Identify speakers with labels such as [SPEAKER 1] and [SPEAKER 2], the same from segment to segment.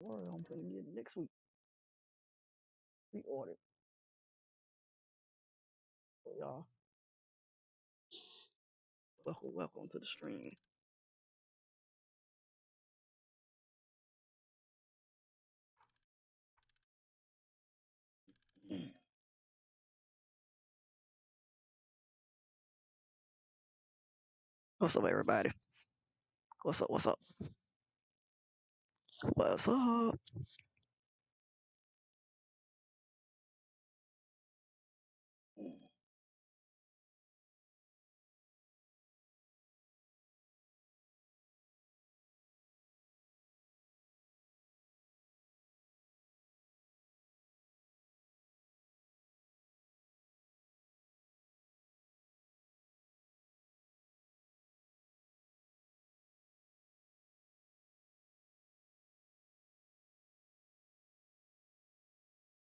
[SPEAKER 1] Or I'm gonna get it next week. We ordered. So y'all, welcome to the stream. What's up, everybody? What's up? What's up? What's up?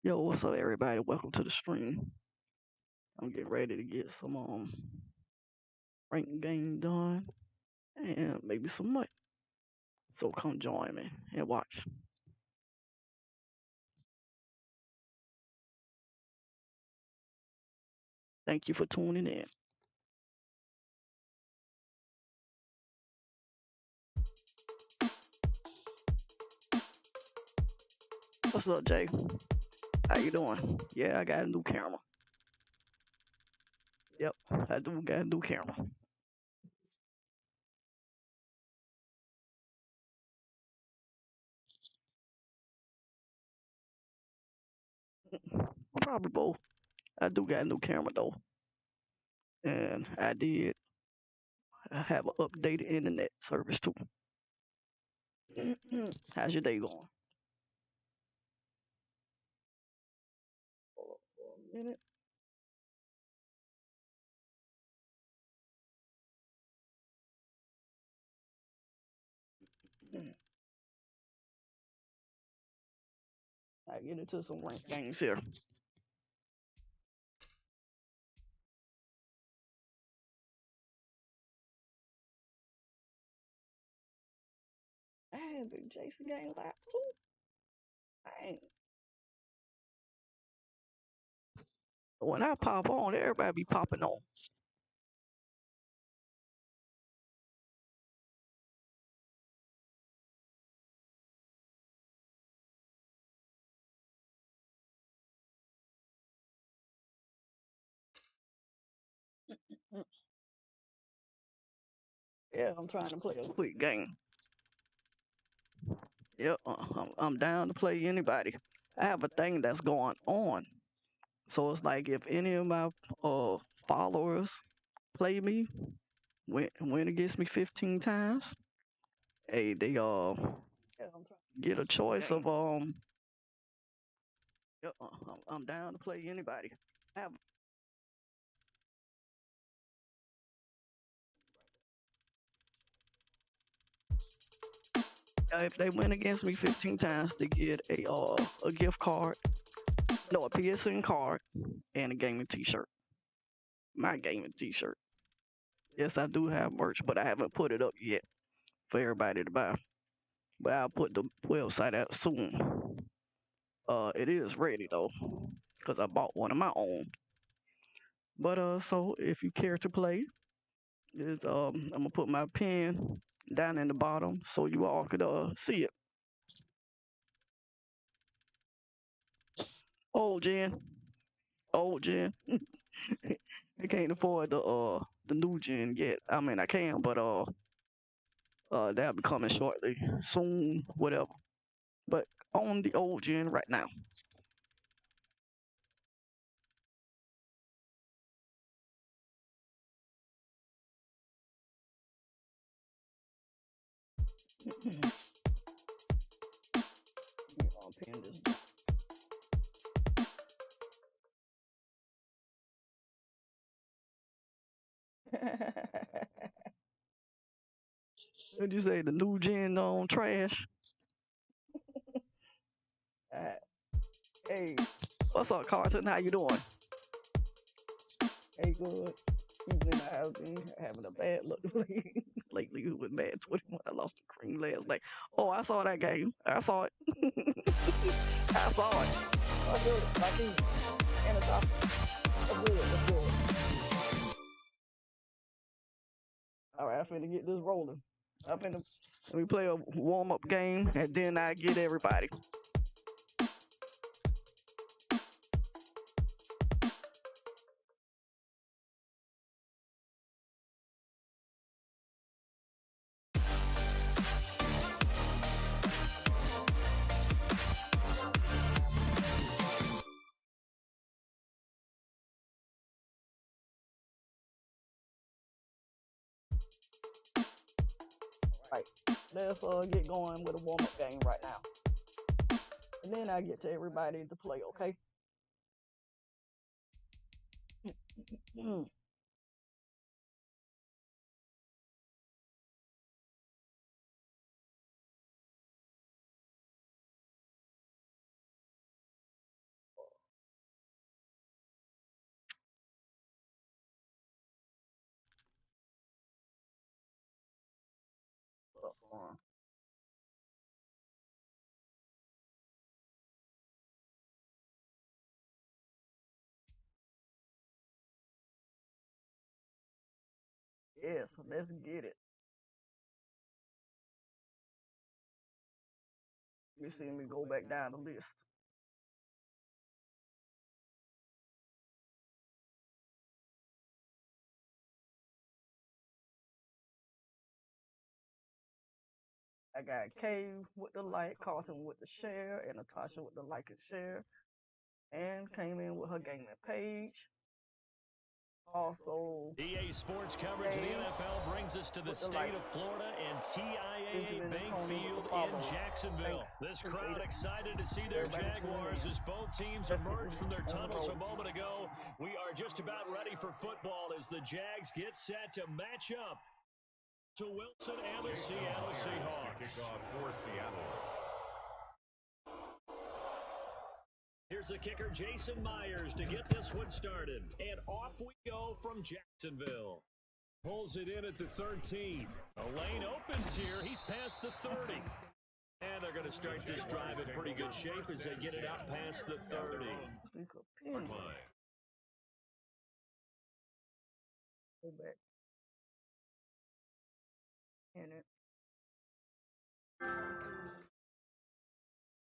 [SPEAKER 1] Yo, what's up, everybody? Welcome to the stream. I'm getting ready to get some ranking game done and maybe some money. So come join me and watch. Thank you for tuning in. What's up, Jay? How you doing? Yeah, I got a new camera. Yep, I do got a new camera. Probably both. I do got a new camera though, and I have an updated internet service too. How's your day going? Hold up for a minute. I get into some ranked games here. I had Big Jason game last too. Dang. When I pop on, everybody be popping on. Mm. Yeah, I'm trying to play a quick game. Yep, I'm down to play anybody. I have a thing that's going on. So it's like if any of my followers play me, win against me 15 times, hey, they get a choice of Yep, I'm down to play anybody. I have if they win against me 15 times, they get a gift card, no, a PSN card, and a gaming T-shirt. My gaming T-shirt. Yes, I do have merch, but I haven't put it up yet for everybody to buy. But I'll put the website out soon. It is ready though, cause I bought one of my own. But so if you care to play, is I'm gonna put my pin down in the bottom so you all could see it. Old Jen, old Jen. I can't afford the new gen yet. I mean I can, but that'll be coming shortly, soon, whatever. But on the old gen right now. I'll pin this. What'd you say? The new gen on trash? Uh, hey, what's up, Carlton? How you doing? Hey, good. He's in the house, having a bad look. lately who was Madden 21. I lost to Cream last night. Oh, I saw that game. I saw it. I saw it. I do it. I do. And it's up. Let's do it. Let's do it. All right, I'm finna get this rolling. Let me play a warm-up game, and then I get everybody. Right, let's get going with a warm-up game right now. And then I get to everybody to play, okay? Yes, let's get it. Let me go back down the list. I got Kay with the like, Carlton with the share, and Natasha with the like and share. And came in with her gaming page. Also,
[SPEAKER 2] EA Sports coverage of the NFL brings us to the state of Florida and TIAA Bank Field in Jacksonville. This crowd excited to see their Jaguars as both teams emerge from their tunnels a moment ago. We are just about ready for football as the Jags get set to match up to Wilson and the Seattle Seahawks. Kickoff for Seattle. Here's the kicker, Jason Myers, to get this one started. And off we go from Jacksonville. Pulls it in at the 13. A lane opens here. He's past the 30. And they're going to start this drive in pretty good shape as they get it out past the 30.
[SPEAKER 1] Go back. In it.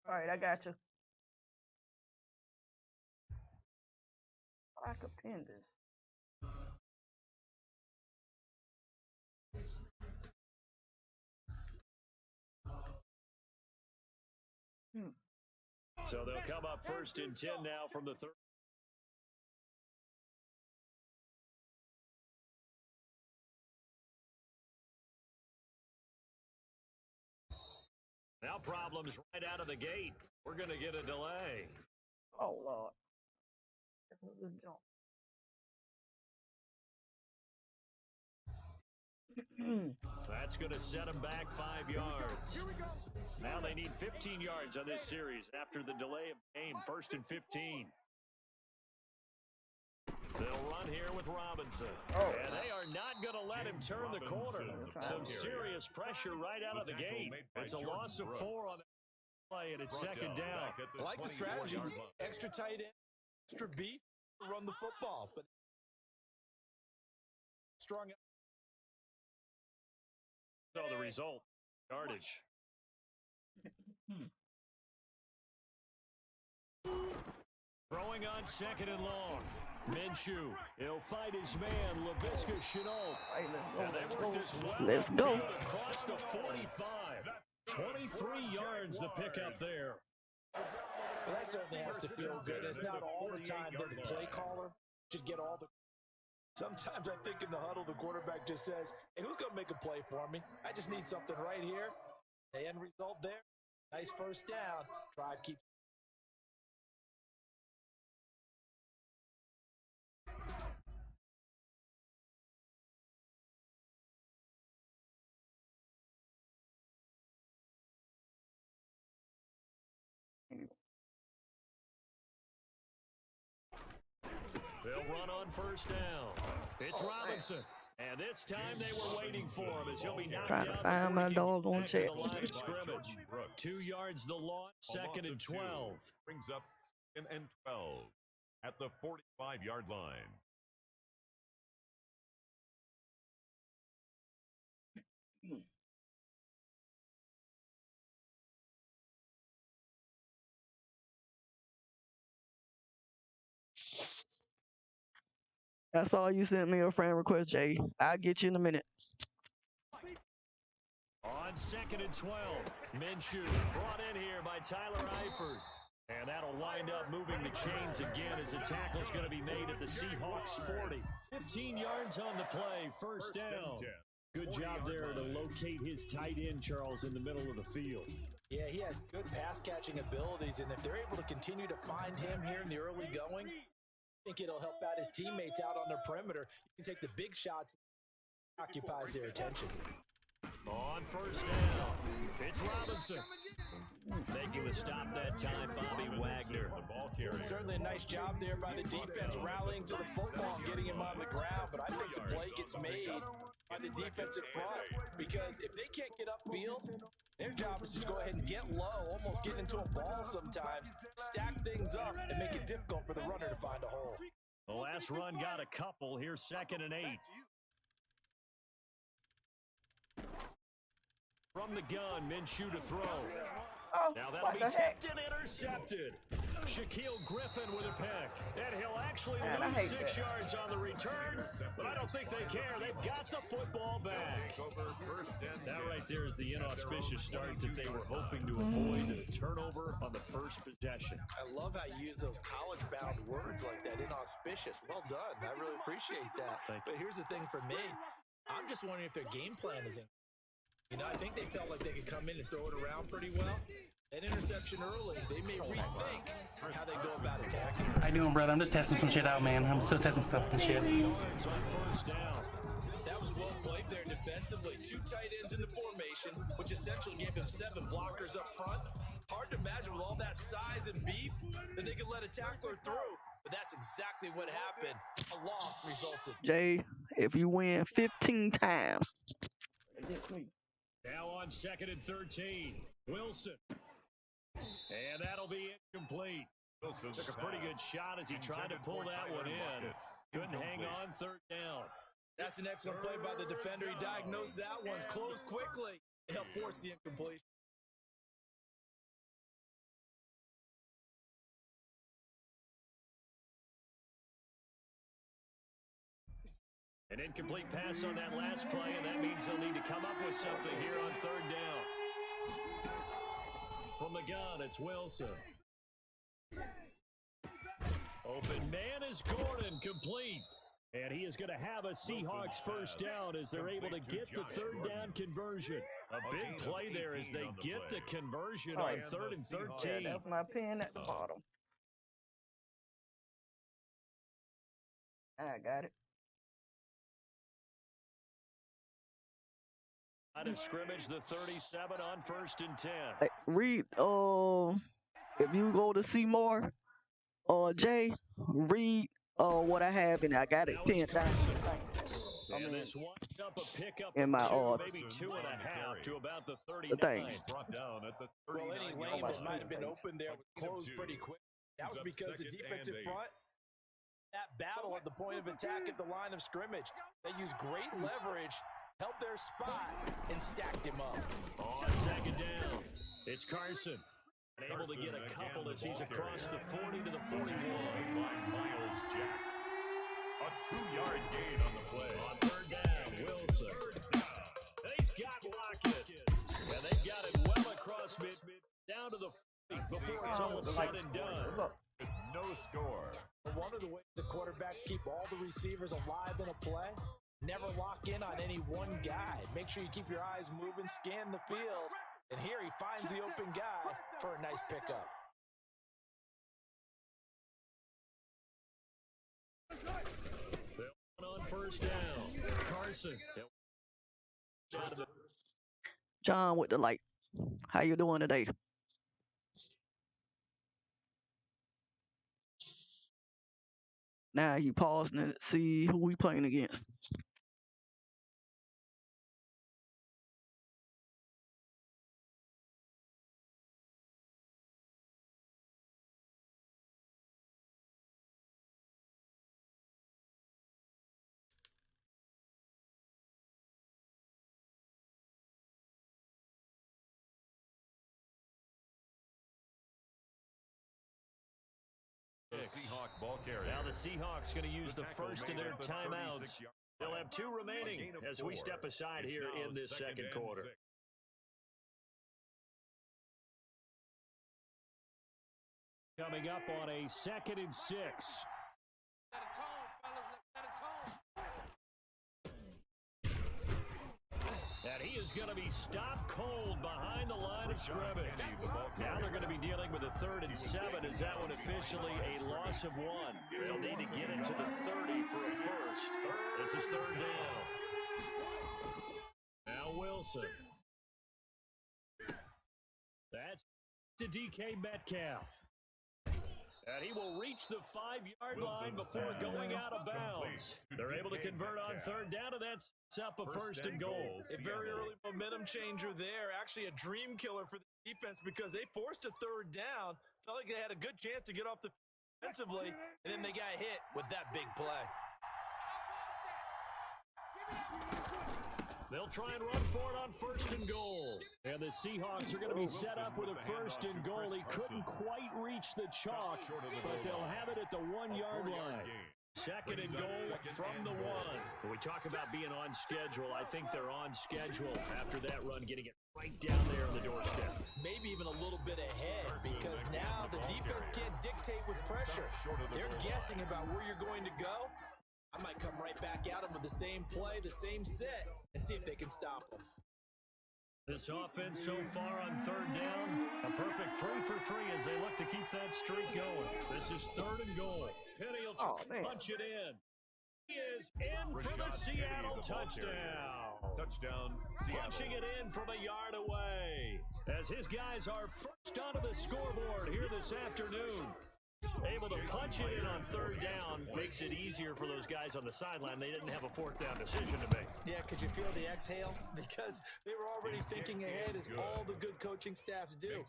[SPEAKER 1] All right, I got you. I could pin this.
[SPEAKER 2] So they'll come up first and 10 now from the 30. Now problems right out of the gate. We're going to get a delay.
[SPEAKER 1] Oh, Lord. Good jump.
[SPEAKER 2] That's going to set them back 5 yards. Now they need 15 yards on this series after the delay of game. First and 15. They'll run here with Robinson. And they are not going to let him turn the corner. Some serious pressure right out of the gate. It's a loss of 4 on the play, and it's second down.
[SPEAKER 3] I like the strategy. Extra tight end, extra beef, run the football. But strong.
[SPEAKER 2] So the result, yardage. Throwing on second and long. Minshew, he'll fight his man, LaVisca Chenault. And they work this well.
[SPEAKER 1] Let's go.
[SPEAKER 2] Across the 45. 23 yards the pickup there.
[SPEAKER 3] Well, that certainly has to feel good. It's not all the time that the play caller should get all the. Sometimes I think in the huddle, the quarterback just says, hey, who's going to make a play for me? I just need something right here. The end result there, nice first down. Drive keeps.
[SPEAKER 2] They'll run on first down. It's Robinson. And this time they were waiting for him as he'll be knocked
[SPEAKER 1] Trying to
[SPEAKER 2] down
[SPEAKER 1] find
[SPEAKER 2] before
[SPEAKER 1] my
[SPEAKER 2] he can
[SPEAKER 1] dog
[SPEAKER 2] get
[SPEAKER 1] on
[SPEAKER 2] back to
[SPEAKER 1] chat.
[SPEAKER 2] the line of scrimmage. 2 yards the launch, second and 12.
[SPEAKER 4] Brings up 2nd and 12 at the 45-yard line.
[SPEAKER 1] That's all you sent me a friend request, Jay. I'll get you in a minute.
[SPEAKER 2] On 2nd and 12, Minshew brought in here by Tyler Eifert. And that'll wind up moving the chains again as a tackle's going to be made at the Seahawks 40. 15 yards on the play, first down. Good job there to locate his tight end, Charles, in the middle of the field.
[SPEAKER 3] Yeah, he has good pass-catching abilities, and if they're able to continue to find him here in the early going, I think it'll help out his teammates out on the perimeter. You can take the big shots, occupies their attention.
[SPEAKER 2] On first down, it's Robinson. Making the stop that time, Bobby Wagner.
[SPEAKER 3] Certainly a nice job there by the defense rallying to the football and getting him on the ground, but I think the play gets made by the defensive front because if they can't get upfield, their job is to go ahead and get low, almost get into a ball sometimes, stack things up, and make it difficult for the runner to find a hole.
[SPEAKER 2] The last run got a couple. Here's 2nd and 8. From the gun, Minshew to throw. Now that'll be tipped and intercepted. Shaquille Griffin with a pick. And he'll actually lose 6 yards on the return, but I don't think they care. They've got the football back. That right there is the inauspicious start that they were hoping to avoid, a turnover on the first possession.
[SPEAKER 3] I love how you use those college-bound words like that, inauspicious. Well done. I really appreciate that. But here's the thing for me. I'm just wondering if their game plan is in. You know, I think they felt like they could come in and throw it around pretty well. That interception early, they may rethink how they go about attacking.
[SPEAKER 5] How you doing, brother? I'm just testing some shit out, man. I'm still testing stuff and shit.
[SPEAKER 3] That was well played there defensively. 2 tight ends in the formation, which essentially gave them 7 blockers up front. Hard to imagine with all that size and beef that they could let a tackler through. But that's exactly what happened. A loss resulted.
[SPEAKER 1] Jay, if you win 15 times against me.
[SPEAKER 2] Now on 2nd and 13, Wilson. And that'll be incomplete. Took a pretty good shot as he tried to pull that one in. Couldn't hang on, 3rd down.
[SPEAKER 3] That's an excellent play by the defender. He diagnosed that one, closed quickly, and helped force the incompletion.
[SPEAKER 2] An incomplete pass on that last play, and that means they'll need to come up with something here on 3rd down. From the gun, it's Wilson. Open man is Gordon, complete. And he is going to have a Seahawks first down as they're able to get the 3rd down conversion. A big play there as they get the conversion on 3rd and 13.
[SPEAKER 1] Yeah, that's my pen at the bottom. I got it.
[SPEAKER 2] Line of scrimmage, the 37 on 1st and 10.
[SPEAKER 1] Hey, read, if you go to see more, Jay, read what I have, and I got it pinned down.
[SPEAKER 2] And this winds up a pickup
[SPEAKER 1] in my
[SPEAKER 2] maybe 2.5 to about the 39.
[SPEAKER 4] Brought down at the
[SPEAKER 3] Well, any lane that might have been open there was closed pretty quick. That was because the defensive front, that battle at the point of attack at the line of scrimmage, they used great leverage, held their spot, and stacked him up.
[SPEAKER 2] On 2nd down, it's Carson. Able to get a couple as he's across the 40 to the 41.
[SPEAKER 4] Miles Jack. A 2-yard gain on the play.
[SPEAKER 2] On 3rd down, Wilson. He's got Lockett. And they've got it well across mid down to the 40 before it's all said and done.
[SPEAKER 4] With no score.
[SPEAKER 3] One of the ways the quarterbacks keep all the receivers alive in a play, never lock in on any one guy. Make sure you keep your eyes moving, scan the field, and here he finds the open guy for a nice pickup.
[SPEAKER 2] On 1st down, Carson.
[SPEAKER 1] John with the light. How you doing today? Now he pausing to see who we playing against.
[SPEAKER 2] Now the Seahawks going to use the first of their timeouts. They'll have 2 remaining as we step aside here in this second quarter. Coming up on a 2nd and 6. And he is going to be stopped cold behind the line of scrimmage. Now they're going to be dealing with a 3rd and 7. Is that one officially a loss of 1? They'll need to get it to the 30 for a first. This is 3rd down. Now Wilson. That's to DK Metcalf. And he will reach the 5-yard line before going out of bounds. They're able to convert on 3rd down, and that's up a 1st and goal.
[SPEAKER 3] A very early momentum changer there. Actually a dream killer for the defense because they forced a 3rd down. Felt like they had a good chance to get off the field defensively, and then they got hit with that big play.
[SPEAKER 2] They'll try and run for it on 1st and goal. And the Seahawks are going to be set up with a 1st and goal. He couldn't quite reach the chalk, but they'll have it at the 1-yard line. 2nd and goal from the 1. When we talk about being on schedule, I think they're on schedule after that run, getting it right down there on the doorstep.
[SPEAKER 3] Maybe even a little bit ahead because now the defense can't dictate with pressure. They're guessing about where you're going to go. I might come right back at them with the same play, the same set, and see if they can stop them.
[SPEAKER 2] This offense so far on 3rd down, a perfect 3 for 3 as they look to keep that streak going. This is 3rd and goal. Penny will punch it in. He is in for the Seattle touchdown. Punching it in from a yard away as his guys are first onto the scoreboard here this afternoon. Able to punch it in on 3rd down makes it easier for those guys on the sideline. They didn't have a 4th down decision to make.
[SPEAKER 3] Yeah, could you feel the exhale? Because they were already thinking ahead as all the good coaching staffs do.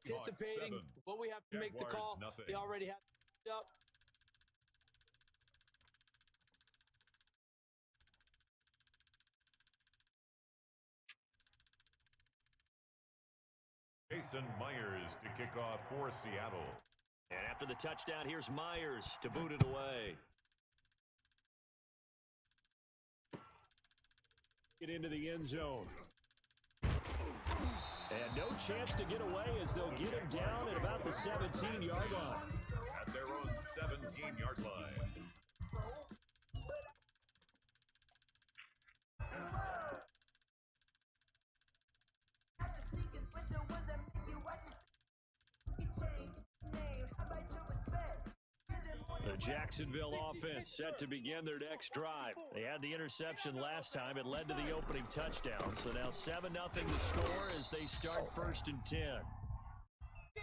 [SPEAKER 3] Anticipating what we have to make the call, they already have it up.
[SPEAKER 4] Jason Myers to kick off for Seattle.
[SPEAKER 2] And after the touchdown, here's Myers to boot it away. Get into the end zone. And no chance to get away as they'll get him down at about the 17-yard line.
[SPEAKER 4] At their own 17-yard line.
[SPEAKER 2] The Jacksonville offense set to begin their next drive. They had the interception last time. It led to the opening touchdown. So now 7-0 the score as they start 1st and 10.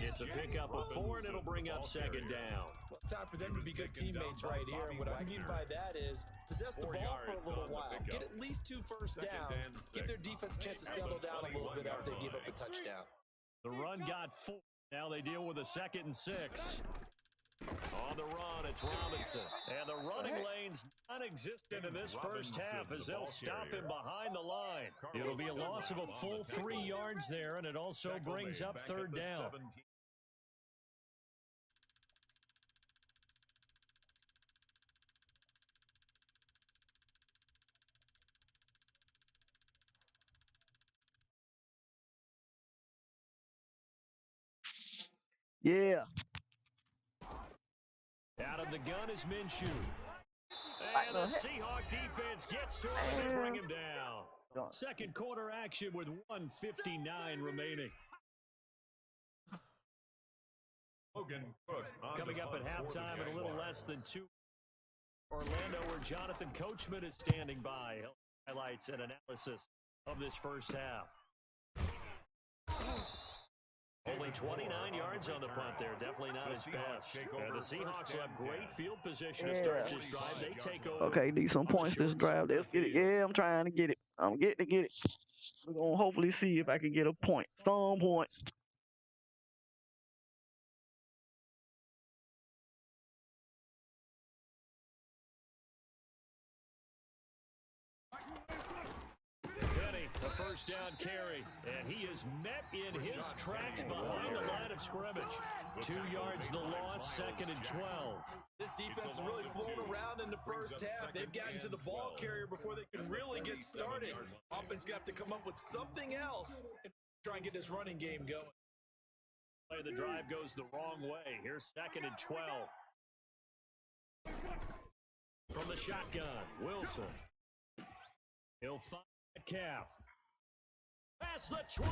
[SPEAKER 2] It's a pickup of 4, and it'll bring up 2nd down.
[SPEAKER 3] Well, it's time for them to be good teammates right here. And what I mean by that is possess the ball for a little while. Get at least 2 first downs. Give their defense a chance to settle down a little bit after they give up a touchdown.
[SPEAKER 2] The run got 4. Now they deal with a 2nd and 6. On the run, it's Robinson. And the running lane's non-existent in this first half as they'll stop him behind the line. It'll be a loss of a full 3 yards there, and it also brings up 3rd down.
[SPEAKER 1] Yeah.
[SPEAKER 2] Out of the gun is Minshew. And the Seahawk defense gets to him and they bring him down. Second quarter action with 1:59 remaining. Coming up at halftime in a little less than 2. Orlando, where Jonathan Coachman is standing by. Highlights and analysis of this first half. Only 29 yards on the punt there. Definitely not his best. The Seahawks will have great field position to start this drive. They take over.
[SPEAKER 1] Okay, need some points this drive. Let's get it. Yeah, I'm trying to get it. I'm getting to get it. We're going to hopefully see if I can get a point. Some point.
[SPEAKER 2] The first down carry, and he is met in his tracks behind the line of of scrimmage. 2 yards the loss, 2nd and 12.
[SPEAKER 3] This defense is really flown around in the first half. They've gotten to the ball carrier before they can really get started. Offense going to have to come up with something else and try and get this running game going.
[SPEAKER 2] The drive goes the wrong way. Here's 2nd and 12. From the shotgun, Wilson. He'll find Metcalf. Past the 20.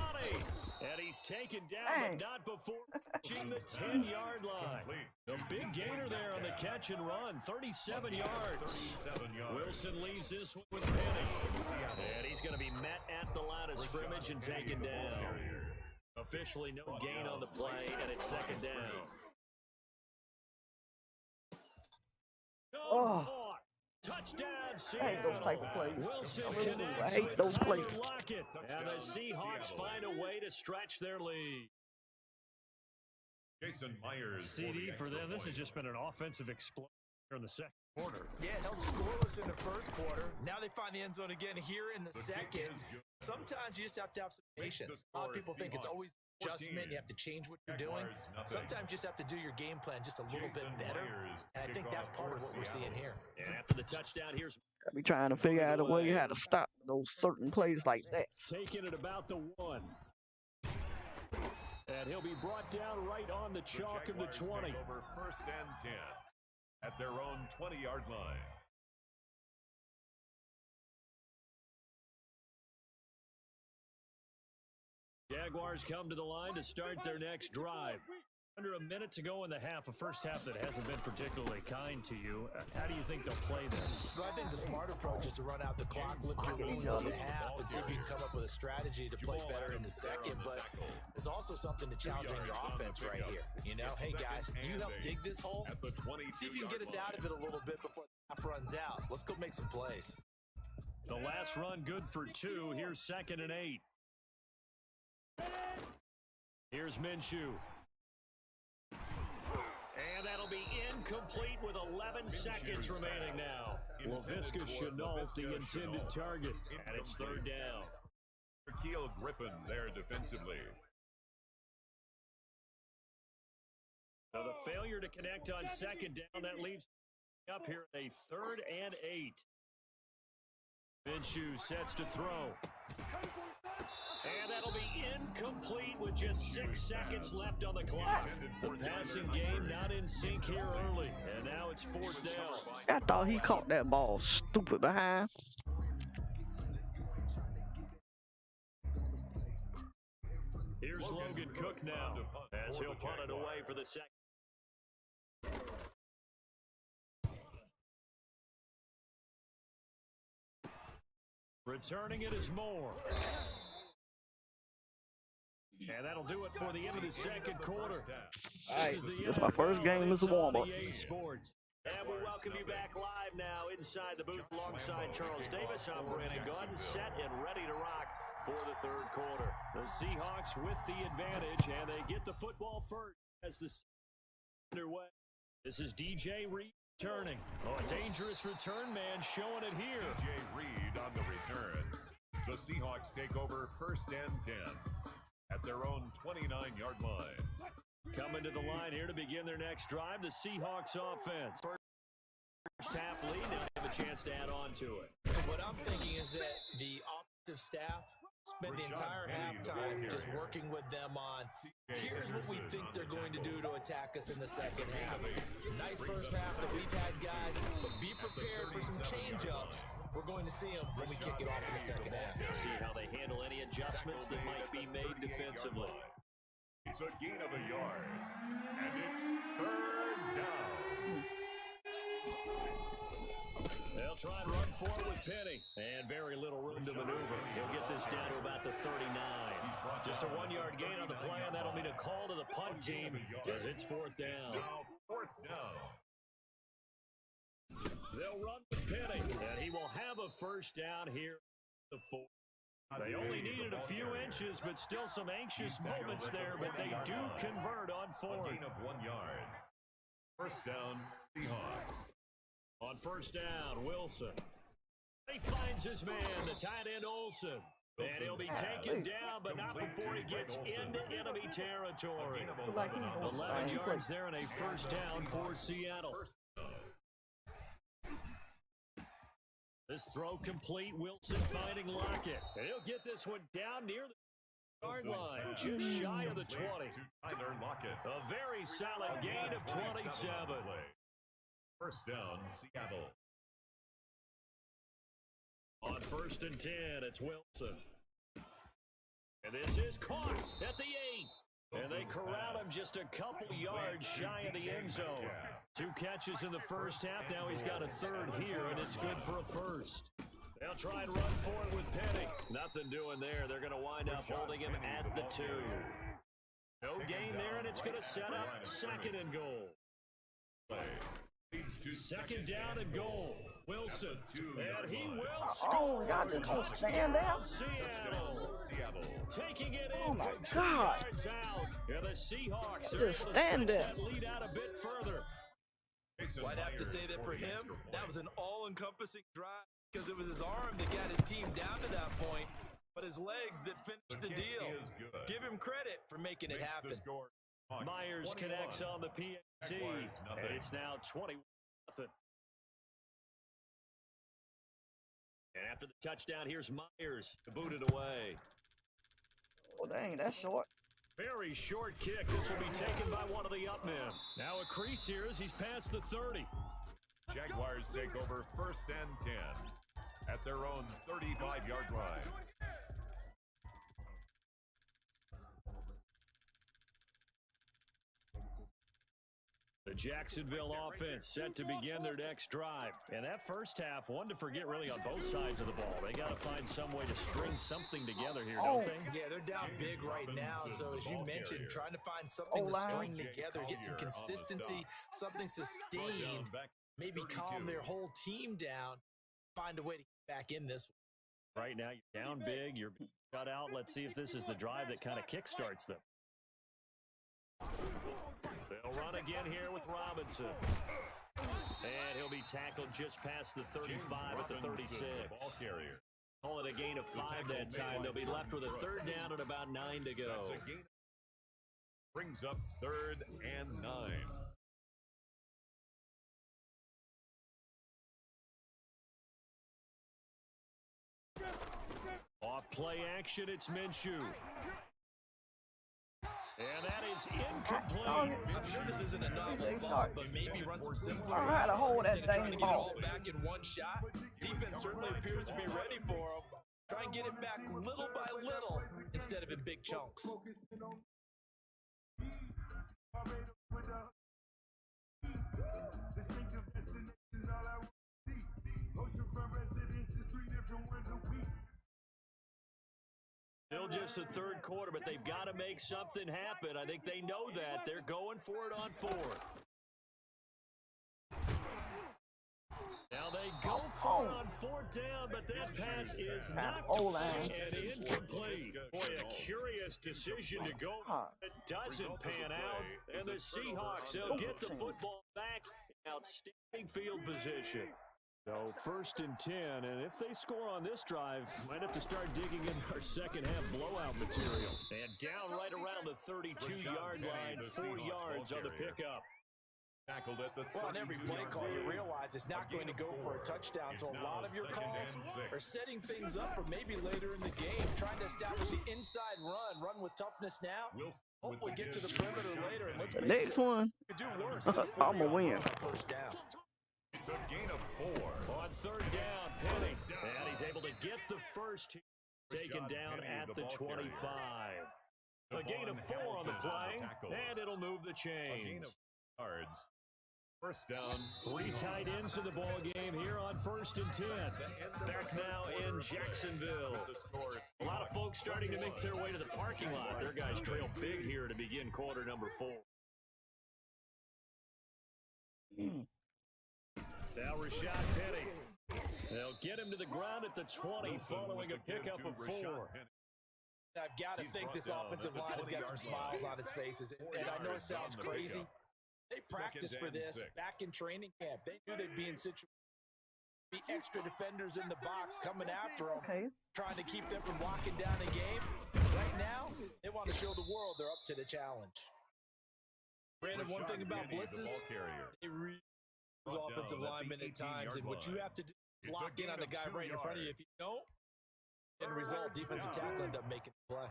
[SPEAKER 2] And he's taken down, but not before reaching the 10-yard line. The big gainer there on the catch and run, 37 yards. Wilson leaves this one with Penny. And he's going to be met at the line of scrimmage and taken down. Officially no gain on the play, and it's 2nd down.
[SPEAKER 1] Oh.
[SPEAKER 2] Touchdown,
[SPEAKER 1] I hate those type of plays.
[SPEAKER 2] Wilson
[SPEAKER 1] I
[SPEAKER 2] connects
[SPEAKER 1] hate
[SPEAKER 2] with
[SPEAKER 1] those plays.
[SPEAKER 2] Tyler Lockett, and the Seahawks find a way to stretch their lead.
[SPEAKER 4] Jason Myers.
[SPEAKER 2] CD for them. This has just been an offensive explosion in the second quarter.
[SPEAKER 3] Yeah, held scoreless in the first quarter. Now they find the end zone again here in the second. Sometimes you just have to have some patience. A lot of people think it's always adjustment. You have to change what you're doing. Sometimes you just have to do your game plan just a little bit better. And I think that's part of what we're seeing here.
[SPEAKER 2] And after the touchdown, here's
[SPEAKER 1] Be trying to figure out a way how to stop those certain plays like that.
[SPEAKER 2] taking it about the 1. And he'll be brought down right on the chalk of the 20.
[SPEAKER 4] Over 1st and 10 at their own 20-yard line.
[SPEAKER 2] Jaguars come to the line to start their next drive. Under a minute to go in the half, a first half that hasn't been particularly kind to you. How do you think they'll play this?
[SPEAKER 3] Well, I think the smart approach is to run out the clock, limit your wounds in the half, and see if you can come up with a strategy to play better in the second. But there's also something to challenging your offense right here. You know, hey guys, you help dig this hole. See if you can get us out of it a little bit before the half runs out. Let's go make some plays.
[SPEAKER 2] The last run good for 2. Here's 2nd and 8. Here's Minshew. And that'll be incomplete with 11 seconds remaining now. Laviska Shenault, the intended target, and it's 3rd down.
[SPEAKER 4] Keel Griffin there defensively.
[SPEAKER 2] So the failure to connect on 2nd down, that leaves up here a 3rd and 8. Minshew sets to throw. And that'll be incomplete with just 6 seconds left on the clock. The passing game not in sync here early, and now it's 4th down.
[SPEAKER 1] I thought he caught that ball stupid behind.
[SPEAKER 2] Here's Logan Cook now, as he'll punt it away for the second. Returning it is Moore. And that'll do it for the end of the second quarter.
[SPEAKER 1] Alright, it's my first game as a warm-up.
[SPEAKER 2] Sports. And we welcome you back live now inside the booth alongside Charles Davis. I'm Brandon Gunn, set and ready to rock for the 3rd quarter. The Seahawks with the advantage, and they get the football first as the underway. This is DJ Reed returning. Oh, a dangerous return man showing it here.
[SPEAKER 4] DJ Reed on the return. The Seahawks take over 1st and 10 at their own 29-yard line.
[SPEAKER 2] Coming to the line here to begin their next drive, the Seahawks offense. First half lead, they have a chance to add on to it.
[SPEAKER 3] What I'm thinking is that the offensive staff spent the entire halftime just working with them on, here's what we think they're going to do to attack us in the second half. Nice first half that we've had, guys, but be prepared for some change-ups. We're going to see them when we kick it off in the second half.
[SPEAKER 2] See how they handle any adjustments that might be made defensively.
[SPEAKER 4] It's a gain of a yard, and it's 3rd down.
[SPEAKER 2] They'll try and run forward with Penny, and very little room to maneuver. He'll get this down to about the 39. Just a 1-yard gain on the play, and that'll mean a call to the punt team as it's 4th down.
[SPEAKER 4] Now 4th down.
[SPEAKER 2] They'll run with Penny, and he will have a first down here at the 4. They only needed a few inches, but still some anxious moments there, but they do convert on 4th.
[SPEAKER 4] A gain of 1 yard. 1st down, Seahawks.
[SPEAKER 2] On 1st down, Wilson. He finds his man, the tight end Olsen. And he'll be taken down, but not before he gets into enemy territory. 11 yards there and a first down for Seattle. This throw complete. Wilson finding Lockett. And he'll get this one down near the yard line, just shy of the 20. A very solid gain of 27.
[SPEAKER 4] First down, Seattle.
[SPEAKER 2] On 1st and 10, it's Wilson. And this is caught at the 8. And they corral him just a couple yards shy of the end zone. 2 catches in the first half. Now he's got a third here, and it's good for a first. They'll try and run for it with Penny. Nothing doing there. They're going to wind up holding him at the 2. No gain there, and it's going to set up 2nd and goal. 2nd down and goal. Wilson, and he will score.
[SPEAKER 1] Oh, y'all just don't stand out.
[SPEAKER 2] Seattle taking it in
[SPEAKER 1] Oh my
[SPEAKER 2] from 2
[SPEAKER 1] God.
[SPEAKER 2] yards out. And the Seahawks are
[SPEAKER 1] Just
[SPEAKER 2] able to
[SPEAKER 1] stand
[SPEAKER 2] stretch
[SPEAKER 1] there.
[SPEAKER 2] that lead out a bit further.
[SPEAKER 3] Well, I'd have to say that for him, that was an all-encompassing drive because it was his arm that got his team down to that point, but his legs that finished the deal. Give him credit for making it happen.
[SPEAKER 2] Myers connects on the PAT, and it's now 20-0. And after the touchdown, here's Myers to boot it away.
[SPEAKER 1] Oh, dang, that's short.
[SPEAKER 2] Very short kick. This will be taken by one of the up men. Now a crease here as he's past the 30.
[SPEAKER 4] Jaguars take over 1st and 10 at their own 35-yard line.
[SPEAKER 2] The Jacksonville offense set to begin their next drive. And that first half, one to forget really on both sides of the ball. They got to find some way to string something together here, don't they?
[SPEAKER 3] Yeah, they're down big right now. So as you mentioned, trying to find something to string together, get some consistency, something sustained, maybe calm their whole team down, find a way to get back in this one.
[SPEAKER 2] Right now, you're down big, you're cut out. Let's see if this is the drive that kind of kickstarts them. They'll run again here with Robinson. And he'll be tackled just past the 35 at the 36. Call it a gain of 5 that time. They'll be left with a 3rd down and about 9 to go.
[SPEAKER 4] Brings up 3rd and 9.
[SPEAKER 2] Off play action, it's Minshew. And that is incomplete.
[SPEAKER 3] I'm sure this isn't a novel thought, but maybe run some simpler
[SPEAKER 1] I had to hold that
[SPEAKER 3] instead of trying to
[SPEAKER 1] dang
[SPEAKER 3] get it
[SPEAKER 1] ball.
[SPEAKER 3] all back in one shot. Defense certainly appears to be ready for him. Try and get it back little by little instead of in big chunks.
[SPEAKER 2] Still just the 3rd quarter, but they've got to make something happen. I think they know that. They're going for it on 4th. Now they go for it on 4th down, but that pass is knocked away and incomplete. Boy, a curious decision to go. It doesn't pan out, and the Seahawks, they'll get the football back in outstanding field position. So 1st and 10, and if they score on this drive, might have to start digging in our second half blowout material. And down right around the 32-yard line, 4 yards on the pickup.
[SPEAKER 4] Tackled at the
[SPEAKER 3] Well, on every play call, you realize it's not going to go for a touchdown. So a lot of your calls are setting things up for maybe later in the game, trying to establish the inside run with toughness now. Hopefully get to the perimeter later. And let's
[SPEAKER 1] The
[SPEAKER 3] face
[SPEAKER 1] next
[SPEAKER 3] it,
[SPEAKER 1] one,
[SPEAKER 3] you could do worse than a
[SPEAKER 1] I'm going to win.
[SPEAKER 3] first down.
[SPEAKER 4] It's a gain of 4.
[SPEAKER 2] On 3rd down, Penny. And he's able to get the first, taken down at the 25. A gain of 4 on the play, and it'll move the chains.
[SPEAKER 4] Yards. First down.
[SPEAKER 2] 3 tight ends in the ball game here on 1st and 10. Back now in Jacksonville. A lot of folks starting to make their way to the parking lot. Their guys trail big here to begin quarter number 4. Now Rashad Penny. They'll get him to the ground at the 20 following a pickup of 4.
[SPEAKER 3] I've got to think this offensive line has got some smiles on its faces. And I know it sounds crazy. They practiced for this back in training camp. They knew they'd be in situations be extra defenders in the box coming after them,
[SPEAKER 1] Okay.
[SPEAKER 3] trying to keep them from locking down the game. Right now, they want to show the world they're up to the challenge. Brandon, one thing about blitzes, they really use offensive linemen at times, and what you have to do is lock in on the guy right in front of you. If you don't, end result, defensive tackle end up making the play.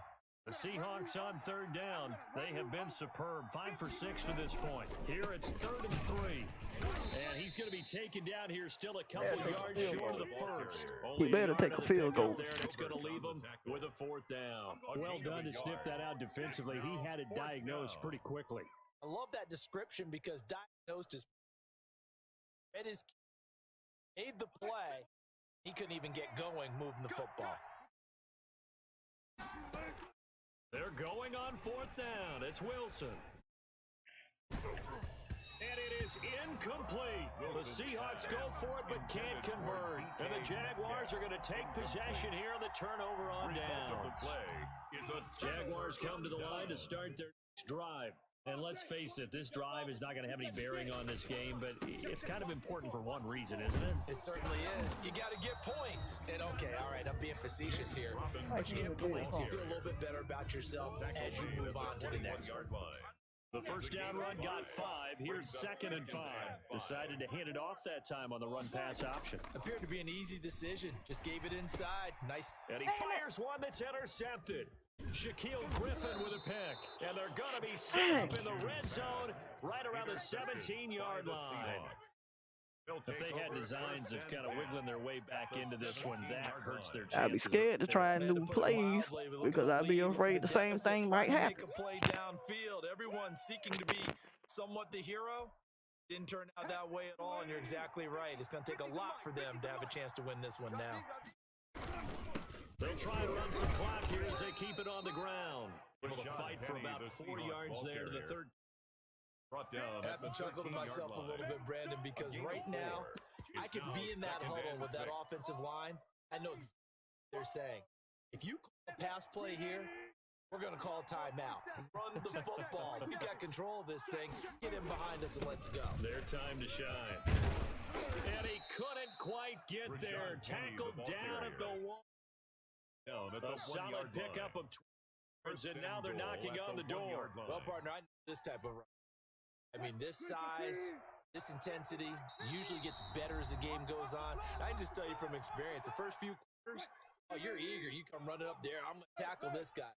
[SPEAKER 2] The Seahawks on third down. They have been superb. 5 for 6 to this point. Here it's 3rd and 3. And he's going to be taken down here, still a couple yards short of the first.
[SPEAKER 1] He better take a field goal.
[SPEAKER 2] There, and it's going to leave him with a 4th down. Well done to sniff that out defensively. He had it diagnosed pretty quickly.
[SPEAKER 3] I love that description because diagnosed is read his made the play. He couldn't even get going moving the football.
[SPEAKER 2] They're going on 4th down. It's Wilson. And it is incomplete. The Seahawks go for it but can't convert. And the Jaguars are going to take possession here on the turnover on downs. Jaguars come to the line to start their next drive. And let's face it, this drive is not going to have any bearing on this game, but it's kind of important for one reason, isn't it?
[SPEAKER 3] It certainly is. You got to get points. And okay, all right, I'm being facetious here. But you get points, you feel a little bit better about yourself as you move on to the next one.
[SPEAKER 2] The first down run got 5. Here's 2nd and 5. Decided to hand it off that time on the run-pass option.
[SPEAKER 3] Appeared to be an easy decision. Just gave it inside. Nice.
[SPEAKER 2] And he fires one that's intercepted. Shaquille Griffin with a pick. And they're going to be set up in the red zone right around the 17-yard line. If they had designs of kind of wiggling their way back into this one, that hurts their chances.
[SPEAKER 1] I'd be scared to try new plays because I'd be afraid the same thing might happen.
[SPEAKER 3] Make a play downfield. Everyone seeking to be somewhat the hero. Didn't turn out that way at all, and you're exactly right. It's going to take a lot for them to have a chance to win this one now.
[SPEAKER 2] They'll try and run some clock here as they keep it on the ground. Able to fight for about 4 yards there to the 3rd.
[SPEAKER 3] I have to chuckle to myself a little bit, Brandon, because right now, I could be in that huddle with that offensive line. I know exactly what they're saying. If you call a pass play here, we're going to call timeout. Run the football. We've got control of this thing. Get in behind us and let's go.
[SPEAKER 2] Their time to shine. And he couldn't quite get there. Tackled down at the 1. A solid pickup of 20 yards, and now they're knocking on the door.
[SPEAKER 3] Well, partner, I know this type of run. I mean, this size, this intensity usually gets better as the game goes on. I can just tell you from experience, the first few quarters, oh, you're eager. You come running up there. I'm going to tackle this guy.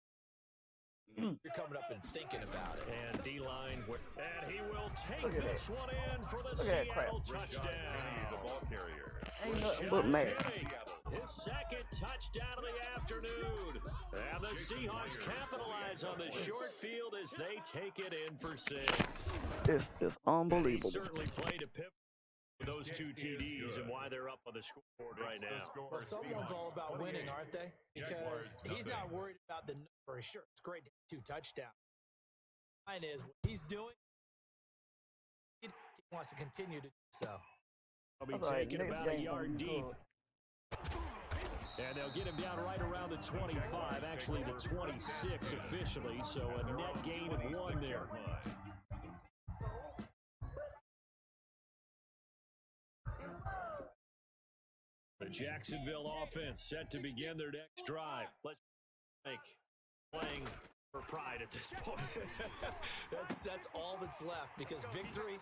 [SPEAKER 3] You're coming up and thinking about it.
[SPEAKER 2] And D-line, and he will take this one in for the Seattle touchdown.
[SPEAKER 4] The ball carrier.
[SPEAKER 1] Ain't nothing but mad.
[SPEAKER 2] His 2nd touchdown of the afternoon. And the Seahawks capitalize on the short field as they take it in for 6.
[SPEAKER 1] It's unbelievable.
[SPEAKER 2] He certainly played a pivot with those 2 TDs and why they're up on the scoreboard right now.
[SPEAKER 3] Well, someone's all about winning, aren't they? Because he's not worried about the number. Sure, it's great to have 2 touchdowns. Mine is what he's doing. He wants to continue to do so.
[SPEAKER 2] He'll be taking about a yard deep. And they'll get him down right around the 25, actually the 26 officially, so a net gain of 1 there. The Jacksonville offense set to begin their next drive. Let's think playing for pride at this point.
[SPEAKER 3] That's all that's left because victory,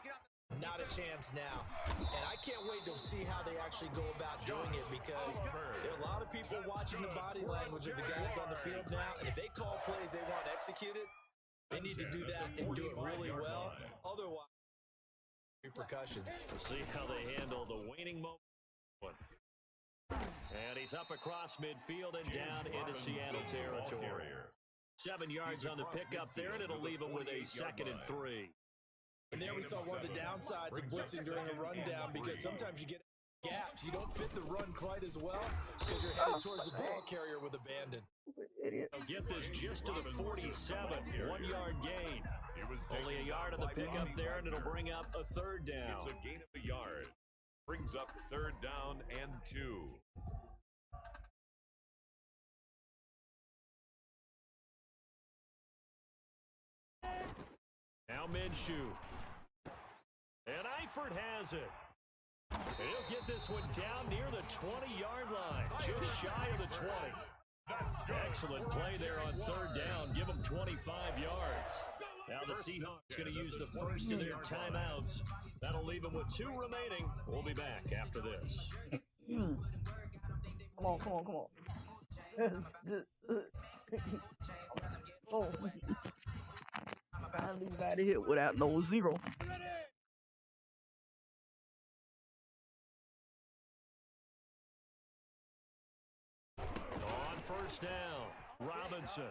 [SPEAKER 3] not a chance now. And I can't wait to see how they actually go about doing it because there are a lot of people watching the body language of the guys on the field now. And if they call plays they want executed, they need to do that and do it really well. Otherwise, repercussions.
[SPEAKER 2] We'll see how they handle the waning moment. And he's up across midfield and down into Seattle territory. 7 yards on the pickup there, and it'll leave him with a 2nd and 3.
[SPEAKER 3] And there we saw one of the downsides of blitzing during a rundown because sometimes you get gaps. You don't fit the run quite as well because you're headed towards the ball carrier with abandon.
[SPEAKER 2] They'll get this just to the 47, 1 yard gain. Only a yard on the pickup there, and it'll bring up a 3rd down.
[SPEAKER 4] It's a gain of a yard. Brings up 3rd down and 2.
[SPEAKER 2] Now Minshew. And Eifert has it. And he'll get this one down near the 20-yard line, just shy of the 20. Excellent play there on third down. Give them 25 yards. Now the Seahawks going to use the first of their timeouts. That'll leave them with 2 remaining. We'll be back after this.
[SPEAKER 1] Come on, come on, come on. Oh. Finally got it hit without no zero.
[SPEAKER 2] On first down, Robinson.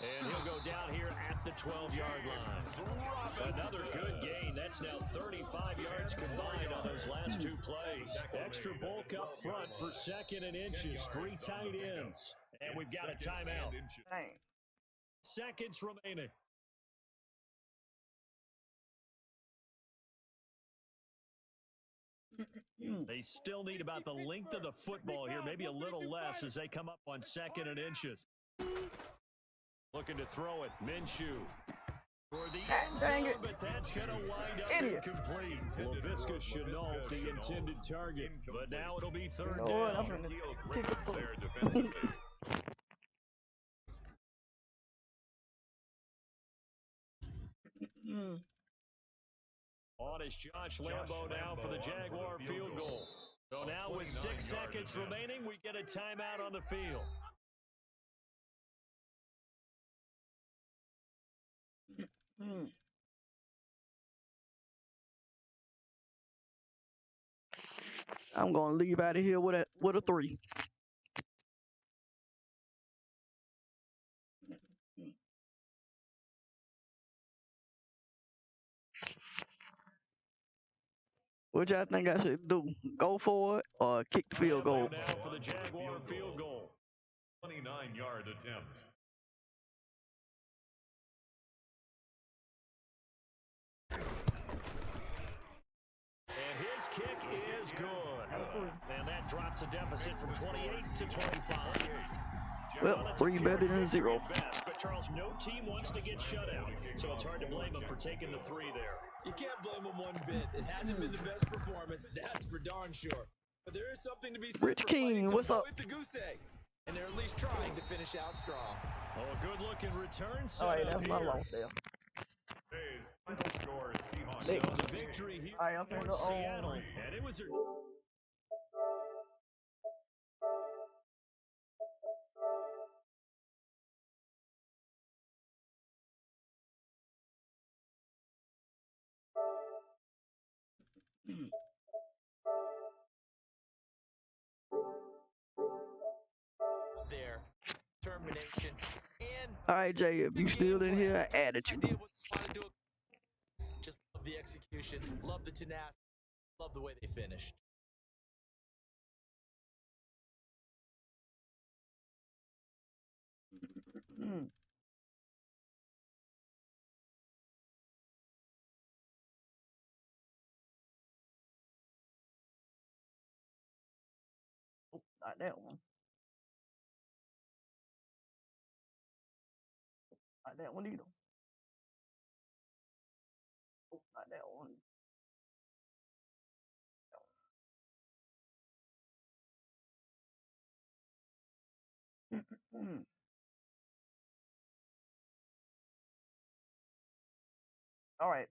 [SPEAKER 2] And he'll go down here at the 12-yard line. Another good gain. That's now 35 yards combined on those last 2 plays. Extra bulk up front for 2nd and inches. 3 tight ends. And we've got a timeout.
[SPEAKER 1] Dang.
[SPEAKER 2] Seconds remaining. They still need about the length of the football here, maybe a little less as they come up on 2nd and inches. Looking to throw it, Minshew. For the end zone, but that's going to wind up incomplete. LaVisca Chenault, the intended target, but now it'll be 3rd down.
[SPEAKER 1] I'm going to kick it forward.
[SPEAKER 2] On is Josh Lambo now for the Jaguar field goal. So now with 6 seconds remaining, we get a timeout on the field.
[SPEAKER 1] I'm gonna leave out of here with a 3. Which I think I should do? Go for it or kick the field goal?
[SPEAKER 2] Now for the Jaguar field goal.
[SPEAKER 4] 29-yard attempt.
[SPEAKER 2] And his kick is good. And that drops the deficit from 28 to 25.
[SPEAKER 1] Well, 3 better than 0.
[SPEAKER 2] Best, but Charles, no team wants to get shut out, so it's hard to blame them for taking the 3 there.
[SPEAKER 3] You can't blame them one bit. It hasn't been the best performance, that's for darn sure. But there is something to be said
[SPEAKER 1] Rich
[SPEAKER 3] for
[SPEAKER 1] King,
[SPEAKER 3] fighting
[SPEAKER 1] what's
[SPEAKER 3] to
[SPEAKER 1] up?
[SPEAKER 3] avoid the goose egg. And they're at least trying to finish out strong.
[SPEAKER 2] Oh, a good-looking return set
[SPEAKER 1] Alright,
[SPEAKER 2] up
[SPEAKER 1] that's my
[SPEAKER 2] here.
[SPEAKER 1] loss there.
[SPEAKER 4] Today's final score, Seahawks.
[SPEAKER 2] So the victory here
[SPEAKER 1] Alright, I'm
[SPEAKER 2] for
[SPEAKER 1] finna go
[SPEAKER 2] Seattle, and it was a...
[SPEAKER 3] There, termination, and
[SPEAKER 1] Alright, Jay, if you still in here, attitude.
[SPEAKER 3] idea what you want to do. Just love the execution, love the tenacity, love the way they finished.
[SPEAKER 1] Oh, not that one. Not that one either. Oh, not that one. All right.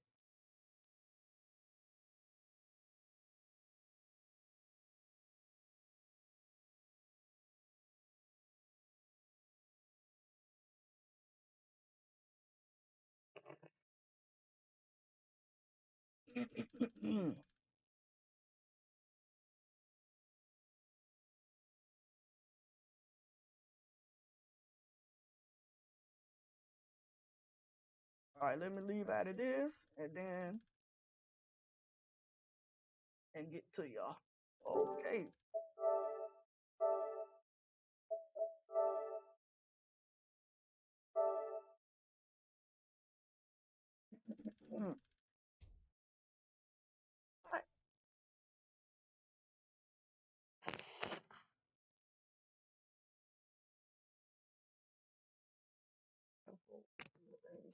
[SPEAKER 1] All right, let me leave out of this and then get to y'all. Okay. All right.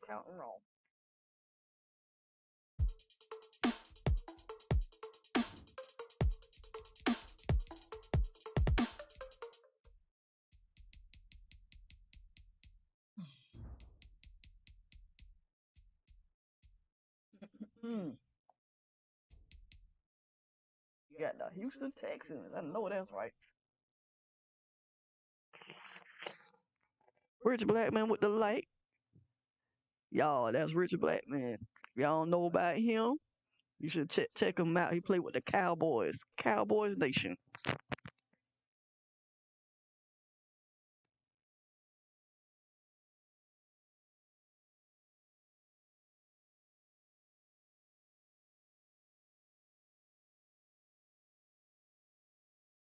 [SPEAKER 1] Counting wrong. You got the Houston Texans. I know that's right. Rich Blackman with the light. Y'all, that's Rich Blackman. Y'all don't know about him? You should check him out. He played with the Cowboys. Cowboys Nation.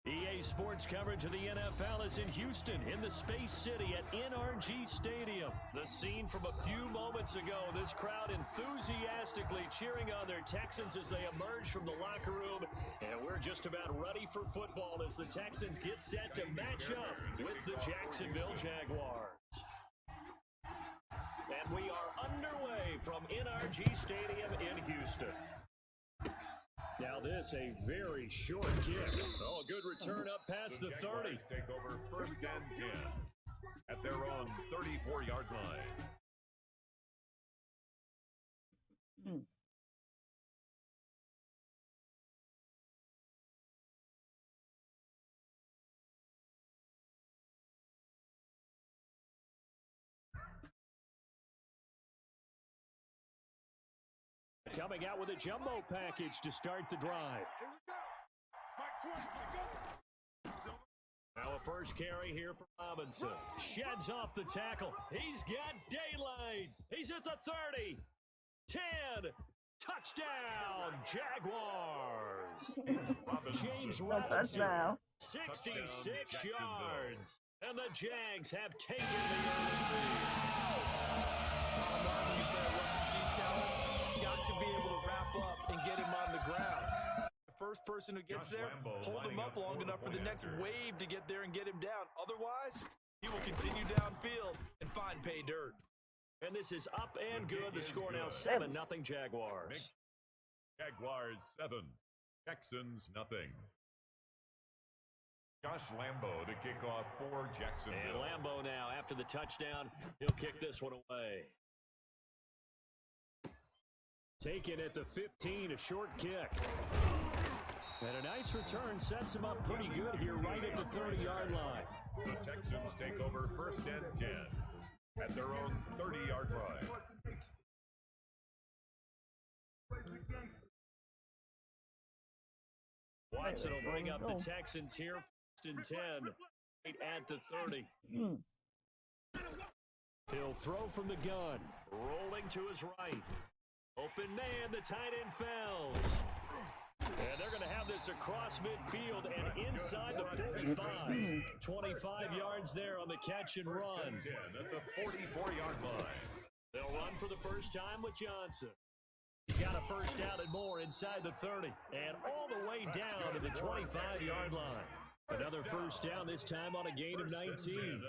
[SPEAKER 2] EA Sports coverage of the NFL is in Houston, in the Space City at NRG Stadium. The scene from a few moments ago, this crowd enthusiastically cheering on their Texans as they emerge from the locker room. And we're just about ready for football as the Texans get set to match up with the Jacksonville Jaguars. And we are underway from NRG Stadium in Houston. Now this, a very short kick. Oh, a good return up past the 30.
[SPEAKER 4] Take over 1st and 10 at their own 34-yard line.
[SPEAKER 2] Coming out with a jumbo package to start the drive. Now a first carry here for Robinson. Sheds off the tackle. He's got daylight. He's at the 30. 10. Touchdown, Jaguars. James Robinson, 66 yards. And the Jags have taken the
[SPEAKER 3] to be able to wrap up and get him on the ground. The first person who gets there, hold him up long enough for the next wave to get there and get him down. Otherwise, he will continue downfield and find pay dirt.
[SPEAKER 2] And this is up and good. The score now 7-0 Jaguars.
[SPEAKER 4] Jaguars 7, Texans nothing. Josh Lambo to kick off for Jacksonville.
[SPEAKER 2] And Lambo now, after the touchdown, he'll kick this one away. Taken at the 15, a short kick. And a nice return sets him up pretty good here right at the 30-yard line.
[SPEAKER 4] The Texans take over 1st and 10 at their own 30-yard line.
[SPEAKER 2] Watson will bring up the Texans here, 1st and 10, right at the 30. He'll throw from the gun, rolling to his right. Open man, the tight end fells. And they're going to have this across midfield and inside the 45. 25 yards there on the catch and run.
[SPEAKER 4] At the 44-yard line.
[SPEAKER 2] They'll run for the first time with Johnson. He's got a first down and more inside the 30. And all the way down to the 25-yard line. Another first down, this time on a gain of 19.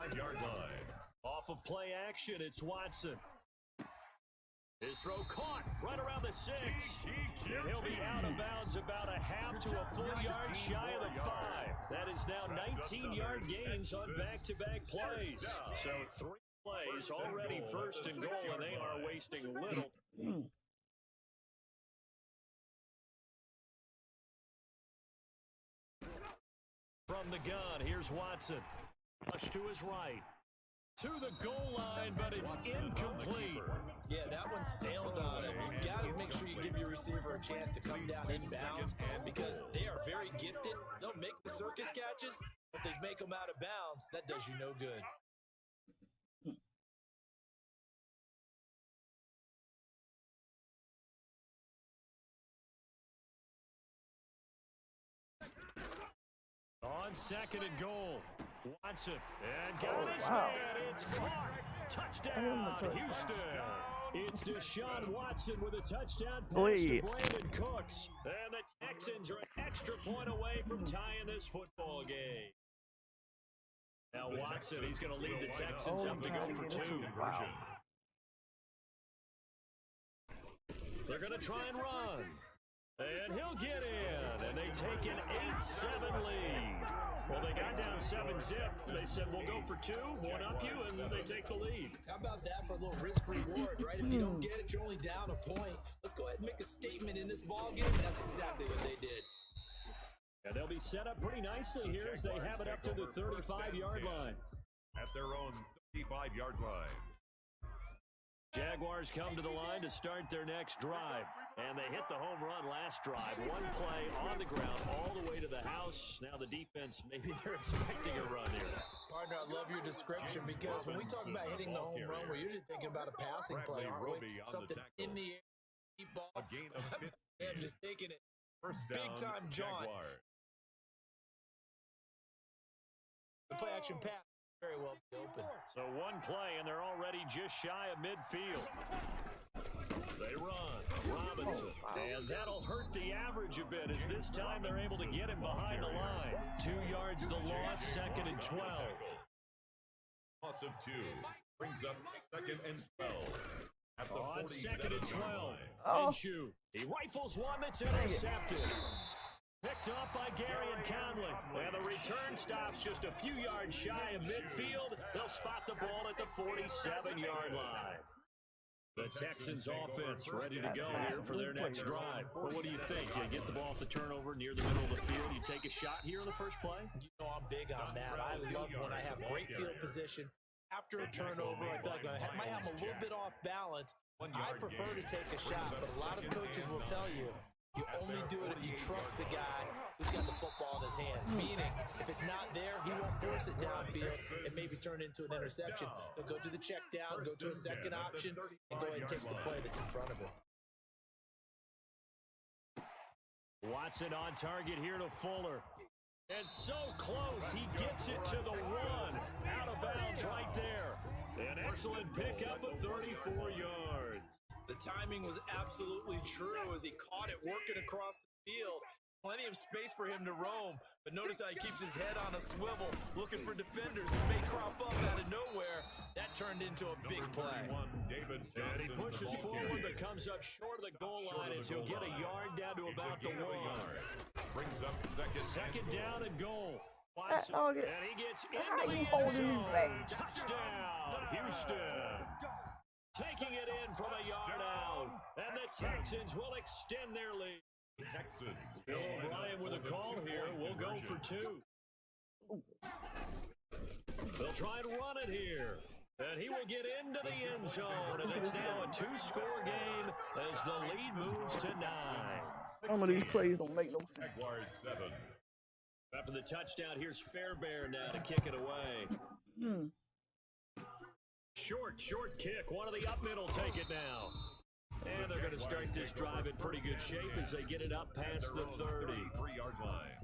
[SPEAKER 4] 5-yard line.
[SPEAKER 2] Off of play action, it's Watson. His throw caught right around the 6. And he'll be out of bounds about a half to a full yard shy of the 5. That is now 19-yard gains on back-to-back plays. So 3 plays already 1st and goal, and they are wasting little. From the gun, here's Watson. Rush to his right. To the goal line, but it's incomplete.
[SPEAKER 3] Yeah, that one sailed on him. You've got to make sure you give your receiver a chance to come down inbounds because they are very gifted. They'll make the circus catches, but they make them out of bounds. That does you no good.
[SPEAKER 2] On 2nd and goal, Watson, and got his man, it's caught. Touchdown, Houston. It's Deshaun Watson with a touchdown pass to Brandon Cooks. And the Texans are an extra point away from tying this football game. Now Watson, he's going to lead the Texans up to go for 2.
[SPEAKER 1] Wow.
[SPEAKER 2] They're going to try and run. And he'll get in, and they take an 8-7 lead. Well, they got down 7-zip. They said, we'll go for 2, one up you, and they take the lead.
[SPEAKER 3] How about that for a little risk-reward, right? If you don't get it, you're only down a point. Let's go ahead and make a statement in this ball game, and that's exactly what they did.
[SPEAKER 2] And they'll be set up pretty nicely here as they have it up to the 35-yard line.
[SPEAKER 4] At their own 35-yard line.
[SPEAKER 2] Jaguars come to the line to start their next drive. And they hit the home run last drive. One play on the ground all the way to the house. Now the defense, maybe they're expecting a run here.
[SPEAKER 3] Partner, I love your description because when we talk about hitting the home run, we're usually thinking about a passing play, aren't we? Something in the air, deep ball.
[SPEAKER 4] A gain of 15.
[SPEAKER 3] I'm just taking it.
[SPEAKER 4] First down,
[SPEAKER 3] big-time jaunt.
[SPEAKER 4] Jaguars.
[SPEAKER 3] The play-action pass very well be open.
[SPEAKER 2] So one play, and they're already just shy of midfield. They run. Robinson. And that'll hurt the average a bit as this time they're able to get him behind the line. 2 yards the loss, 2nd and 12.
[SPEAKER 4] Loss of 2. Brings up 2nd and 12. At the
[SPEAKER 2] On 2nd and 12.
[SPEAKER 1] Oh.
[SPEAKER 2] Minshew. He rifles one that's intercepted. Picked up by Gary and Conley. And the return stops just a few yards shy of midfield. They'll spot the ball at the 47-yard line. The Texans offense ready to go here for their next drive. Well, what do you think? You get the ball off the turnover near the middle of the field. You take a shot here in the first play?
[SPEAKER 3] You know I'm big on that. I love when I have great field position. After a turnover, I feel like I might have a little bit off balance. I prefer to take a shot, but a lot of coaches will tell you, you only do it if you trust the guy who's got the football in his hands. Meaning, if it's not there, he won't force it downfield and maybe turn it into an interception. He'll go to the check down, go to a second option, and go ahead and take the play that's in front of him.
[SPEAKER 2] Watson on target here to Fuller. And so close, he gets it to the 1. Out of bounds right there. An excellent pickup of 34 yards.
[SPEAKER 3] The timing was absolutely true as he caught it working across the field. Plenty of space for him to roam, but notice how he keeps his head on a swivel, looking for defenders who may crop up out of nowhere. That turned into a big play.
[SPEAKER 2] And he pushes forward, but comes up short of the goal line as he'll get a yard down to about the 1.
[SPEAKER 4] Brings up
[SPEAKER 2] Second down and goal. Watson, and he gets into the
[SPEAKER 1] hold
[SPEAKER 2] end zone.
[SPEAKER 1] him.
[SPEAKER 2] Touchdown, Houston. Taking it in from a yard out. And the Texans will extend their lead.
[SPEAKER 4] Texans.
[SPEAKER 2] Bill O'Brien with a call here. We'll go for 2. They'll try and run it here. And he will get into the end zone. And it's now a 2-score game as the lead moves to 9.
[SPEAKER 1] Some of these plays don't make no sense.
[SPEAKER 4] Jaguars 7.
[SPEAKER 2] After the touchdown, here's Fairbairn now to kick it away. Short kick. One of the up middle take it now. And they're going to start this drive in pretty good shape as they get it up past the 33-yard line.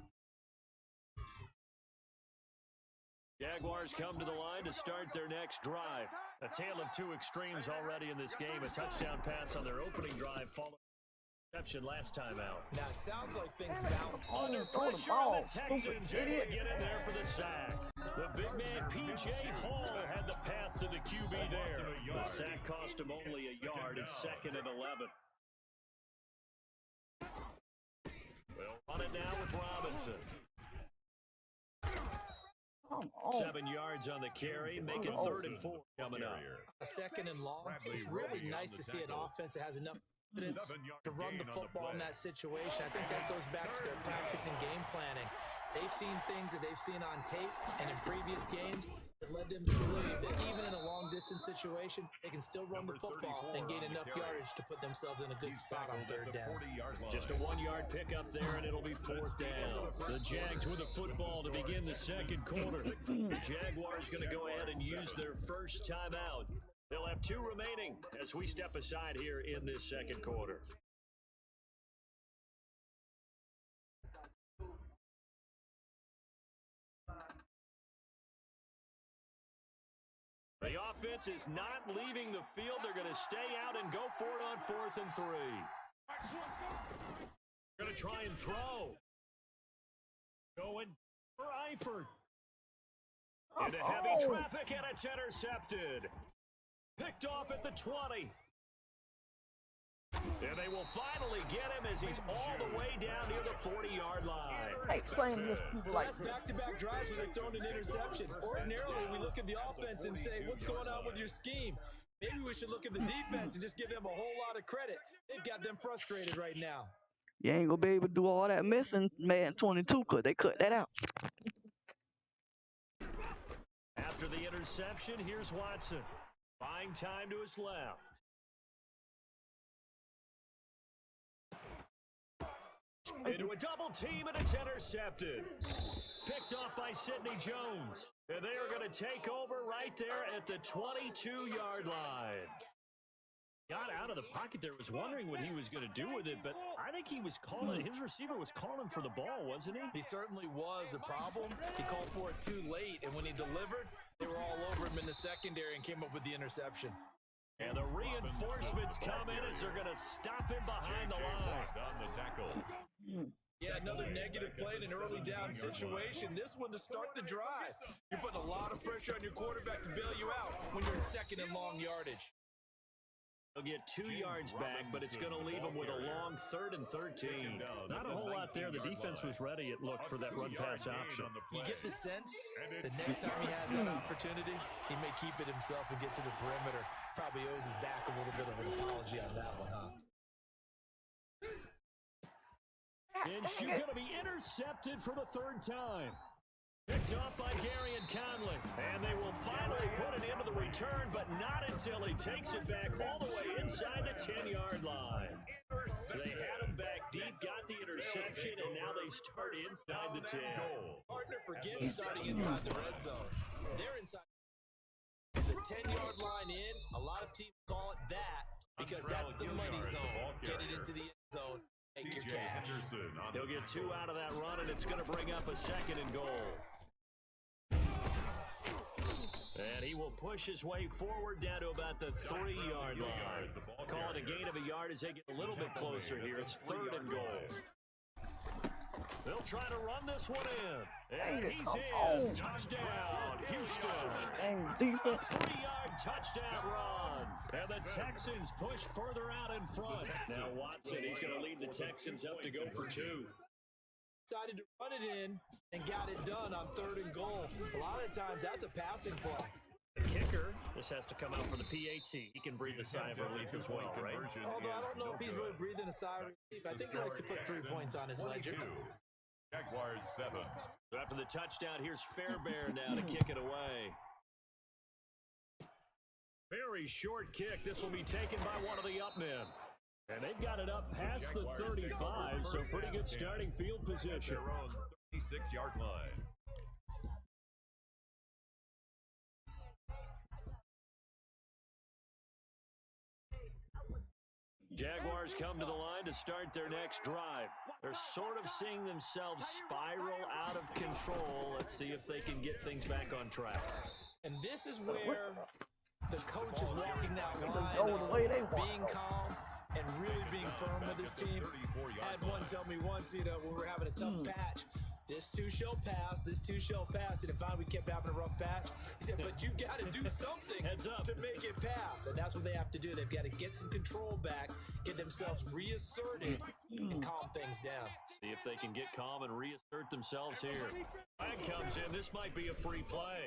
[SPEAKER 2] Jaguars come to the line to start their next drive. A tale of 2 extremes already in this game. A touchdown pass on their opening drive followed interception last time out.
[SPEAKER 3] Now, it sounds like things bound.
[SPEAKER 2] Under pressure, and the Texans able to get in there for the sack. The big man, P.J. Hall, had the path to the QB there. The sack cost him only a yard. It's 2nd and 11. They'll run it now with Robinson. 7 yards on the carry, make it 3rd and 4 coming up.
[SPEAKER 3] A 2nd and long. It's really nice to see an offense that has enough confidence to run the football in that situation. I think that goes back to their practice and game planning. They've seen things that they've seen on tape and in previous games that led them to believe that even in a long-distance situation, they can still run the football and gain enough yardage to put themselves in a good spot on 3rd down.
[SPEAKER 2] Just a 1-yard pickup there, and it'll be 4th down. The Jags with the football to begin the second quarter. The Jaguars going to go ahead and use their first timeout. They'll have 2 remaining as we step aside here in this second quarter. The offense is not leaving the field. They're going to stay out and go for it on 4th and 3. They're going to try and throw. Going for Eifert. Into heavy traffic, and it's intercepted. Picked off at the 20. And they will finally get him as he's all the way down near the 40-yard line.
[SPEAKER 1] Hey, playing against people
[SPEAKER 3] So
[SPEAKER 1] like
[SPEAKER 3] that's
[SPEAKER 1] this.
[SPEAKER 3] back-to-back drives where they've thrown an interception. Ordinarily, we look at the offense and say, what's going on with your scheme? Maybe we should look at the defense and just give them a whole lot of credit. They've got them frustrated right now.
[SPEAKER 1] You ain't gonna be able to do all that missing, man. 22, cause they cut that out.
[SPEAKER 2] After the interception, here's Watson. Buying time to his left. Into a double team, and it's intercepted. Picked off by Sidney Jones. And they are going to take over right there at the 22-yard line. Got out of the pocket there, was wondering what he was going to do with it, but I think he was calling, his receiver was calling for the ball, wasn't he?
[SPEAKER 3] He certainly was. The problem, he called for it too late, and when he delivered, they were all over him in the secondary and came up with the interception.
[SPEAKER 2] And the reinforcements come in as they're going to stop him behind the line.
[SPEAKER 4] On the tackle.
[SPEAKER 3] Yeah, another negative play in an early down situation. This one to start the drive. You're putting a lot of pressure on your quarterback to bail you out when you're in second and long yardage.
[SPEAKER 2] He'll get 2 yards back, but it's going to leave him with a long 3rd and 13. Not a whole lot there. The defense was ready, it looked, for that run-pass option.
[SPEAKER 3] You get the sense that next time he has that opportunity, he may keep it himself and get to the perimeter. Probably owes his back a little bit of an apology on that one, huh?
[SPEAKER 2] And she's going to be intercepted for the 3rd time. Picked off by Gary and Conley. And they will finally put it into the return, but not until he takes it back all the way inside the 10-yard line. They had him back deep, got the interception, and now they start inside the 10.
[SPEAKER 3] Partner forgets starting inside the red zone. They're inside the 10-yard line in. A lot of teams call it that because that's the money zone. Get it into the end zone. Take your cash.
[SPEAKER 2] He'll get 2 out of that run, and it's going to bring up a 2nd and goal. And he will push his way forward down to about the 3-yard line. Call it a gain of a yard as they get a little bit closer here. It's 3rd and goal. They'll try to run this one in. And he's in. Touchdown, Houston. A 3-yard touchdown run. And the Texans push further out in front. Now Watson, he's going to lead the Texans up to go for 2.
[SPEAKER 3] Decided to run it in and got it done on 3rd and goal. A lot of times that's a passing play.
[SPEAKER 2] The kicker, this has to come out for the PAT. He can breathe a sigh of relief as well, right?
[SPEAKER 3] Although I don't know if he's really breathing a sigh of relief. I think he likes to put 3 points on his ledger.
[SPEAKER 4] Jaguars 7.
[SPEAKER 2] So after the touchdown, here's Fairbairn now to kick it away. Very short kick. This will be taken by one of the up men. And they've got it up past the 35, so pretty good starting field position.
[SPEAKER 4] Their own 36-yard line.
[SPEAKER 2] Jaguars come to the line to start their next drive. They're sort of seeing themselves spiral out of control. Let's see if they can get things back on track.
[SPEAKER 3] And this is where the coach is walking that line of being calm and really being firm with his team. I had one tell me once, when we were having a tough patch, this too shall pass, this too shall pass. And finally we kept having a rough patch. He said, but you got to do something to make it pass. And that's what they have to do. They've got to get some control back, get themselves reasserted, and calm things down.
[SPEAKER 2] See if they can get calm and reassert themselves here. Flag comes in. This might be a free play.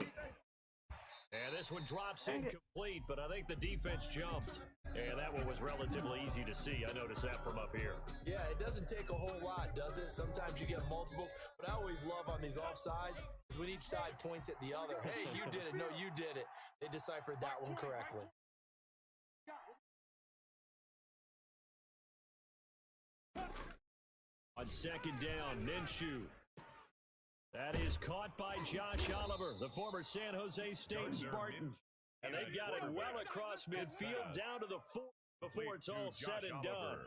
[SPEAKER 2] And this one drops incomplete, but I think the defense jumped. And that one was relatively easy to see. I noticed that from up here.
[SPEAKER 3] Yeah, it doesn't take a whole lot, does it? Sometimes you get multiples. What I always love on these offsides is when each side points at the other. Hey, you did it. No, you did it. They deciphered that one correctly.
[SPEAKER 2] On 2nd down, Minshew. That is caught by Josh Oliver, the former San Jose State Spartan. And they've got it well across midfield down to the 4 before it's all said and done.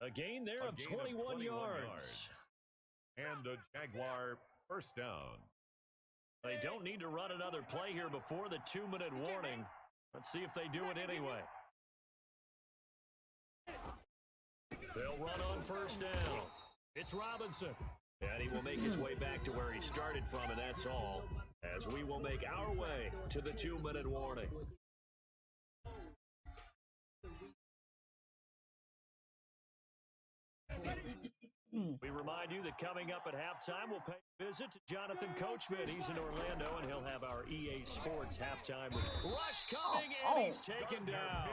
[SPEAKER 2] A gain there of 21 yards.
[SPEAKER 4] And a Jaguar first down.
[SPEAKER 2] They don't need to run another play here before the 2-minute warning. Let's see if they do it anyway. They'll run on 1st down. It's Robinson. And he will make his way back to where he started from, and that's all, as we will make our way to the 2-minute warning. We remind you that coming up at halftime, we'll pay a visit to Jonathan Coachman. He's in Orlando, and he'll have our EA Sports halftime. Rush coming, and he's taken down.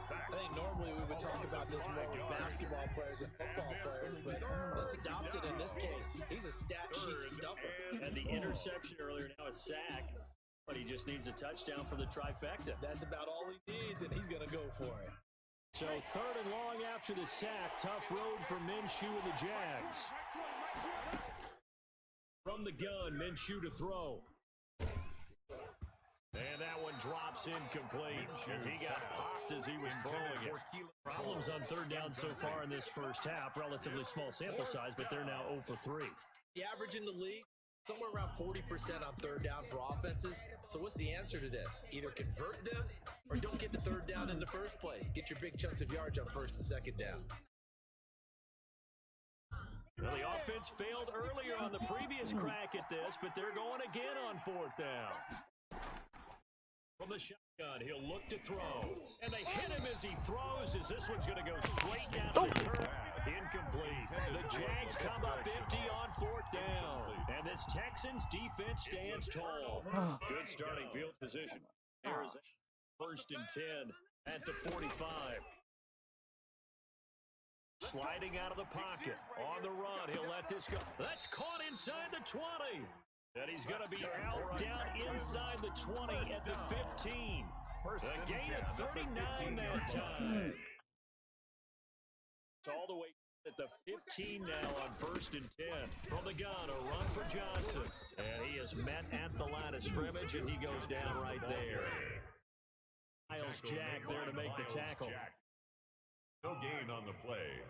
[SPEAKER 3] I think normally we would talk about this more with basketball players and football players, but let's adopt it in this case. He's a stat sheet stuffer.
[SPEAKER 2] And the interception earlier, now a sack, but he just needs a touchdown for the trifecta.
[SPEAKER 3] That's about all he needs, and he's going to go for it.
[SPEAKER 2] So 3rd and long after the sack. Tough road for Minshew and the Jags. From the gun, Minshew to throw. And that one drops incomplete as he got popped as he was throwing it. Problems on 3rd down so far in this first half. Relatively small sample size, but they're now 0 for 3.
[SPEAKER 3] The average in the league, somewhere around 40% on 3rd down for offenses. So what's the answer to this? Either convert them or don't get the 3rd down in the first place. Get your big chunks of yards on 1st and 2nd down.
[SPEAKER 2] Well, the offense failed earlier on the previous crack at this, but they're going again on 4th down. From the shotgun, he'll look to throw. And they hit him as he throws, as this one's going to go straight down to the turf. Incomplete. The Jags come up empty on 4th down. And this Texans defense stands tall. Good starting field position. Here's 1st and 10 at the 45. Sliding out of the pocket. On the run, he'll let this go. That's caught inside the 20. And he's going to be out down inside the 20 at the 15. A gain of 39 that time. It's all the way at the 15 now on 1st and 10. From the gun, a run for Johnson. And he is met at the line of scrimmage, and he goes down right there. Miles Jack there to make the tackle.
[SPEAKER 4] No gain on the play.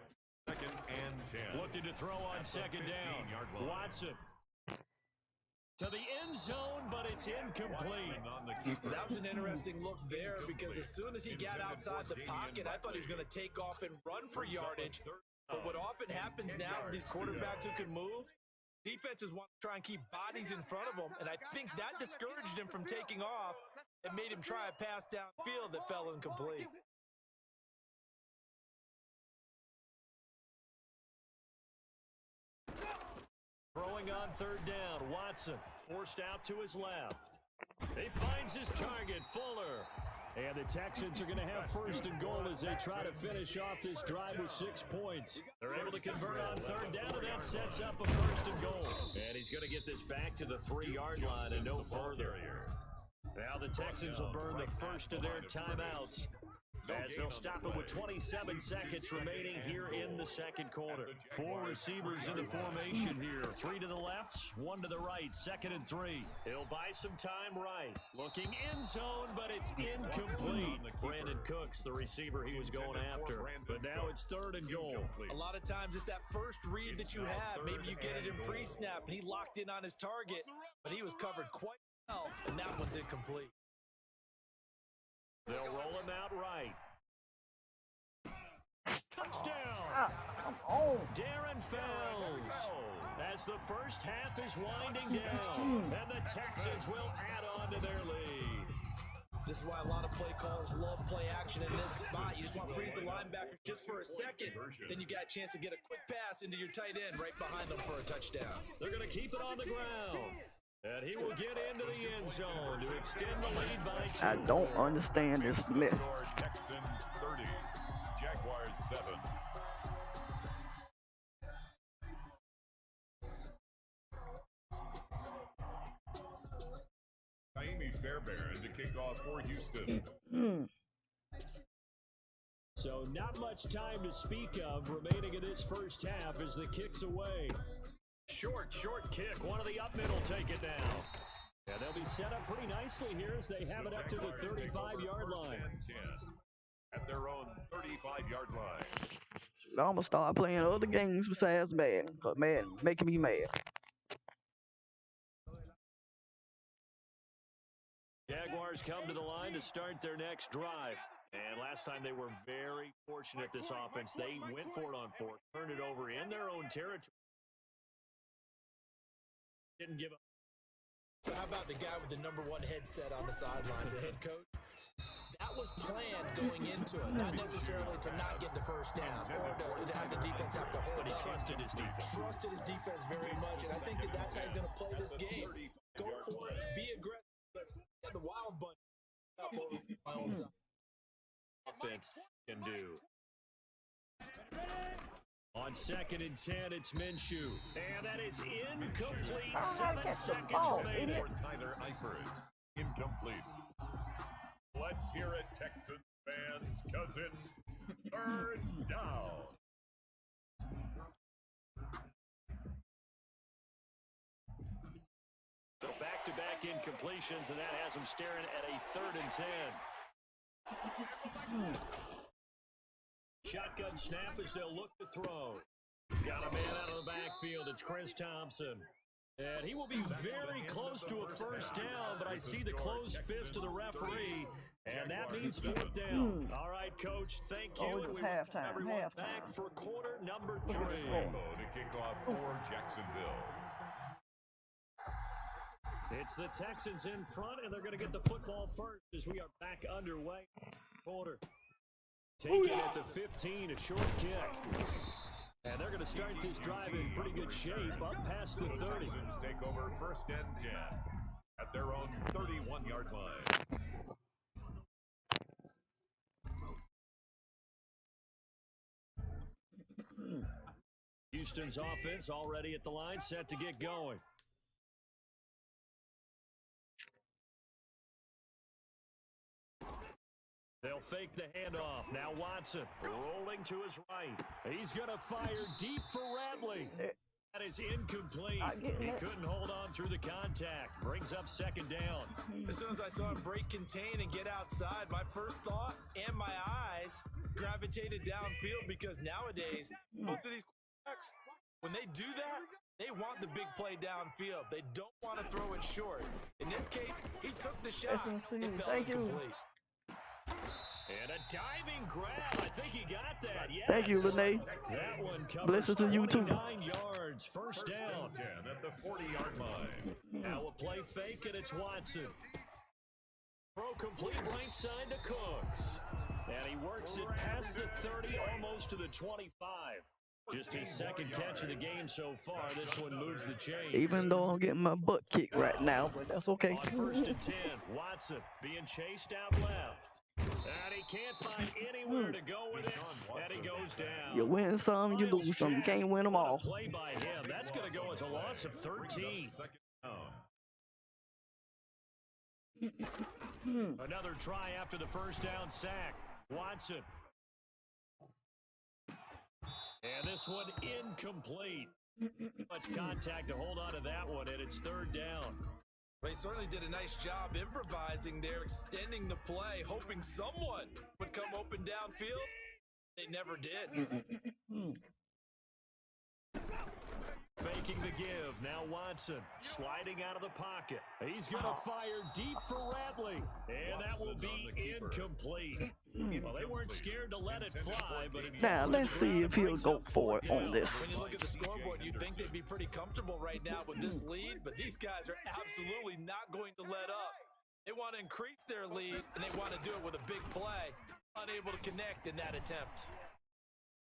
[SPEAKER 4] 2nd and 10.
[SPEAKER 2] Looking to throw on 2nd down. Watson. To the end zone, but it's incomplete.
[SPEAKER 3] That was an interesting look there because as soon as he got outside the pocket, I thought he was going to take off and run for yardage. But what often happens now with these quarterbacks who can move, defenses want to try and keep bodies in front of them, and I think that discouraged him from taking off and made him try a pass downfield that fell incomplete.
[SPEAKER 2] Throwing on 3rd down, Watson forced out to his left. He finds his target, Fuller. And the Texans are going to have 1st and goal as they try to finish off this drive with 6 points. They're able to convert on 3rd down, and that sets up a 1st and goal. And he's going to get this back to the 3-yard line and no further. Now the Texans will burn the first of their timeouts as they'll stop it with 27 seconds remaining here in the 2nd quarter. 4 receivers in the formation here. 3 to the left, 1 to the right. 2nd and 3. He'll buy some time right. Looking end zone, but it's incomplete. Brandon Cooks, the receiver he was going after. But now it's 3rd and goal.
[SPEAKER 3] A lot of times it's that first read that you have. Maybe you get it in pre-snap, and he locked in on his target, but he was covered quite well, and that one's incomplete.
[SPEAKER 2] They'll roll him out right. Touchdown! Darren Fells as the first half is winding down, and the Texans will add on to their lead.
[SPEAKER 3] This is why a lot of play callers love play action in this spot. You just want to freeze the linebacker just for a second. Then you got a chance to get a quick pass into your tight end right behind them for a touchdown.
[SPEAKER 2] They're going to keep it on the ground. And he will get into the end zone to extend the lead by 2.
[SPEAKER 1] I don't understand this myth.
[SPEAKER 4] Texans 30, Jaguars 7. Naimi Fairbairn to kick off for Houston.
[SPEAKER 2] So not much time to speak of remaining in this first half as the kick's away. Short kick. One of the up middle take it down. And they'll be set up pretty nicely here as they have it up to the 35-yard line.
[SPEAKER 4] At their own 35-yard line.
[SPEAKER 1] I'm gonna start playing other games besides Madden, but Madden making me mad.
[SPEAKER 2] Jaguars come to the line to start their next drive. And last time they were very fortunate, this offense. They went for it on 4th, turned it over in their own territory. Didn't give up.
[SPEAKER 3] So how about the guy with the #1 headset on the sidelines, the head coach? That was planned going into it, not necessarily to not get the first down or to have the defense have to hold
[SPEAKER 2] But he
[SPEAKER 3] up.
[SPEAKER 2] trusted his defense.
[SPEAKER 3] Trusted his defense very much, and I think that's how he's going to play this game. Go for it, be aggressive. Let's get the wild bunch up over my own side.
[SPEAKER 2] Offense can do. On 2nd and 10, it's Minshew. And that is incomplete. 7 seconds remaining.
[SPEAKER 4] For Tyler Eifert. Incomplete. Let's hear it, Texans fans, because it's 3rd down.
[SPEAKER 2] So back-to-back incompletions, and that has him staring at a 3rd and 10. Shotgun snap as they'll look to throw. Got a man out of the backfield. It's Chris Thompson. And he will be very close to a first down, but I see the closed fist of the referee, and that means 4th down. All right, Coach, thank you.
[SPEAKER 1] Oh,
[SPEAKER 2] And
[SPEAKER 1] it's
[SPEAKER 2] we
[SPEAKER 1] halftime,
[SPEAKER 2] welcome everyone
[SPEAKER 1] halftime.
[SPEAKER 2] back for quarter number 3.
[SPEAKER 4] Rainbow to kick off for Jacksonville.
[SPEAKER 2] It's the Texans in front, and they're going to get the football first as we are back underway. Quarter. Take it at the 15, a short kick. And they're going to start this drive in pretty good shape, up past the 30.
[SPEAKER 4] Texans take over 1st and 10 at their own 31-yard line.
[SPEAKER 2] Houston's offense already at the line, set to get going. They'll fake the handoff. Now Watson rolling to his right. He's going to fire deep for Radley. That is incomplete. He couldn't hold on through the contact. Brings up 2nd down.
[SPEAKER 3] As soon as I saw him break contain and get outside, my first thought and my eyes gravitated downfield, because nowadays, most of these quarterbacks, when they do that, they want the big play downfield. They don't want to throw it short. In this case, he took the shot. It fell incomplete.
[SPEAKER 2] And a diving grab. I think he got that. Yes.
[SPEAKER 1] Thank you, Renee.
[SPEAKER 2] That one covers
[SPEAKER 1] Blessings to you, too.
[SPEAKER 2] 29 yards. First down.
[SPEAKER 4] 10 at the 40-yard line.
[SPEAKER 2] Now a play fake, and it's Watson. Throw complete right side to Cooks. And he works it past the 30, almost to the 25. Just his 2nd catch of the game so far. This one moves the chains.
[SPEAKER 1] Even though I'm getting my butt kicked right now, but that's okay.
[SPEAKER 2] On 1st and 10, Watson being chased out left. And he can't find anywhere to go with it, and he goes down.
[SPEAKER 1] You win some, you lose some. You can't win them all.
[SPEAKER 2] Play by him. That's going to go as a loss of 13. Another try after the first down sack. Watson. And this one incomplete. Much contact to hold on to that one, and it's 3rd down.
[SPEAKER 3] Well, he certainly did a nice job improvising there, extending the play, hoping someone would come open downfield. They never did.
[SPEAKER 2] Faking the give. Now Watson sliding out of the pocket. He's going to fire deep for Radley. And that will be incomplete. Well, they weren't scared to let it fly, but it
[SPEAKER 1] Now, let's see if he'll go for it on this.
[SPEAKER 3] When you look at the scoreboard, you'd think they'd be pretty comfortable right now with this lead, but these guys are absolutely not going to let up. They want to increase their lead, and they want to do it with a big play. Unable to connect in that attempt.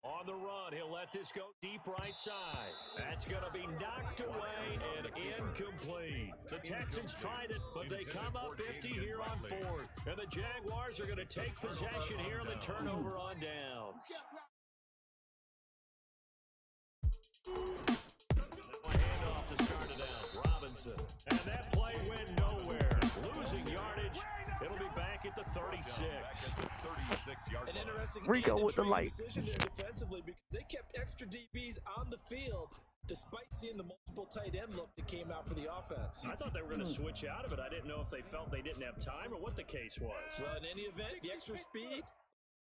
[SPEAKER 2] On the run, he'll let this go deep right side. That's going to be knocked away and incomplete. The Texans tried it, but they come up empty here on 4th. And the Jaguars are going to take possession here on the turnover on downs. A handoff to start it out. Robinson. And that play went nowhere. Losing yardage. It'll be back at the 36.
[SPEAKER 3] An interesting
[SPEAKER 1] Rico with the light.
[SPEAKER 3] decision there defensively, because they kept extra DBs on the field despite seeing the multiple tight end look that came out for the offense.
[SPEAKER 2] I thought they were going to switch out of it. I didn't know if they felt they didn't have time or what the case was.
[SPEAKER 3] Well, in any event, the extra speed,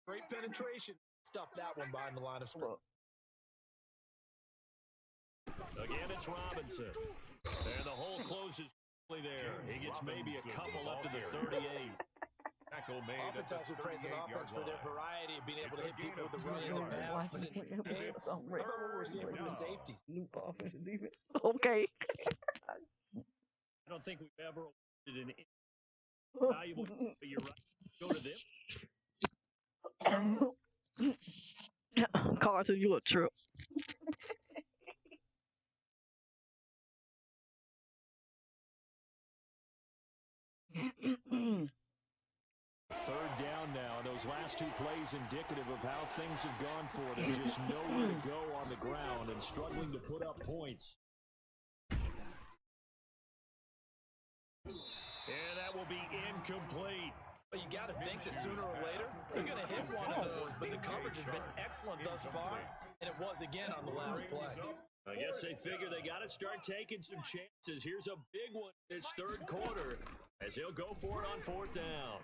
[SPEAKER 3] great penetration, stuffed that one behind the line of scrimmage.
[SPEAKER 2] Again, it's Robinson. And the hole closes there. He gets maybe a couple up to the 38.
[SPEAKER 3] Offense also praise an offense for their variety of being able to hit people with the run and the pass. But in game, how about what we're seeing from the safeties?
[SPEAKER 1] New offense and defense. Okay.
[SPEAKER 2] I don't think we've ever did an valuable, but you're right. Go to them.
[SPEAKER 1] Carter, you a trip.
[SPEAKER 2] Third down now. Those last two plays indicative of how things have gone for them. Just nowhere to go on the ground and struggling to put up points. And that will be incomplete.
[SPEAKER 3] Well, you got to think that sooner or later, you're going to hit one of those, but the coverage has been excellent thus far, and it was again on the last play.
[SPEAKER 2] I guess they figure they got to start taking some chances. Here's a big one this third quarter as he'll go for it on fourth down.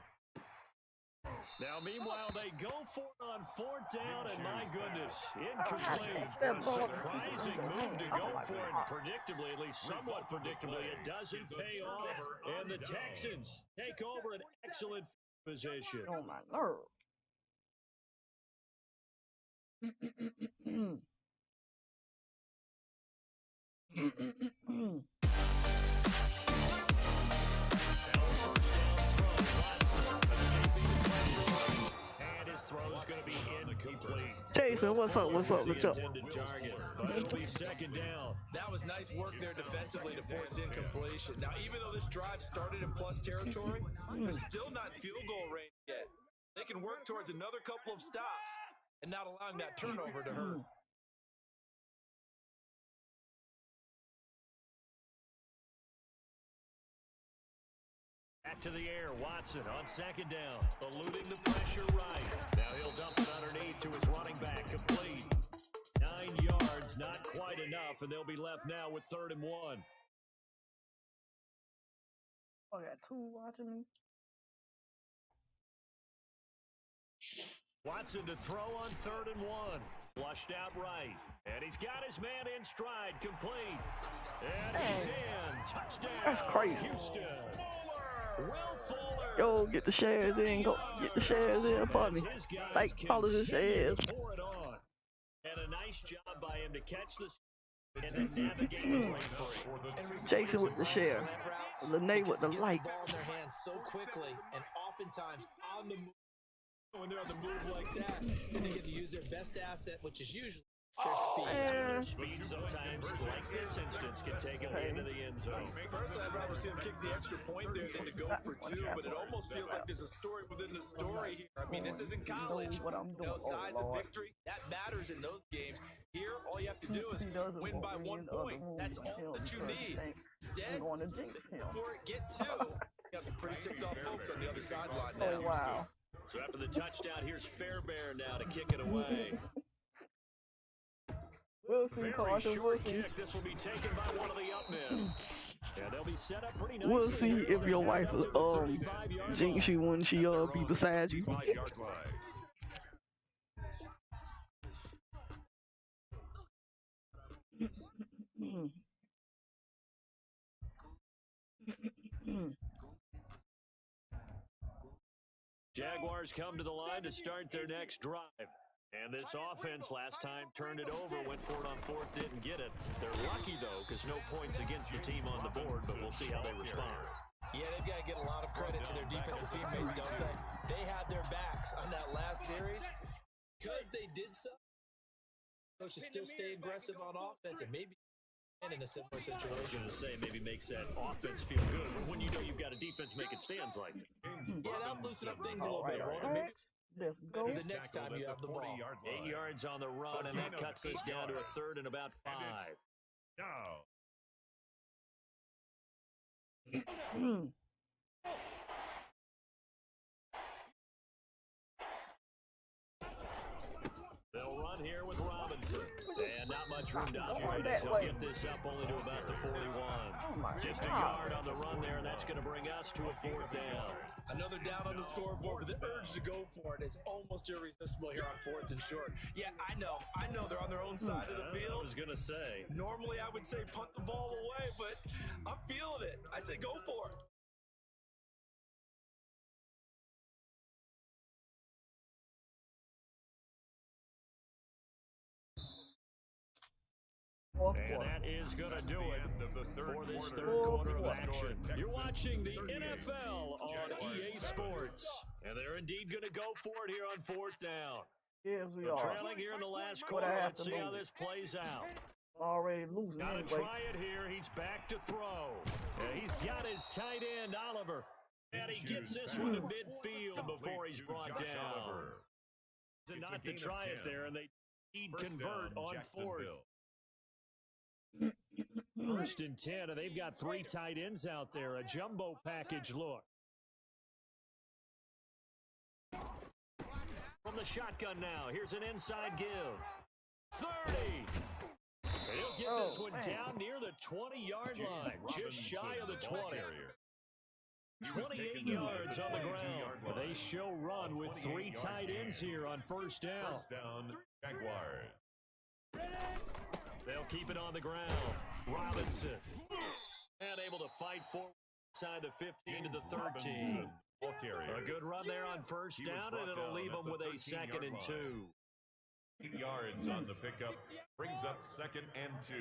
[SPEAKER 2] Now, meanwhile, they go for it on fourth down, and my goodness, incomplete. A surprising move to go for it, predictably, at least somewhat predictably. It doesn't pay off, and the Texans take over an excellent position.
[SPEAKER 1] Oh, my nerve.
[SPEAKER 2] Throw's going to be incomplete.
[SPEAKER 1] Jason, what's up? What's up? What's up?
[SPEAKER 2] But it'll be second down.
[SPEAKER 3] That was nice work there defensively to force incompletion. Now, even though this drive started in plus territory, they're still not in field goal range yet. They can work towards another couple of stops and not allowing that turnover to hurt.
[SPEAKER 2] Back to the air, Watson on second down, eluding the pressure right. Now he'll dump it underneath to his running back, complete. 9 yards, not quite enough, and they'll be left now with 3rd and 1.
[SPEAKER 1] Oh, I got 2 watching me.
[SPEAKER 2] Watson to throw on 3rd and 1. Flushed out right. And he's got his man in stride, complete. And he's in. Touchdown.
[SPEAKER 1] That's crazy.
[SPEAKER 2] Houston.
[SPEAKER 1] Yo, get the shares in. Go get the shares in for me. Like, follow the shares.
[SPEAKER 2] And a nice job by him to catch this and then navigate the way free.
[SPEAKER 1] Jason with the share. Lene with the like.
[SPEAKER 3] Ball in their hands so quickly, and oftentimes on the move. When they're on the move like that, then they get to use their best asset, which is usually their speed.
[SPEAKER 2] Speed sometimes, like this instance, can take them into the end zone.
[SPEAKER 3] Personally, I'd rather see them kick the extra point there than to go for 2, but it almost feels like there's a story within the story here. I mean, this isn't college. Size of victory, that matters in those games. Here, all you have to do is win by 1 point. That's all that you need. Instead, before it get 2, you got some pretty tipped off folks on the other sideline now.
[SPEAKER 1] Oh, wow.
[SPEAKER 2] So after the touchdown, here's Fairbairn now to kick it away.
[SPEAKER 1] We'll see, Carson. We'll see.
[SPEAKER 2] Kick. This will be taken by one of the up men. Yeah, they'll be set up pretty nicely.
[SPEAKER 1] We'll see if your wife jinx you when she be beside you.
[SPEAKER 4] 5-yard line.
[SPEAKER 2] Jaguars come to the line to start their next drive. And this offense last time turned it over, went for it on 4th, didn't get it. They're lucky, though, because no points against the team on the board, but we'll see how they respond.
[SPEAKER 3] Yeah, they've got to get a lot of credit to their defensive teammates, don't they? They had their backs on that last series. Because they did so, coaches still stay aggressive on offense and maybe in a similar situation.
[SPEAKER 2] I was going to say, maybe makes that offense feel good when you know you've got a defense making stands like that.
[SPEAKER 3] Yeah, that'll loosen up things a little bit. Maybe
[SPEAKER 1] let's go.
[SPEAKER 3] the next time you have the ball.
[SPEAKER 2] 8 yards on the run, and that cuts us down to a 3rd and about 5.
[SPEAKER 4] Now.
[SPEAKER 2] They'll run here with Robinson. And not much room to operate as he'll get this up only to about the 41. Just a yard on the run there, and that's going to bring us to a 4th down.
[SPEAKER 3] Another down on the scoreboard, but the urge to go for it is almost irresistible here on 4th and short. Yeah, I know they're on their own side of the field.
[SPEAKER 2] I was going to say.
[SPEAKER 3] Normally I would say punt the ball away, but I'm feeling it. I say go for it.
[SPEAKER 2] And that is going to do it for this third quarter of action. You're watching the NFL on EA Sports. And they're indeed going to go for it here on fourth down.
[SPEAKER 1] Yes, we
[SPEAKER 2] They're
[SPEAKER 1] are.
[SPEAKER 2] trailing here in the last quarter. Let's see how this plays out.
[SPEAKER 1] Already losing
[SPEAKER 2] Gotta
[SPEAKER 1] anyway.
[SPEAKER 2] try it here. He's back to throw. He's got his tight end, Oliver. And he gets this one to midfield before he's brought down. Not to try it there, and they need convert on fourth. First and 10, and they've got three tight ends out there. A jumbo package look. From the shotgun now, here's an inside give. 30. He'll get this one down near the 20-yard line, just shy of the 20. 28 yards on the ground. They show run with three tight ends here on first down.
[SPEAKER 4] Jaguars.
[SPEAKER 2] They'll keep it on the ground. Robinson. And able to fight forward inside the 15 to the 13. A good run there on first down, and it'll leave them with a 2nd and 2.
[SPEAKER 4] 8 yards on the pickup. Brings up 2nd and 2.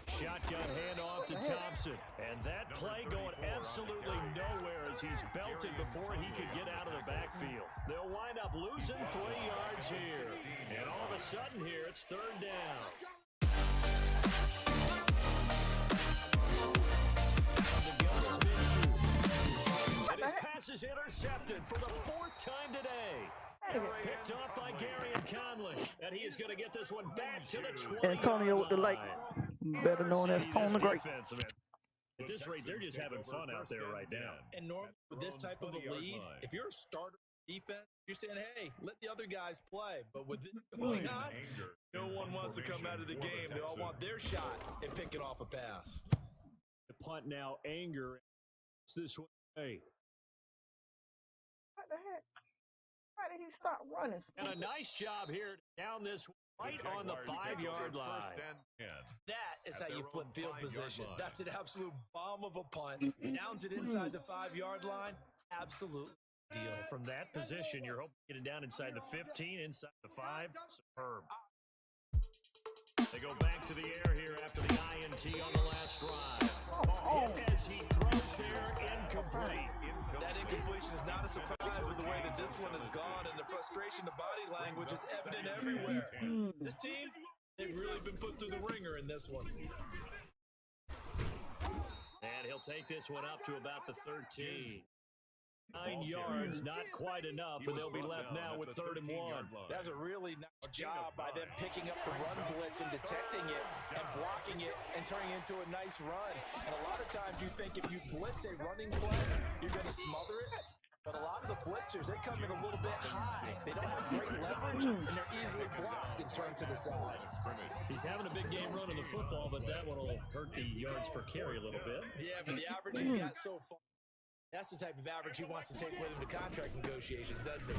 [SPEAKER 2] Shotgun handoff to Thompson. And that play going absolutely nowhere as he's belted before he could get out of the backfield. They'll wind up losing 3 yards here. And all of a sudden here, it's third down. And his pass is intercepted for the 4th time today. Picked off by Gary and Conley. And he is going to get this one back to the 20.
[SPEAKER 1] Antonio with the light. Better known as Tone the Great.
[SPEAKER 2] At this rate, they're just having fun out there right now.
[SPEAKER 3] And normally with this type of a lead, if you're a starter defense, you're saying, hey, let the other guys play. But with it going on, no one wants to come out of the game. They all want their shot and picking off a pass.
[SPEAKER 2] The punt now, Anger. It's this way.
[SPEAKER 1] What the heck? Why did he stop running?
[SPEAKER 2] And a nice job here down this right on the 5-yard line.
[SPEAKER 3] That is how you flip field position. That's an absolute bomb of a punt. Downs it inside the 5-yard line. Absolute deal.
[SPEAKER 2] From that position, you're hoping to get it down inside the 15, inside the 5. Superb. They go back to the air here after the INT on the last drive. As he throws there, incomplete.
[SPEAKER 3] That incompletion is not a surprise with the way that this one has gone, and the frustration, the body language is evident everywhere. This team, they've really been put through the ringer in this one.
[SPEAKER 2] And he'll take this one up to about the 13. 9 yards, not quite enough, and they'll be left now with 3rd and 1.
[SPEAKER 3] That's a really nice job by them picking up the run blitz and detecting it and blocking it and turning it into a nice run. And a lot of times you think if you blitz a running play, you're going to smother it. But a lot of the blitzers, they come in a little bit high. They don't have great leverage, and they're easily blocked and turned to the side.
[SPEAKER 2] He's having a big game running the football, but that one will hurt the yards per carry a little bit.
[SPEAKER 3] Yeah, but the average he's got so far, that's the type of average he wants to take with him to contract negotiations, doesn't he?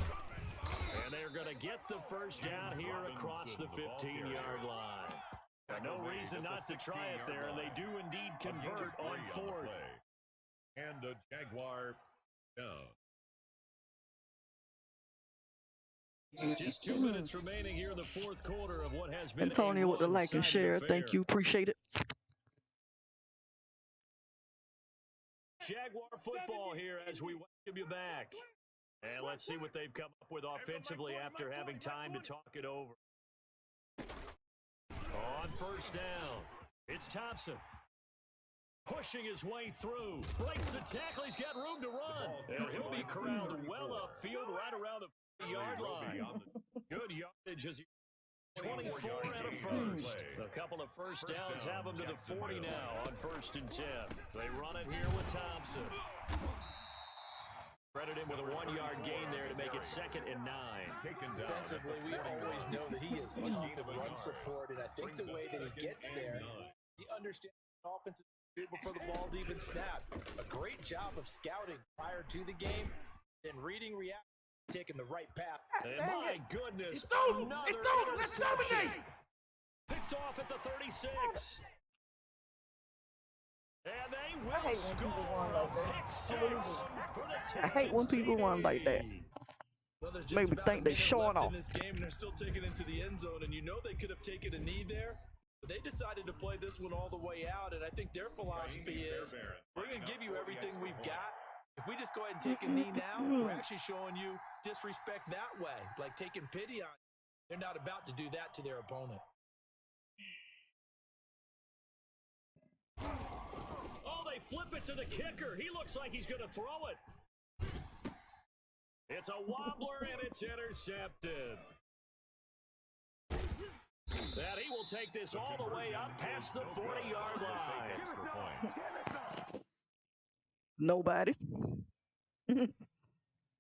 [SPEAKER 2] And they're going to get the first down here across the 15-yard line. No reason not to try it there, and they do indeed convert on 4th.
[SPEAKER 4] And a Jaguar down.
[SPEAKER 2] Just 2 minutes remaining here in the 4th quarter of what has been
[SPEAKER 1] Antonio with the like and share. Thank you. Appreciate it.
[SPEAKER 2] Jaguar football here as we welcome you back. And let's see what they've come up with offensively after having time to talk it over. On first down, it's Thompson. Pushing his way through. Breaks the tackle. He's got room to run. And he'll be corralled well upfield right around the 40-yard line. Good yardage as he 24 and a first. A couple of first downs have them to the 40 now on 1st and 10. They run it here with Thompson. Credit him with a 1-yard gain there to make it 2nd and 9.
[SPEAKER 3] Defensively, we always know that he is tough and run support, and I think the way that he gets there, he understands the offensive before the ball's even snapped. A great job of scouting prior to the game, then reading reaction. Taking the right path.
[SPEAKER 2] And my goodness,
[SPEAKER 6] it's over. Let's dominate.
[SPEAKER 2] Picked off at the 36. And they will score. Pick 6 for the Texans.
[SPEAKER 1] I hate when people run like that.
[SPEAKER 3] Well, there's just
[SPEAKER 1] Made me
[SPEAKER 3] about
[SPEAKER 1] think
[SPEAKER 3] a
[SPEAKER 1] they
[SPEAKER 3] minute
[SPEAKER 1] showing
[SPEAKER 3] left
[SPEAKER 1] off.
[SPEAKER 3] in this game, and they're still taking it to the end zone. And you know they could have taken a knee there, but they decided to play this one all the way out. And I think their philosophy is, we're going to give you everything we've got. If we just go ahead and take a knee now, we're actually showing you disrespect that way, like taking pity on you. They're not about to do that to their opponent.
[SPEAKER 2] Oh, they flip it to the kicker. He looks like he's going to throw it. It's a wobbler, and it's intercepted. That he will take this all the way up past the 40-yard line.
[SPEAKER 1] Nobody.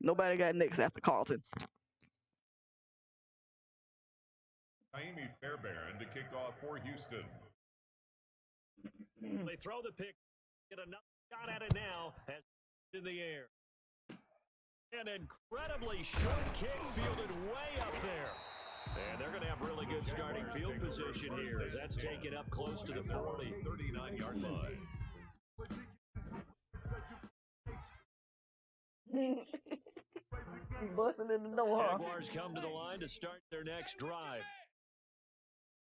[SPEAKER 1] Nobody got next after Carlton.
[SPEAKER 4] Naimi Fairbairn to kick off for Houston.
[SPEAKER 2] They throw the pick, get another shot at it now as it's in the air. An incredibly short kick fielded way up there. And they're going to have really good starting field position here as that's taken up close to the 40.
[SPEAKER 4] 39-yard line.
[SPEAKER 1] Busting in the door, huh?
[SPEAKER 2] Jaguars come to the line to start their next drive.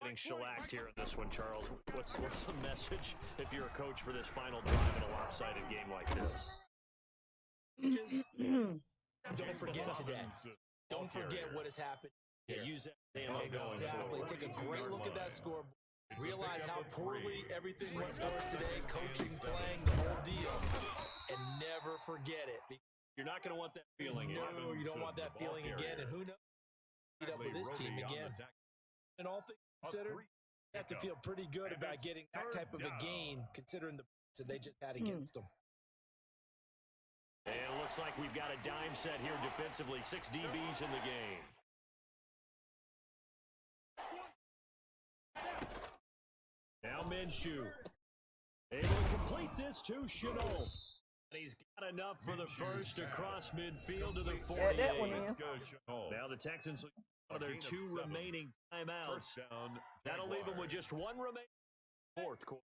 [SPEAKER 2] Getting shellacked here in this one, Charles. What's the message if you're a coach for this final drive in a lopsided game like this?
[SPEAKER 3] Just don't forget today. Don't forget what has happened.
[SPEAKER 2] Yeah, use that ammo going
[SPEAKER 3] Exactly.
[SPEAKER 2] forward.
[SPEAKER 3] Take a great look at that scoreboard. Realize how poorly everything went for us today, coaching, playing, the whole deal. And never forget it.
[SPEAKER 2] You're not going to want that feeling.
[SPEAKER 3] No, you don't want that feeling again. And who knows? Meet up with this team again. And all things considered, you have to feel pretty good about getting that type of a gain, considering the that they just had against them.
[SPEAKER 2] And it looks like we've got a dime set here defensively. 6 DBs in the game. Now Minshew. Able to complete this to Chenault. And he's got enough for the first across midfield to the 48.
[SPEAKER 1] that one in.
[SPEAKER 2] Now the Texans one of their 2 remaining timeouts. That'll leave them with just 1 remaining fourth quarter.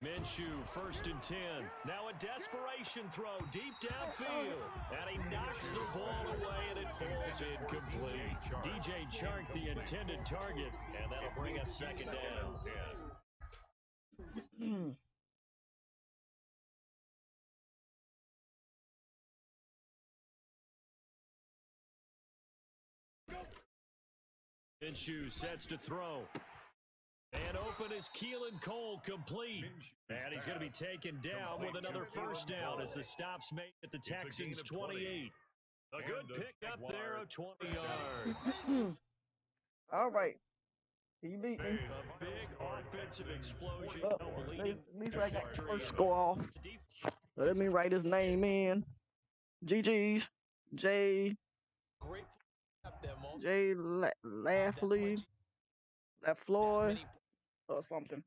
[SPEAKER 2] Minshew, 1st and 10. Now a desperation throw deep downfield. And he knocks the ball away, and it falls incomplete. DJ Chark, the intended target, and that'll bring up 2nd down. Minshew sets to throw. And open is Keelan Cole, complete. And he's going to be taken down with another first down as the stop's made at the Texans' 28. A good pick up there of 20 yards.
[SPEAKER 1] All right. He beat me.
[SPEAKER 2] A big offensive explosion.
[SPEAKER 1] At least I got the first score off. So let me write his name in. GG's. J.
[SPEAKER 3] Great up there, Mo.
[SPEAKER 1] J. Lafley. LaFloyd. Or something.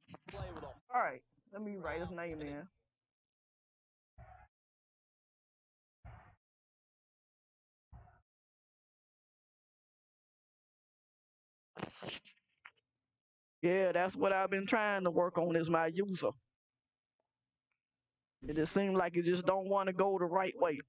[SPEAKER 1] All right. Let me write his name in. Yeah, that's what I've been trying to work on is my user. It just seems like you just don't want to go the right way.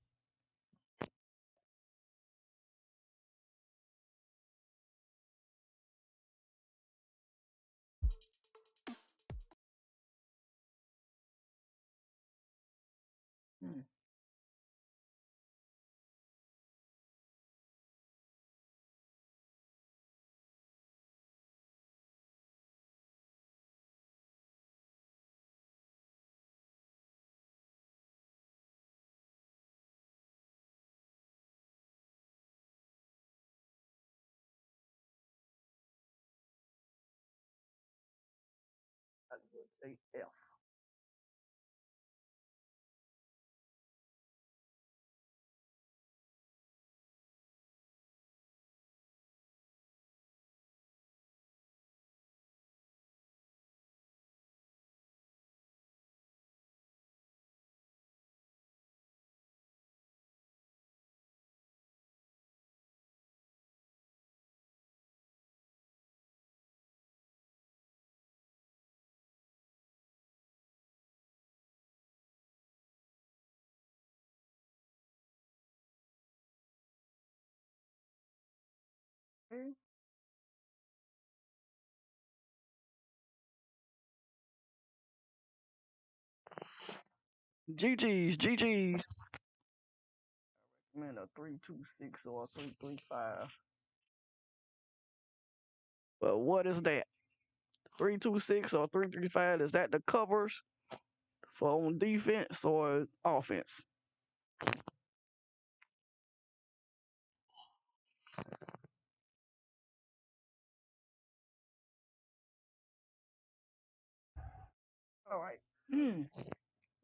[SPEAKER 1] I would say F. GG's. Man, a 3-2-6 or a 3-3-5. Well, what is that? 3-2-6 or 3-3-5? Is that the covers for on defense or offense? All right.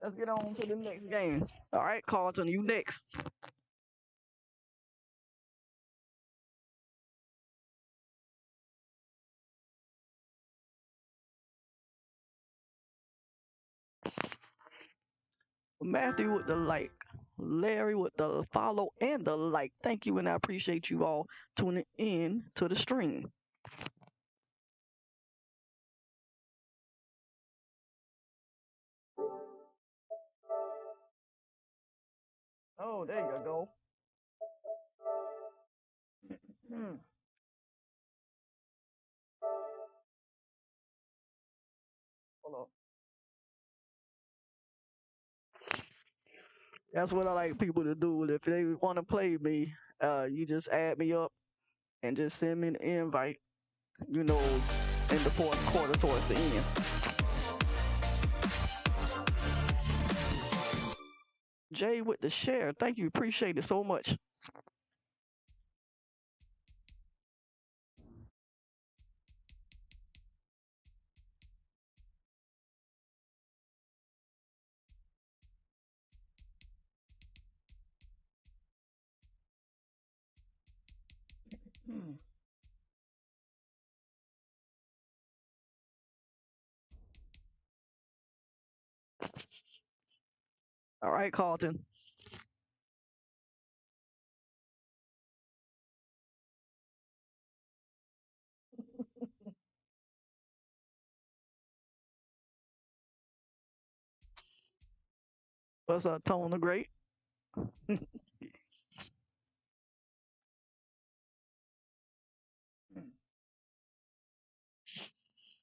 [SPEAKER 1] Let's get on to the next game. All right, Carlton, you next. Matthew with the like, Larry with the follow and the like. Thank you, and I appreciate you all tuning in to the stream. Oh, there you go. Hold on. That's what I like people to do. If they want to play me, you just add me up and just send me an invite, you know, in the fourth quarter towards the end. Jay with the share. Thank you. Appreciate it so much. All right, Carlton. What's up, Tone the Great?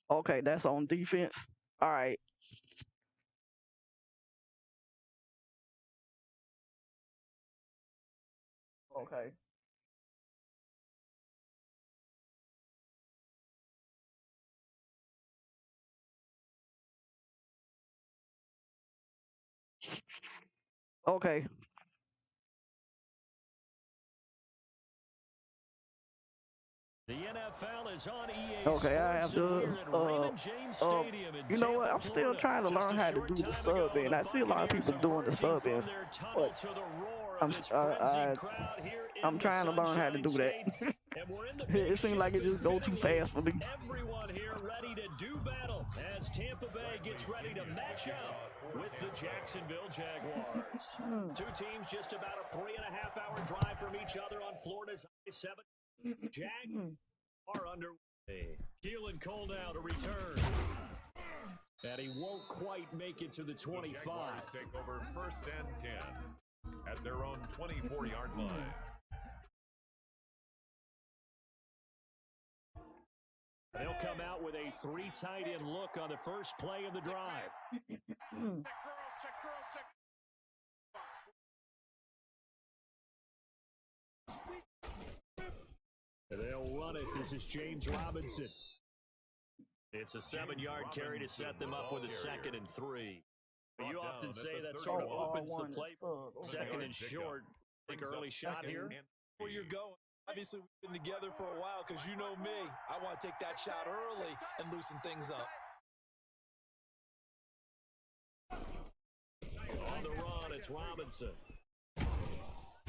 [SPEAKER 1] Okay, that's on defense. All right. Okay. Okay.
[SPEAKER 2] The NFL is on EA
[SPEAKER 1] Okay, I have
[SPEAKER 2] Sports, and
[SPEAKER 1] to.
[SPEAKER 2] we're at Raymond James Stadium in
[SPEAKER 1] You know what?
[SPEAKER 2] Tampa,
[SPEAKER 1] I'm still
[SPEAKER 2] Florida.
[SPEAKER 1] trying to
[SPEAKER 2] Just
[SPEAKER 1] learn
[SPEAKER 2] a
[SPEAKER 1] how to
[SPEAKER 2] short
[SPEAKER 1] do the
[SPEAKER 2] time
[SPEAKER 1] sub
[SPEAKER 2] ago,
[SPEAKER 1] in.
[SPEAKER 2] the
[SPEAKER 1] I see a lot of
[SPEAKER 2] Buccaneers
[SPEAKER 1] people doing the
[SPEAKER 2] emerging
[SPEAKER 1] sub
[SPEAKER 2] from
[SPEAKER 1] ins,
[SPEAKER 2] their tunnel
[SPEAKER 1] but
[SPEAKER 2] to the roar of this
[SPEAKER 1] I'm
[SPEAKER 2] frenzied crowd here in
[SPEAKER 1] I'm
[SPEAKER 2] the
[SPEAKER 1] trying to learn how to
[SPEAKER 2] Sunshine
[SPEAKER 1] do that.
[SPEAKER 2] State. And we're in the big
[SPEAKER 1] It seems like it
[SPEAKER 2] shed,
[SPEAKER 1] just go too
[SPEAKER 2] fittingly,
[SPEAKER 1] fast for me.
[SPEAKER 2] everyone here ready to do battle as Tampa Bay gets ready to match up with the Jacksonville Jaguars. Two teams just about a 3.5-hour drive from each other on Florida's I-7. Jags are underway. Keelan Cole now to return. And he won't quite make it to the 25.
[SPEAKER 4] The Jaguars take over 1st and 10 at their own 24-yard line.
[SPEAKER 2] They'll come out with a 3 tight end look on the first play of the drive. They'll run it. This is James Robinson. It's a 7-yard carry to set them up with a 2nd and 3. You often say that sort of opens the play. 2nd and short. Think early shot here.
[SPEAKER 3] Where you're going. Obviously, we've been together for a while because you know me. I want to take that shot early and loosen things up.
[SPEAKER 2] On the run, it's Robinson.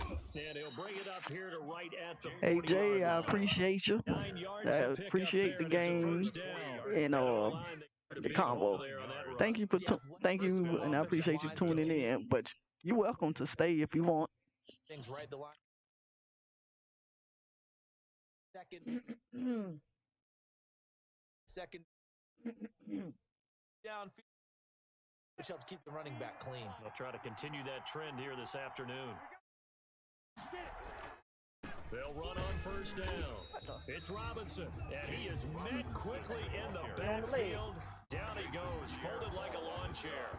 [SPEAKER 2] And he'll bring it up here to right at the 40-yard line.
[SPEAKER 1] Hey Jay, I appreciate you.
[SPEAKER 2] 9 yards
[SPEAKER 1] I
[SPEAKER 2] to pick
[SPEAKER 1] appreciate
[SPEAKER 2] up
[SPEAKER 1] the
[SPEAKER 2] there,
[SPEAKER 1] game
[SPEAKER 2] and
[SPEAKER 1] and the combo. Thank you for thank you, and I appreciate you tuning in. But you're welcome to stay if you want.
[SPEAKER 3] Things right the line. Second down, which helps keep the running back clean.
[SPEAKER 2] They'll try to continue that trend here this afternoon. They'll run on first down. It's Robinson, and he is met quickly in the backfield. Down he goes, folded like a lawn chair.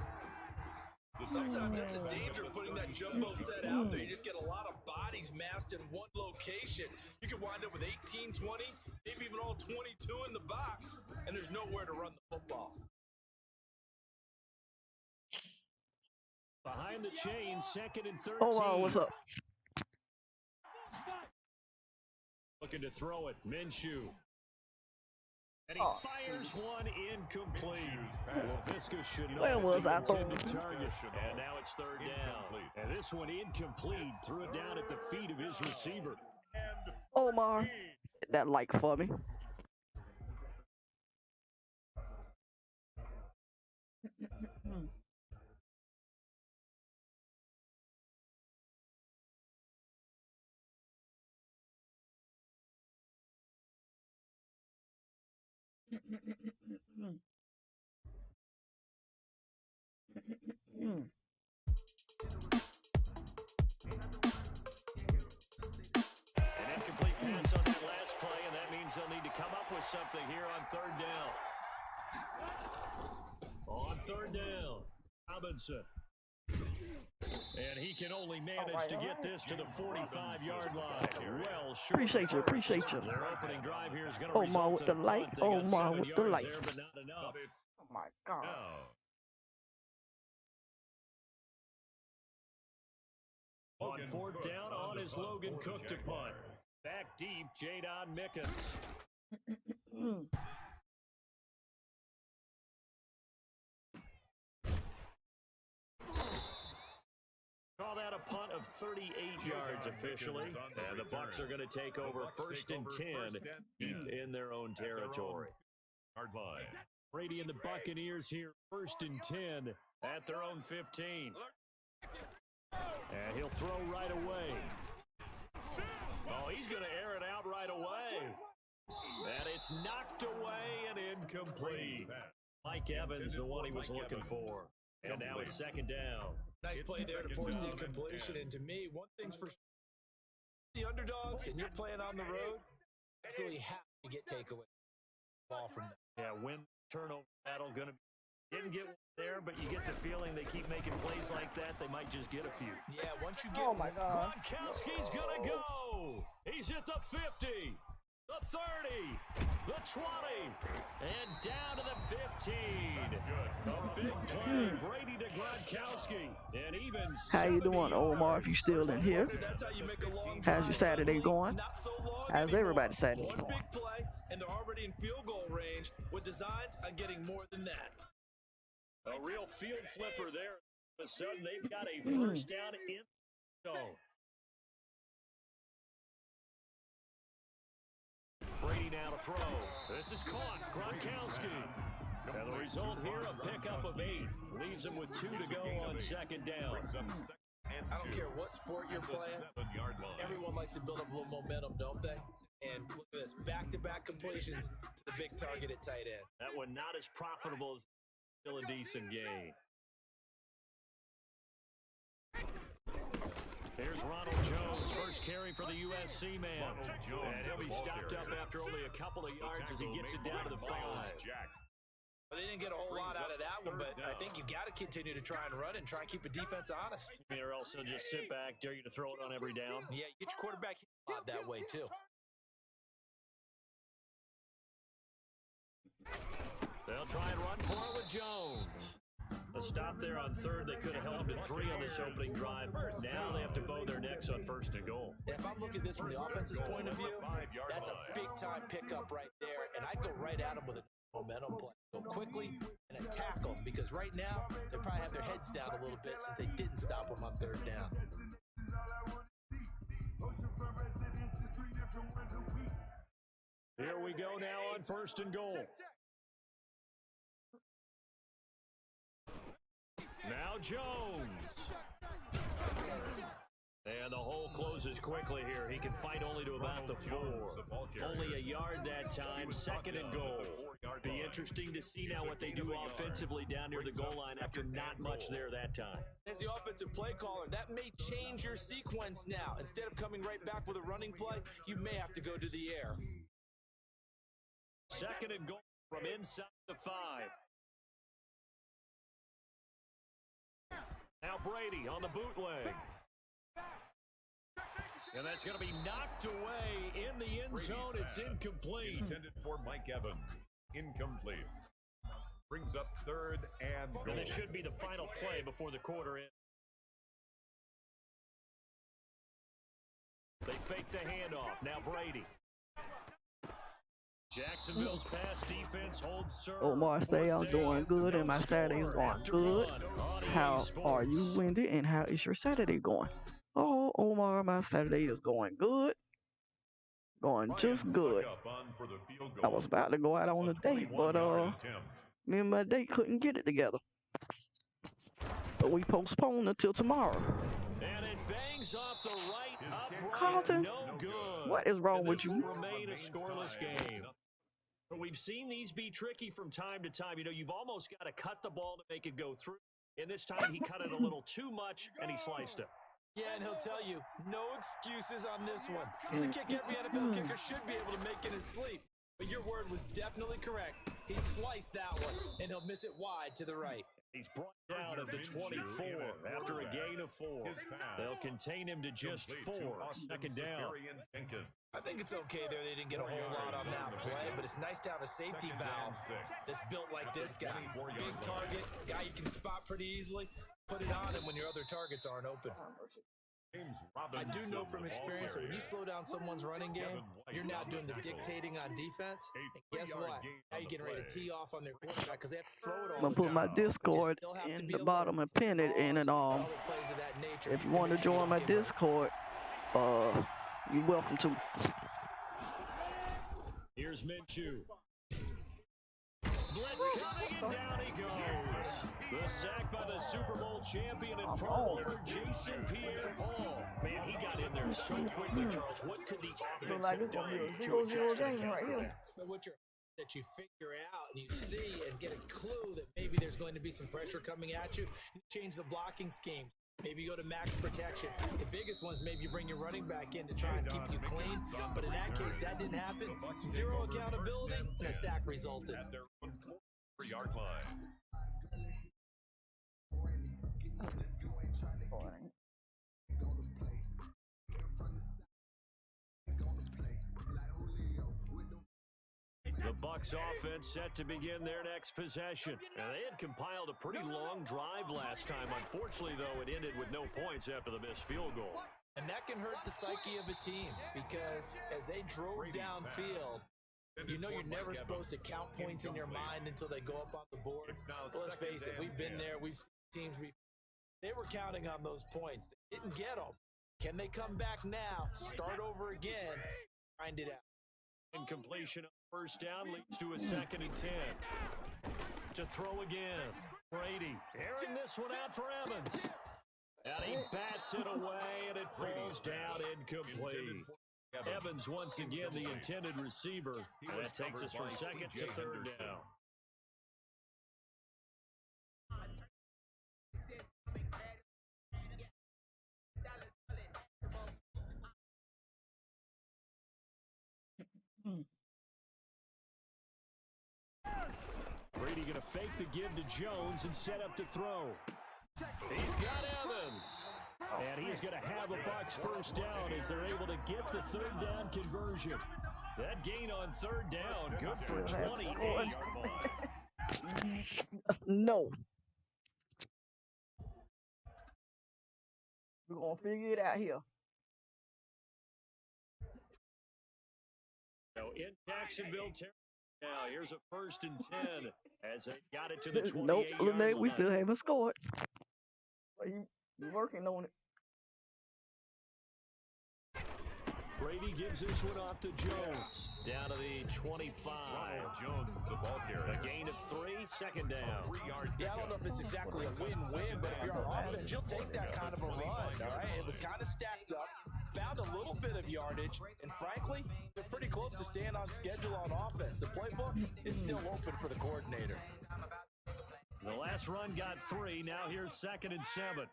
[SPEAKER 3] Sometimes that's a danger of putting that jumbo set out there. You just get a lot of bodies massed in one location. You could wind up with 18, 20, maybe even all 22 in the box, and there's nowhere to run the football.
[SPEAKER 2] Behind the chain, 2nd and 13.
[SPEAKER 1] Oh, wow, what's up?
[SPEAKER 2] Looking to throw it, Minshew. And he fires one incomplete. Well, Visca should know
[SPEAKER 1] Where was I
[SPEAKER 2] intended target. And now it's 3rd down. And this one incomplete. Threw it down at the feet of his receiver.
[SPEAKER 1] Omar, hit that like for me.
[SPEAKER 2] An incomplete pass on that last play, and that means they'll need to come up with something here on 3rd down. On 3rd down, Robinson. And he can only manage to get this to the 45-yard line. Well, short.
[SPEAKER 1] Appreciate you.
[SPEAKER 2] Their opening drive here is going to
[SPEAKER 1] Omar
[SPEAKER 2] result
[SPEAKER 1] with
[SPEAKER 2] in
[SPEAKER 1] the
[SPEAKER 2] a
[SPEAKER 1] light.
[SPEAKER 2] punt. They got
[SPEAKER 1] Omar
[SPEAKER 2] 7
[SPEAKER 1] with the
[SPEAKER 2] yards
[SPEAKER 1] light.
[SPEAKER 2] there, but not enough.
[SPEAKER 1] Oh my God.
[SPEAKER 2] On 4th down, on is Logan Cook to punt. Back deep, Jadon Mickens. Call that a punt of 38 yards officially. And the Bucs are going to take over 1st and 10 deep in their own territory. Brady and the Buccaneers here, 1st and 10 at their own 15. And he'll throw right away. Oh, he's going to air it out right away. And it's knocked away and incomplete. Mike Evans, the one he was looking for. And now it's 2nd down.
[SPEAKER 3] Nice play there to force the incompletion. And to me, one thing's for sure, the underdogs, and you're playing on the road, absolutely have to get takeaway ball from them.
[SPEAKER 2] Yeah, win turnover battle going to be. Didn't get one there, but you get the feeling they keep making plays like that, they might just get a few.
[SPEAKER 3] Yeah, once you get
[SPEAKER 1] Oh my God.
[SPEAKER 2] Gronkowski's going to go. He's hit the 50, the 30, the 20, and down to the 15. A big play, Brady to Gronkowski. And even
[SPEAKER 1] How you doing, Omar, if you still in here?
[SPEAKER 3] That's how you make a long
[SPEAKER 1] How's your Saturday going?
[SPEAKER 3] Not so long
[SPEAKER 1] How's
[SPEAKER 3] anymore.
[SPEAKER 1] everybody's Saturday
[SPEAKER 3] One
[SPEAKER 1] going?
[SPEAKER 3] big play, and they're already in field goal range with designs on getting more than that.
[SPEAKER 2] a real field flipper there. All of a sudden, they've got a 1st down in the zone. Brady now to throw. This is caught. Gronkowski. And the result here, a pickup of 8. Leaves him with 2 to go on 2nd down.
[SPEAKER 3] I don't care what sport you're playing. Everyone likes to build up a little momentum, don't they? And look at this, back-to-back completions to the big target at tight end.
[SPEAKER 2] That one not as profitable as still a decent gain. Here's Ronald Jones, first carry for the USC man. And he'll be stopped up after only a couple of yards as he gets it down to the 5.
[SPEAKER 3] Well, they didn't get a whole lot out of that one, but I think you've got to continue to try and run and try and keep a defense honest.
[SPEAKER 2] Or also just sit back, dare you to throw it on every down.
[SPEAKER 3] Yeah, you get your quarterback hit a lot that way, too.
[SPEAKER 2] They'll try and run for it with Jones. A stop there on 3rd. They could have held him to 3 on this opening drive. Now they have to bow their necks on 1st and goal.
[SPEAKER 3] And if I'm looking at this from the offense's point of view, that's a big-time pickup right there, and I go right at them with a momentum play. Go quickly and attack them, because right now they probably have their heads down a little bit since they didn't stop them on 3rd down.
[SPEAKER 2] Here we go now on 1st and goal. Now Jones. And the hole closes quickly here. He can fight only to about the 4. Only a yard that time, 2nd and goal. Be interesting to see now what they do offensively down near the goal line after not much there that time.
[SPEAKER 3] As the offensive play caller, that may change your sequence now. Instead of coming right back with a running play, you may have to go to the air.
[SPEAKER 2] 2nd and goal from inside the 5. Now Brady on the bootleg. And that's going to be knocked away in the end zone. It's incomplete.
[SPEAKER 4] Intended for Mike Evans. Incomplete. Brings up 3rd and goal.
[SPEAKER 2] And this should be the final play before the quarter ends. They fake the handoff. Now Brady. Jacksonville's pass defense holds serve.
[SPEAKER 1] Omar say I'm doing good and my Saturday's going good. How are you, Wendy? And how is your Saturday going? Oh, Omar, my Saturday is going good. Going just good. I was about to go out on a date, but me and my date couldn't get it together. So we postponed until tomorrow.
[SPEAKER 2] And it bangs off the right upright.
[SPEAKER 1] Carlton,
[SPEAKER 2] No good.
[SPEAKER 1] what is wrong with you?
[SPEAKER 2] Remain a scoreless game. But we've seen these be tricky from time to time. You know, you've almost got to cut the ball to make it go through. And this time he cut it a little too much and he sliced it.
[SPEAKER 3] Yeah, and he'll tell you, no excuses on this one. It's a kick every NFL kicker should be able to make in his sleep. But your word was definitely correct. He sliced that one, and he'll miss it wide to the right.
[SPEAKER 2] He's brought down at the 24 after a gain of 4. They'll contain him to just 4. 2nd down.
[SPEAKER 3] I think it's okay there. They didn't get a whole lot on that play, but it's nice to have a safety valve that's built like this guy. Big target, guy you can spot pretty easily. Put it on him when your other targets aren't open. I do know from experience that when you slow down someone's running game, you're now doing the dictating on defense. And guess what? Now you're getting ready to tee off on their quarterback because they have to throw it all
[SPEAKER 1] I'm gonna
[SPEAKER 3] the
[SPEAKER 1] put
[SPEAKER 3] time.
[SPEAKER 1] my Discord in the bottom and pin it in, and if you want to join my Discord, you're welcome to.
[SPEAKER 2] Here's Minshew. Blitz coming, and down he goes. The sack by the Super Bowl champion and Pro Bowler Jason Pierre-Paul. Man, he got in there so quickly, Charles. What could the offense have done to adjust and account for that?
[SPEAKER 3] But what that you figure out and you see and get a clue that maybe there's going to be some pressure coming at you, change the blocking scheme. Maybe you go to max protection. The biggest ones, maybe you bring your running back in to try and keep you clean. But in that case, that didn't happen. Zero accountability, and a sack resulted.
[SPEAKER 4] At their 4-yard line.
[SPEAKER 2] The Bucs offense set to begin their next possession. Now, they had compiled a pretty long drive last time. Unfortunately, though, it ended with no points after the missed field goal.
[SPEAKER 3] And that can hurt the psyche of a team because as they drove downfield, you know you're never supposed to count points in your mind until they go up on the board. Well, let's face it, we've been there. We've seen teams, they were counting on those points. They didn't get them. Can they come back now, start over again, find it out?
[SPEAKER 2] Incompletion of first down leads to a 2nd and 10. To throw again. Brady airing this one out for Evans. And he bats it away, and it falls down incomplete. Evans once again the intended receiver. And that takes us from 2nd to 3rd down. Brady going to fake the give to Jones and set up to throw. He's got Evans. And he's going to have a Bucs first down as they're able to get the 3rd down conversion. That gain on 3rd down, good for 28.
[SPEAKER 1] No. We're going to figure it out here.
[SPEAKER 2] So in Jacksonville territory now, here's a 1st and 10 as they got it to the 28.
[SPEAKER 1] Nope, Lene, we still haven't scored. You're working on it.
[SPEAKER 2] Brady gives this one off to Jones. Down to the 25.
[SPEAKER 4] Jones, the ball carrier.
[SPEAKER 2] A gain of 3, second down.
[SPEAKER 4] 3-yard
[SPEAKER 3] Yeah, I don't know if it's exactly a win-win, but if you're on offense, you'll take that kind of a run, all right? It was kind of stacked up, found a little bit of yardage, and frankly, they're pretty close to staying on schedule on offense. The playbook is still open for the coordinator.
[SPEAKER 2] The last run got 3. Now here's 2nd and 7.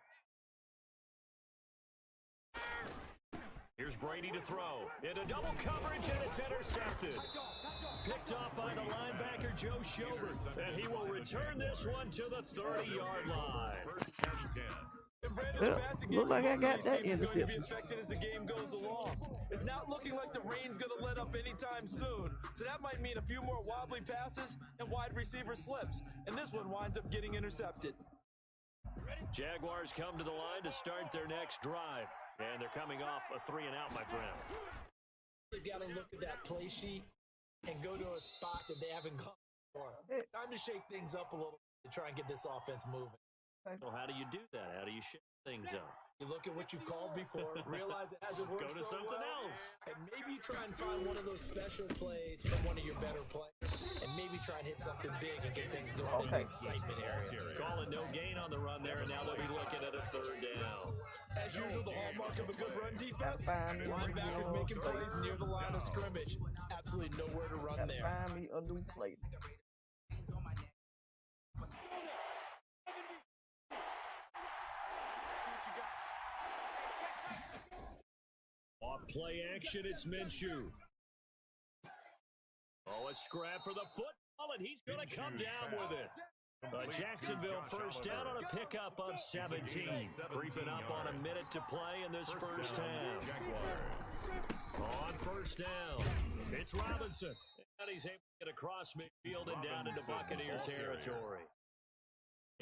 [SPEAKER 2] Here's Brady to throw. Into double coverage, and it's intercepted. Picked off by the linebacker, Joe Schobert. And he will return this one to the 30-yard line.
[SPEAKER 4] First and 10.
[SPEAKER 1] Well, look like I got that
[SPEAKER 3] Is going to be
[SPEAKER 1] interception.
[SPEAKER 3] affected as the game goes along. It's not looking like the rain's going to let up anytime soon. So that might mean a few more wobbly passes and wide receiver slips. And this one winds up getting intercepted.
[SPEAKER 2] Jaguars come to the line to start their next drive. And they're coming off a 3-and-out, my friend.
[SPEAKER 3] They've got to look at that play sheet and go to a spot that they haven't gone before. Time to shake things up a little to try and get this offense moving.
[SPEAKER 2] Well, how do you do that? How do you shake things up?
[SPEAKER 3] You look at what you've called before, realize it hasn't worked
[SPEAKER 2] Go to
[SPEAKER 3] so
[SPEAKER 2] something
[SPEAKER 3] well,
[SPEAKER 2] else.
[SPEAKER 3] and maybe try and find one of those special plays from one of your better players, and maybe try and hit something big and get things going in the excitement area.
[SPEAKER 2] Calling no gain on the run there, and now they'll be looking at a 3rd down.
[SPEAKER 3] As usual, the hallmark of a good run defense, linebackers making plays near the line of scrimmage. Absolutely nowhere to run there.
[SPEAKER 1] Find me a new play.
[SPEAKER 2] Off play action, it's Minshew. Oh, a scrap for the football, and he's going to come down with it. Jacksonville first down on a pickup of 17. Creeping up on a minute to play in this first half. On first down, it's Robinson. And he's able to get across midfield and down into Buccaneer territory.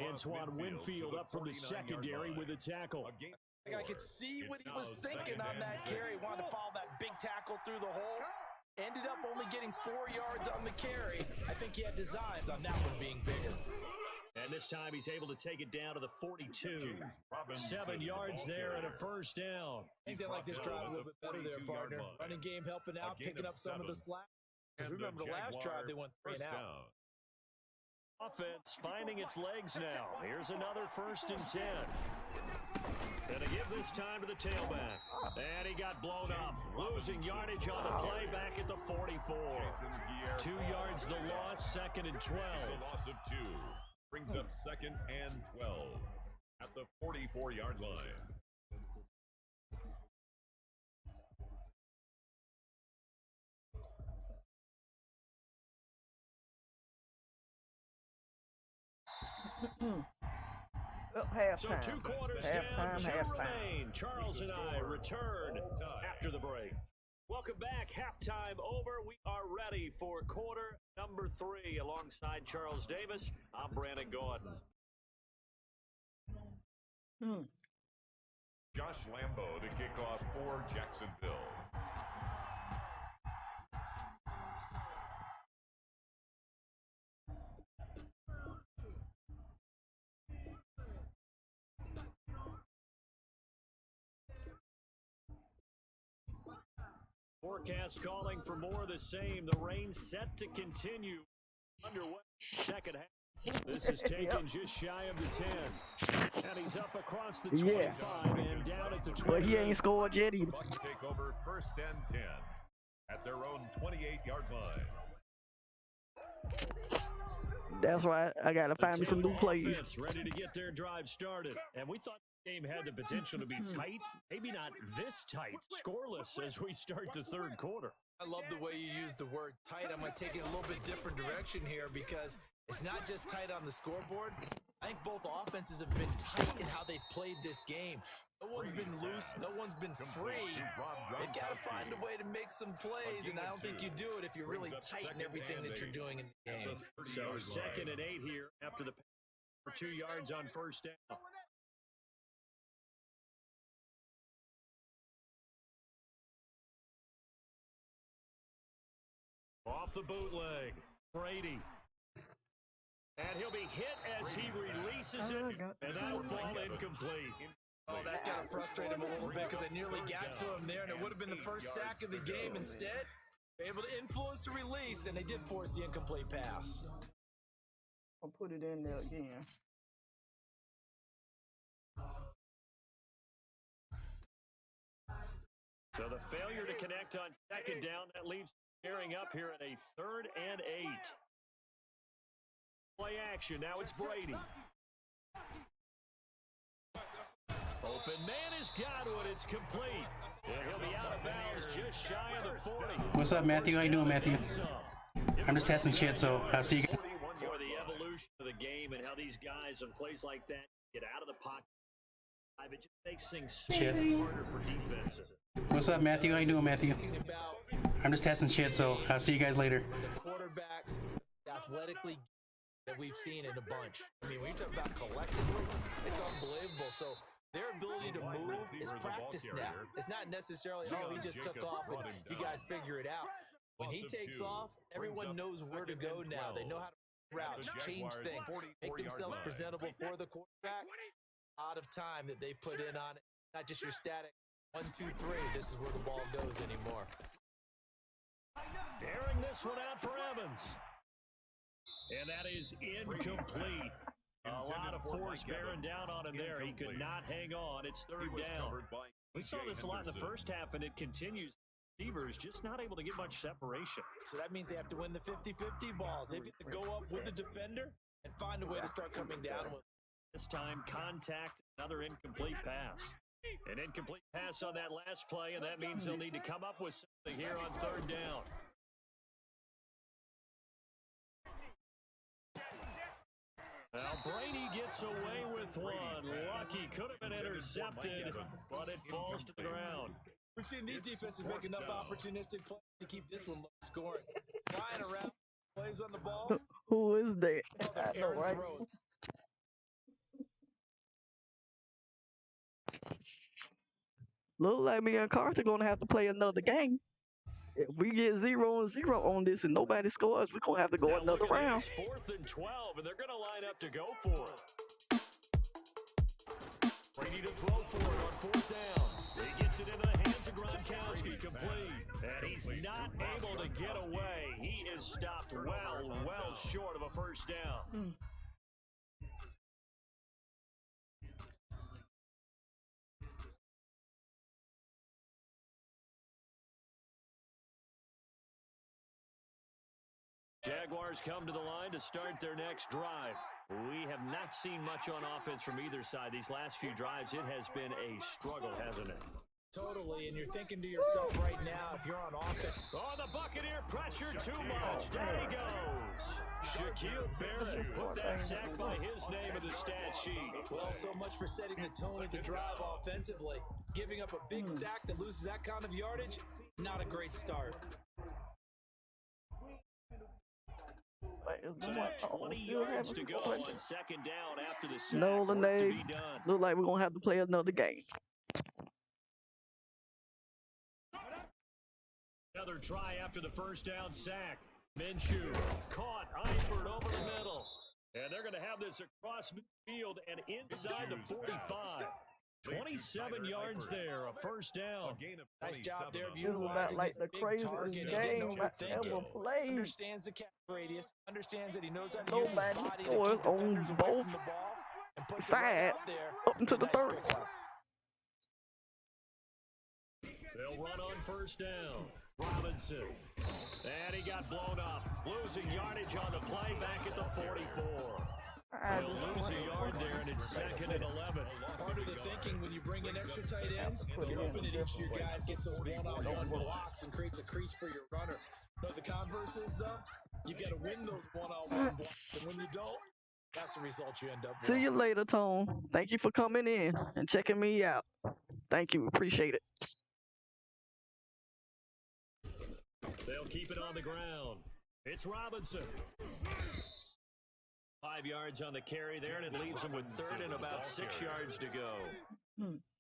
[SPEAKER 2] Antoine Winfield up from the secondary with a tackle.
[SPEAKER 3] I could see what he was thinking on that carry. Wanted to follow that big tackle through the hole. Ended up only getting 4 yards on the carry. I think he had designs on that one being bigger.
[SPEAKER 2] And this time he's able to take it down to the 42. 7 yards there and a first down.
[SPEAKER 3] I think they like this drive a little bit better there, partner. Running game helping out, picking up some of the slack. Because remember, the last drive they went 3 and out.
[SPEAKER 2] Offense finding its legs now. Here's another 1st and 10. Gonna give this time to the tailback. And he got blown up. Losing yardage on the play back at the 44. 2 yards the loss, 2nd and 12.
[SPEAKER 4] A loss of 2. Brings up 2nd and 12 at the 44-yard line.
[SPEAKER 1] Halftime.
[SPEAKER 2] So 2 quarters down, 2 remain. Charles and I return after the break. Welcome back. Halftime over. We are ready for quarter number 3 alongside Charles Davis. I'm Brandon Gordon.
[SPEAKER 4] Josh Lambo to kick off for Jacksonville.
[SPEAKER 2] Forecast calling for more of the same. The rain set to continue. Underway. Second half. This is taken just shy of the 10. And he's up across the 25 and down at the 20.
[SPEAKER 1] But he ain't scored yet either.
[SPEAKER 4] Bucs take over 1st and 10 at their own 28-yard line.
[SPEAKER 1] That's why I gotta find me some new plays.
[SPEAKER 2] Ready to get their drive started. And we thought the game had the potential to be tight. Maybe not this tight. Scoreless as we start the 3rd quarter.
[SPEAKER 3] I love the way you use the word tight. I'm going to take it a little bit different direction here because it's not just tight on the scoreboard. I think both offenses have been tight in how they've played this game. No one's been loose. No one's been free. They've got to find a way to make some plays, and I don't think you do it if you're really tight in everything that you're doing in the game.
[SPEAKER 2] So 2nd and 8 here after the for 2 yards on 1st down. Off the bootleg, Brady. And he'll be hit as he releases it, and that'll fall incomplete.
[SPEAKER 3] Oh, that's got to frustrate him a little bit because they nearly got to him there, and it would have been the first sack of the game. Instead, they're able to influence the release, and they did force the incomplete pass.
[SPEAKER 1] I'll put it in there again.
[SPEAKER 2] So the failure to connect on second down, that leaves tearing up here at a 3rd and 8. Play action, now it's Brady. Open man has got it, it's complete. And he'll be out of bounds just shy of the 40.
[SPEAKER 5] What's up, Matthew? How you doing, Matthew? I'm just testing shit, so I'll see you.
[SPEAKER 2] For the evolution of the game and how these guys on plays like that get out of the pocket. It just makes things so harder for defenses.
[SPEAKER 5] What's up, Matthew? How you doing, Matthew? I'm just testing shit, so I'll see you guys later.
[SPEAKER 3] The quarterbacks athletically that we've seen in a bunch. I mean, when you talk about collectively, it's unbelievable. So their ability to move is practiced now. It's not necessarily, oh, he just took off and you guys figure it out. When he takes off, everyone knows where to go now. They know how to route, change things, make themselves presentable for the quarterback. A lot of time that they put in on it, not just your static 1, 2, 3. This is where the ball goes anymore.
[SPEAKER 2] Airing this one out for Evans. And that is incomplete. A lot of force bearing down on him there. He could not hang on. It's 3rd down. We saw this a lot in the first half, and it continues. Receivers just not able to get much separation.
[SPEAKER 3] So that means they have to win the 50-50 balls. They've got to go up with the defender and find a way to start coming down with.
[SPEAKER 2] This time, contact, another incomplete pass. An incomplete pass on that last play, and that means they'll need to come up with something here on 3rd down. Now Brady gets away with one. Lucky, could have been intercepted, but it falls to the ground.
[SPEAKER 3] We've seen these defenses make enough opportunistic plays to keep this one scoring. Flying around, plays on the ball.
[SPEAKER 1] Who is that? I know, right? Look like me and Carter gonna have to play another game. If we get 0-0 on this and nobody scores, we're gonna have to go
[SPEAKER 2] now
[SPEAKER 1] another round.
[SPEAKER 2] 4th and 12, and they're gonna line up to go for it. Brady to throw for it on 4th down. He gets it into the hands of Gronkowski, complete. And he's not able to get away. He is stopped well short of a 1st down. Jaguars come to the line to start their next drive. We have not seen much on offense from either side. These last few drives, it has been a struggle, hasn't it?
[SPEAKER 3] Totally, and you're thinking to yourself right now, if you're on offense.
[SPEAKER 2] Oh, the Buccaneer pressure too much. There he goes. Shaquille Barrett put that sack by his name in the stat sheet.
[SPEAKER 3] Well, so much for setting the tone of the drive offensively. Giving up a big sack that loses that kind of yardage, not a great start.
[SPEAKER 2] So now 20 yards to go on 2nd down after the sack.
[SPEAKER 1] No,
[SPEAKER 2] Work to be done.
[SPEAKER 1] look like we're gonna have to play another game.
[SPEAKER 2] Another try after the 1st down sack. Minshew caught Eifert over the middle. And they're going to have this across midfield and inside the 45. 27 yards there, a 1st down.
[SPEAKER 3] Nice job there of
[SPEAKER 1] This is about
[SPEAKER 3] utilizing
[SPEAKER 1] like
[SPEAKER 3] his
[SPEAKER 1] the
[SPEAKER 3] big
[SPEAKER 1] craziest
[SPEAKER 3] target. He
[SPEAKER 1] game
[SPEAKER 3] didn't know
[SPEAKER 1] I
[SPEAKER 3] what to think.
[SPEAKER 1] ever played.
[SPEAKER 3] Understands the catch radius. Understands that he knows how to use his
[SPEAKER 1] Nobody
[SPEAKER 3] body to
[SPEAKER 1] scores
[SPEAKER 3] keep
[SPEAKER 1] on
[SPEAKER 3] defenders away
[SPEAKER 1] both
[SPEAKER 3] from the ball and push it right
[SPEAKER 1] sides
[SPEAKER 3] out there.
[SPEAKER 1] up into the
[SPEAKER 3] Nice
[SPEAKER 1] 3rd.
[SPEAKER 3] pickup.
[SPEAKER 2] They'll run on 1st down. Robinson. And he got blown up. Losing yardage on the play back at the 44. He'll lose a yard there, and it's 2nd and 11.
[SPEAKER 3] Part of the thinking when you bring in extra tight ends, you're hoping that each of your guys gets those one-on-one blocks and creates a crease for your runner. No, the converse is, though, you've got to win those one-on-one blocks, and when you don't, that's the result you end up with.
[SPEAKER 1] See you later, Tone. Thank you for coming in and checking me out. Thank you. Appreciate it.
[SPEAKER 2] They'll keep it on the ground. It's Robinson. 5 yards on the carry there, and it leaves him with 3rd and about 6 yards to go.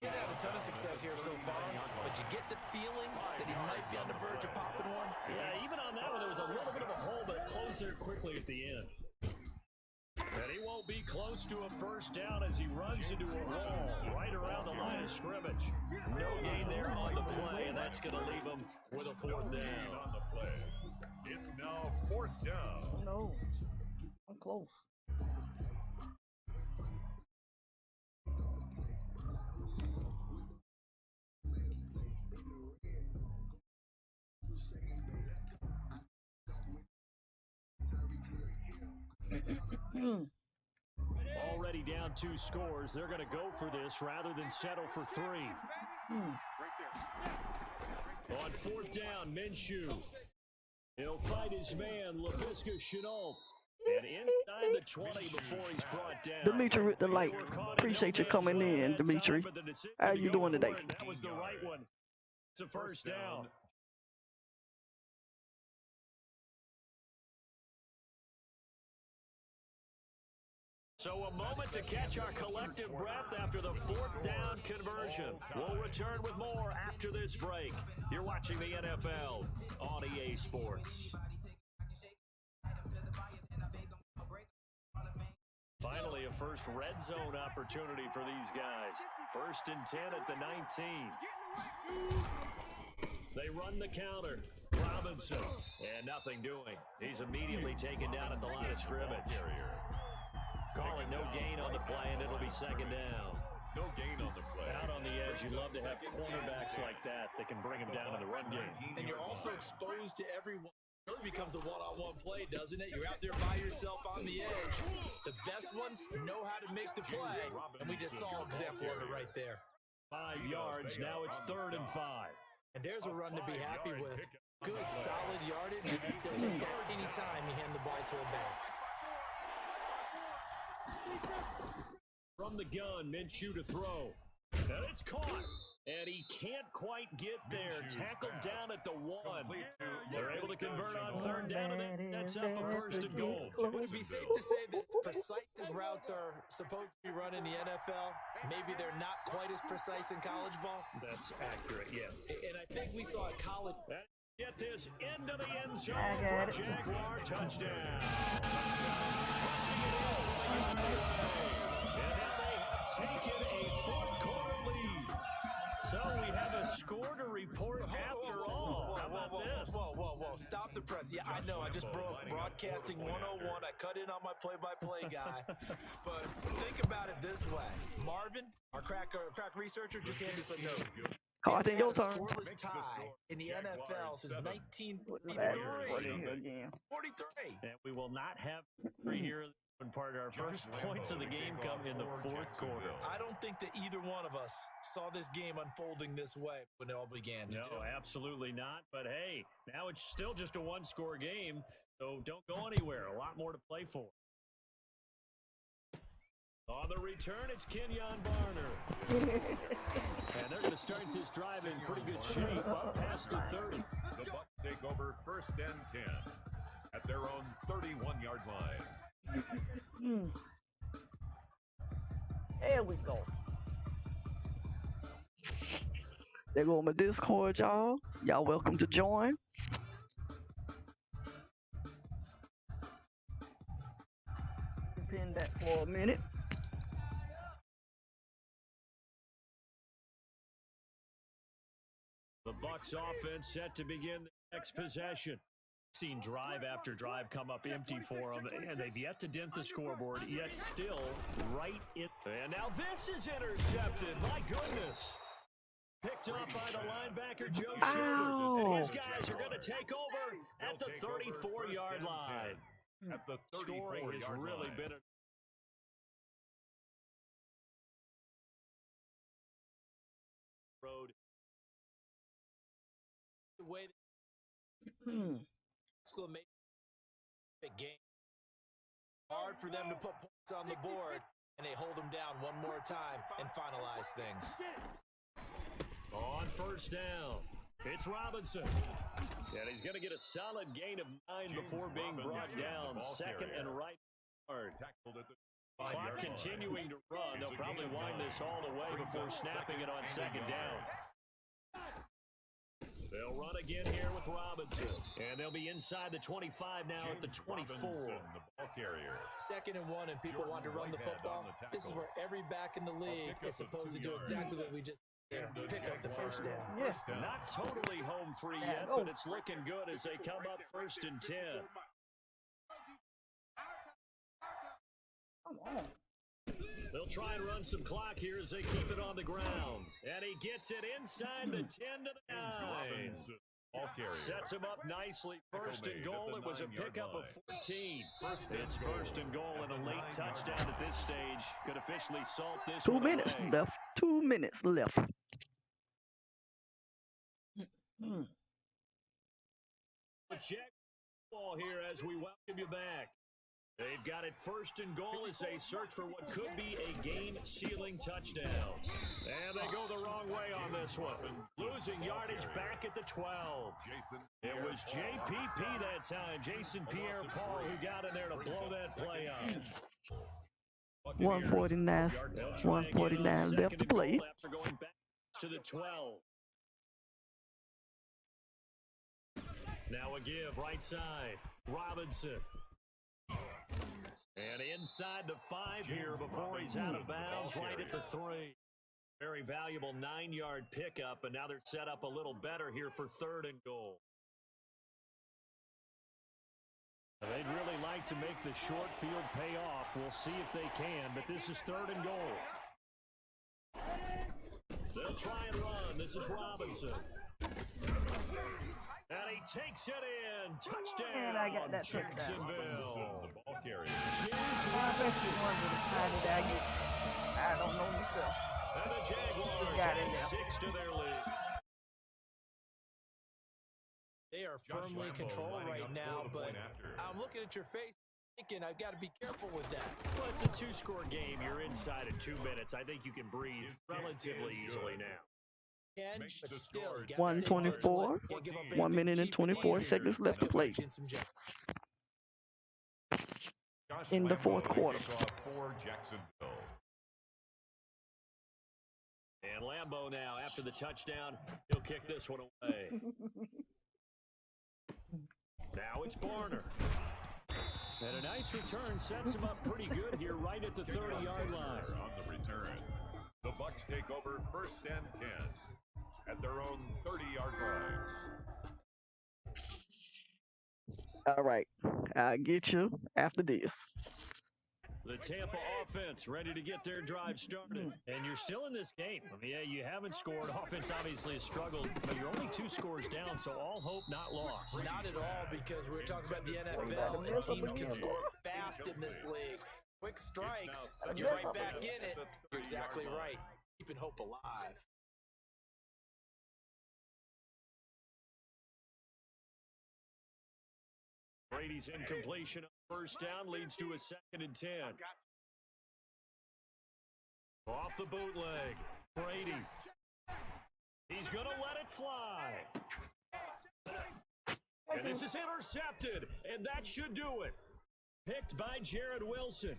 [SPEAKER 3] He had a ton of success here so far, but you get the feeling that he might be on the verge of popping one.
[SPEAKER 2] Yeah, even on that one, there was a little bit of a hole, but closed there quickly at the end. And he won't be close to a 1st down as he runs into a wall right around the of scrimmage. No gain there on the play, and that's going to leave them with a fourth down.
[SPEAKER 4] On the play. It's now fourth down.
[SPEAKER 1] Oh no, I'm close.
[SPEAKER 2] Already down 2 scores. They're going to go for this rather than settle for 3. On fourth down, Minshew. He'll fight his man, LaVisca Chenault. And inside the 20 before he's brought down.
[SPEAKER 1] Dimitri with the light. Appreciate you coming in, Dimitri. How you doing today?
[SPEAKER 2] That was the right one. It's a first down. So a moment to catch our collective breath after the fourth down conversion. We'll return with more after this break. You're watching the NFL on EA Sports. Finally, a first red zone opportunity for these guys. 1st and 10 at the 19. They run the counter. Robinson. And nothing doing. He's immediately taken down at the line of scrimmage. Call it no gain on the play, and it'll be second down.
[SPEAKER 4] No gain on the play.
[SPEAKER 2] Out on the edge, you love to have cornerbacks like that can bring them down in the run game.
[SPEAKER 3] And you're also exposed to everyone. It really becomes a one-on-one play, doesn't it? You're out there by yourself on the edge. The best ones know how to make the play, and we just saw an example of it right there.
[SPEAKER 2] 5 yards, now it's 3rd and 5.
[SPEAKER 3] And there's a run to be happy with. Good, solid yardage. They'll take that anytime you hand the ball to a back.
[SPEAKER 2] From the gun, Minshew to throw. And it's caught. And he can't quite get there. Tackled down at the 1. They're able to convert on 3rd down, and that's up a 1st and goal.
[SPEAKER 3] Would it be safe to say that precise as routes are supposed to be run in the NFL, maybe they're not quite as precise in college ball?
[SPEAKER 2] That's accurate, yeah.
[SPEAKER 3] And I think we saw a college...
[SPEAKER 2] Get this into the end zone for a Jaguar touchdown. And now they have taken a 4th-quarter lead. So we have a score to report after all. How about this?
[SPEAKER 3] Whoa. Stop the press. Yeah, I know. I just broke broadcasting 101. I cut in on my play-by-play guy. But think about it this way. Marvin, our crack researcher, just handed us a note.
[SPEAKER 1] Oh, I think your turn.
[SPEAKER 3] Scoreless tie in the NFL since 1943. 43.
[SPEAKER 2] And we will not have here in part. Our first points of the game come in the 4th quarter.
[SPEAKER 3] I don't think that either one of us saw this game unfolding this way when it all began.
[SPEAKER 2] No, absolutely not. But hey, now it's still just a 1-score game, so don't go anywhere. A lot more to play for. On the return, it's Kenyon Barner. And they're going to start this drive in pretty good shape up past the 30.
[SPEAKER 4] The Bucs take over 1st and 10 at their own 31-yard line.
[SPEAKER 1] There we go. There go my Discord, y'all. Y'all welcome to join. Pin that for a minute.
[SPEAKER 2] The Bucs offense set to begin the next possession. Seen drive after drive come up empty for them, and they've yet to dent the scoreboard, yet still right in. And now this is intercepted. My goodness. Picked up by the linebacker, Joe Shepard. And his guys are going to take over at the 34-yard line.
[SPEAKER 4] At the
[SPEAKER 2] Scoring has really been a road.
[SPEAKER 3] The way exclamation game. Hard for them to put points on the board, and they hold them down one more time and finalize things.
[SPEAKER 2] On 1st down, it's Robinson. And he's going to get a solid gain of 9 before being brought down. 2nd and right yard. Clock continuing to run. They'll probably wind this all the way before snapping it on 2nd down. They'll run again here with Robinson. And they'll be inside the 25 now at the 24.
[SPEAKER 4] Robinson, the ball carrier.
[SPEAKER 3] 2nd and 1, and people want to run the football. This is where every back in the league is supposed to do exactly what we just did. Pick up the first down.
[SPEAKER 1] Yes.
[SPEAKER 2] Not totally home free yet, but it's looking good as they come up 1st and 10.
[SPEAKER 1] Come on.
[SPEAKER 2] They'll try and run some clock here as they keep it on the ground. And he gets it inside the 10 to the 9.
[SPEAKER 4] Ball carrier.
[SPEAKER 2] Sets him up nicely. 1st and goal. It was a pickup of 14. It's 1st and goal and a late touchdown at this stage. Could officially salt this
[SPEAKER 1] 2 minutes
[SPEAKER 2] away.
[SPEAKER 1] left. 2 minutes left.
[SPEAKER 2] Check ball here as we welcome you back. They've got it 1st and goal as they search for what could be a game-sealing touchdown. And they go the wrong way on this one. Losing yardage back at the 12. It was JPP that time, Jason Pierre-Paul, who got in there to blow that play up.
[SPEAKER 1] 149 left to play.
[SPEAKER 2] After going back to the 12. Now a give, right side. Robinson. And inside the 5 here before he's out of bounds, right at the 3. Very valuable 9-yard pickup, and now they're set up a little better here for 3rd and goal. They'd really like to make the short field pay off. We'll see if they can, but this is 3rd and goal. They'll try and run. This is Robinson. And he takes it in. Touchdown.
[SPEAKER 1] And I got that touchdown.
[SPEAKER 2] Jacksonville.
[SPEAKER 4] The ball carrier.
[SPEAKER 1] I don't know myself.
[SPEAKER 2] And the Jaguars
[SPEAKER 1] got it
[SPEAKER 2] add
[SPEAKER 1] now.
[SPEAKER 2] 6 to their lead.
[SPEAKER 3] They are firmly in control right now, but I'm looking at your face thinking I've got to be careful with that.
[SPEAKER 2] Well, it's a 2-score game. You're inside in 2 minutes. I think you can breathe relatively easily now.
[SPEAKER 3] But still,
[SPEAKER 1] 124. 1 minute and 24 seconds left to play. In the 4th quarter.
[SPEAKER 4] For Jacksonville.
[SPEAKER 2] And Lambeau now, after the touchdown, he'll kick this one away. Now it's Barner. And a nice return sets him up pretty good here right at the 30-yard line.
[SPEAKER 4] On the return. The Bucs take over 1st and 10 at their own 30-yard line.
[SPEAKER 1] All right. I'll get you after this.
[SPEAKER 2] The Tampa offense ready to get their drive started. And you're still in this game. I mean, yeah, you haven't scored. Offense obviously has struggled, but you're only 2 scores down, so all hope not lost.
[SPEAKER 3] Not at all, because we're talking about the NFL, and teams can score fast in this league. Quick strikes, you're right back in it. You're exactly right. Keeping hope alive.
[SPEAKER 2] Brady's incompletion on 1st down leads to a 2nd and 10. Off the bootleg, Brady. He's going to let it fly. And this is intercepted, and that should do it. Picked by Jared Wilson.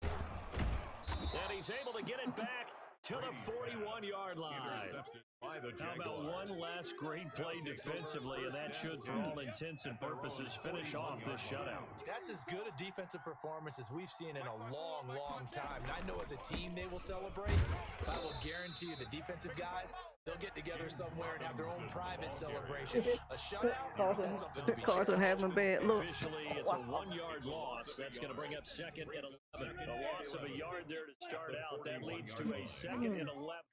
[SPEAKER 2] And he's able to get it back to the 41-yard line. How about one last great play defensively, and that should, for all intents and purposes, finish off this shutout.
[SPEAKER 3] That's as good a defensive performance as we've seen in a long, long time. And I know as a team they will celebrate, but I will guarantee you the defensive guys, they'll get together somewhere and have their own private celebration. A shutout, that's something to be
[SPEAKER 1] Carter having a bad look.
[SPEAKER 2] Officially, it's a 1-yard loss. That's going to bring up 2nd and 11. A loss of a yard there to start out. That leads to a 2nd and 11.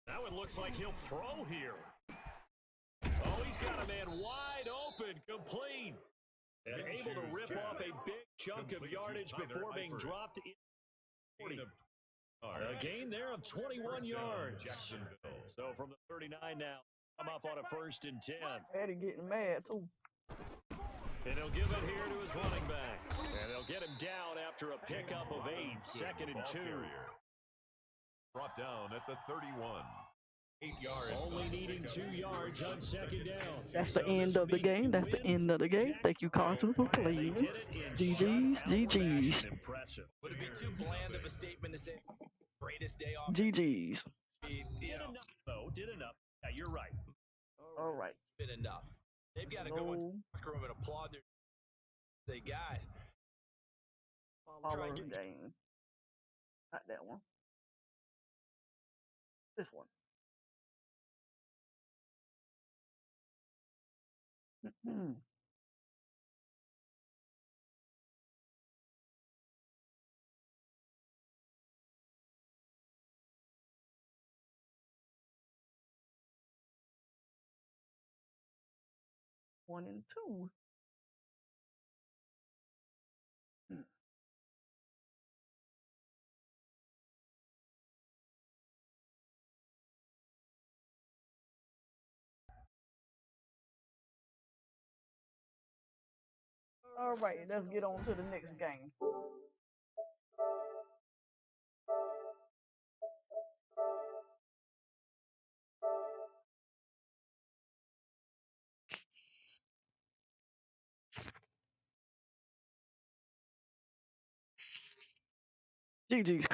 [SPEAKER 2] Now it looks like he'll throw here. Oh, he's got a man wide open, complete. And able to rip off a big chunk of yardage before being dropped in 40. A gain there of 21 yards. So from the 39 now, come up on a 1st and 10.
[SPEAKER 1] Eddie getting mad, too.
[SPEAKER 2] And he'll give it here to his running back. And they'll get him down after a pickup of 8, 2nd and 2.
[SPEAKER 4] Brought down at the 31. 8 yards.
[SPEAKER 2] Only needing 2 yards on 2nd down.
[SPEAKER 1] That's the end of the game. That's the end of the game. Thank you, Carter, for playing. GG's, GG's.
[SPEAKER 3] Would it be too bland of a statement to say greatest day off?
[SPEAKER 1] GG's.
[SPEAKER 3] You know,
[SPEAKER 2] did enough. Yeah, you're right.
[SPEAKER 1] All right.
[SPEAKER 3] Been enough. They've got to go into the locker room and applaud their guys.
[SPEAKER 1] Follow game. Not that one. This one. One and two. All right, let's get on to the next game. GG's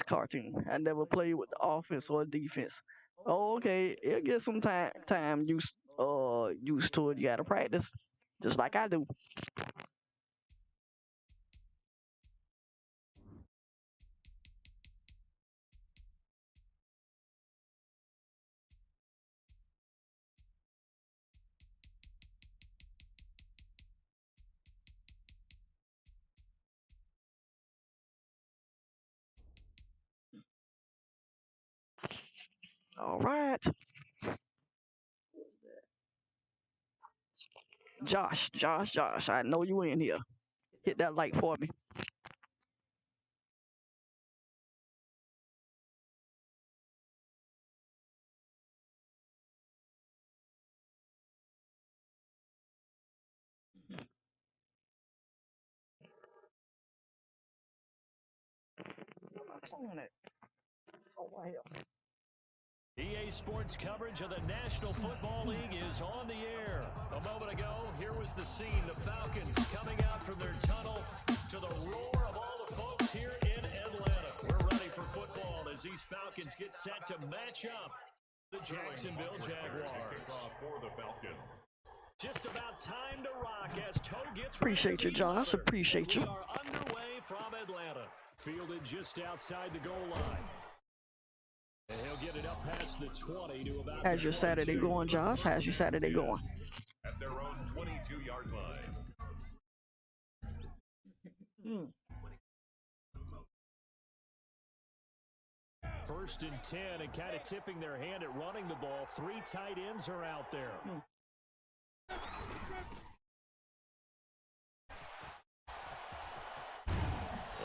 [SPEAKER 1] Cartoon. I never played with the offense or defense. Oh, okay, it'll get some time used to it. You gotta practice, just like I do. All right. Josh, I know you in here. Hit that like for me. Oh, right here.
[SPEAKER 2] EA Sports coverage of the National Football League is on the air. A moment ago, here was the scene. The Falcons coming out from their tunnel to the roar of all the folks here in Atlanta. We're ready for football as these Falcons get set to match up the Jacksonville Jaguars.
[SPEAKER 4] For the Falcons.
[SPEAKER 2] Just about time to rock as Toe gets
[SPEAKER 1] Appreciate you, Josh. Appreciate you.
[SPEAKER 2] We are underway from Atlanta. Fielded just outside the goal line. And he'll get it up past the 20 to about
[SPEAKER 1] How's your Saturday going, Josh? How's your Saturday going?
[SPEAKER 4] At their own 22-yard line.
[SPEAKER 2] First and 10 and kind of tipping their hand at running the ball. 3 tight ends are out there.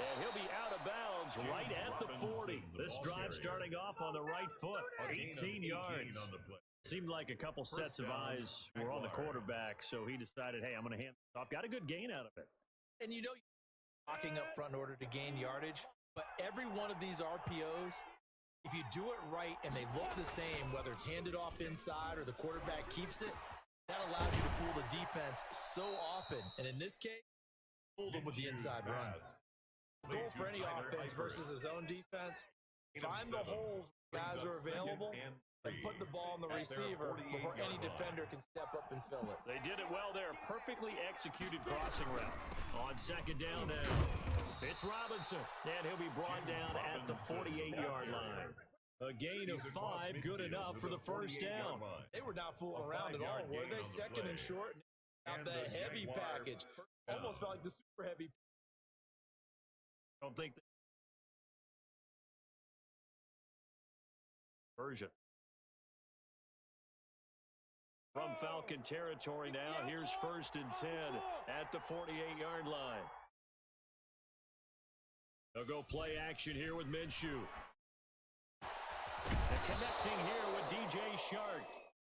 [SPEAKER 2] And he'll be out of bounds right at the 40. This drive starting off on the right foot. 18 yards. Seemed like a couple sets of eyes were on the quarterback, so he decided, hey, I'm going to hand this off. Got a good gain out of it.
[SPEAKER 3] And you know, blocking up front in order to gain yardage, but every one of these RPOs, if you do it right and they look the same, whether it's handed off inside or the quarterback keeps it, that allows you to fool the defense so often. And in this case, fool them with the inside run. The goal for any offense versus his own defense, find the holes where guys are available and put the ball on the receiver before any defender can step up and fill it.
[SPEAKER 2] They did it well there. Perfectly executed crossing route. On second down now, it's Robinson, and he'll be brought down at the 48-yard line. A gain of 5, good enough for the first down.
[SPEAKER 3] They were not fooling around at all, were they? Second and short, out the heavy package. Almost felt like the super heavy.
[SPEAKER 2] Don't think that version. From Falcon territory now, here's first and 10 at the 48-yard line. They'll go play action here with Minshew. And connecting here with DJ Shark.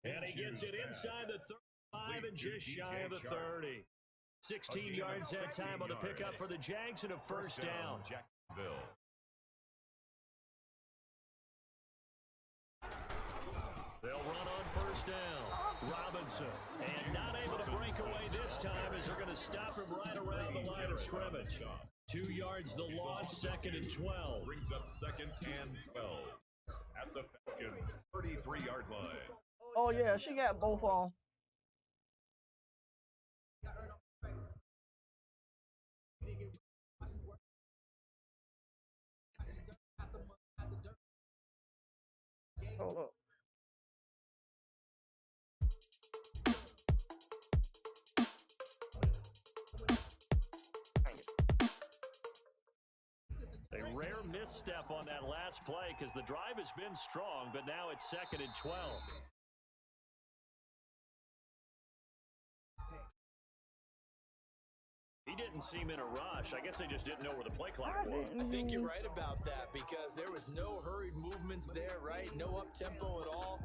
[SPEAKER 2] And he gets it inside the 35 and just shy of the 30. 16 yards that time on the pickup for the Jags and a first down.
[SPEAKER 4] Jacksonville.
[SPEAKER 2] They'll run on first down. Robinson. And not able to break away this time as they're going to stop him right around the line of scrimmage. 2 yards the loss, second and 12.
[SPEAKER 4] Brings up second and 12. at the Falcons' 33-yard line.
[SPEAKER 1] Oh yeah, she got both on. Hold up.
[SPEAKER 2] A rare misstep on that last play because the drive has been strong, but now it's 2nd and 12. He didn't seem in a rush. I guess they just didn't know where the play clock was.
[SPEAKER 3] I think you're right about that because there was no hurried movements there, right? No up-tempo at all.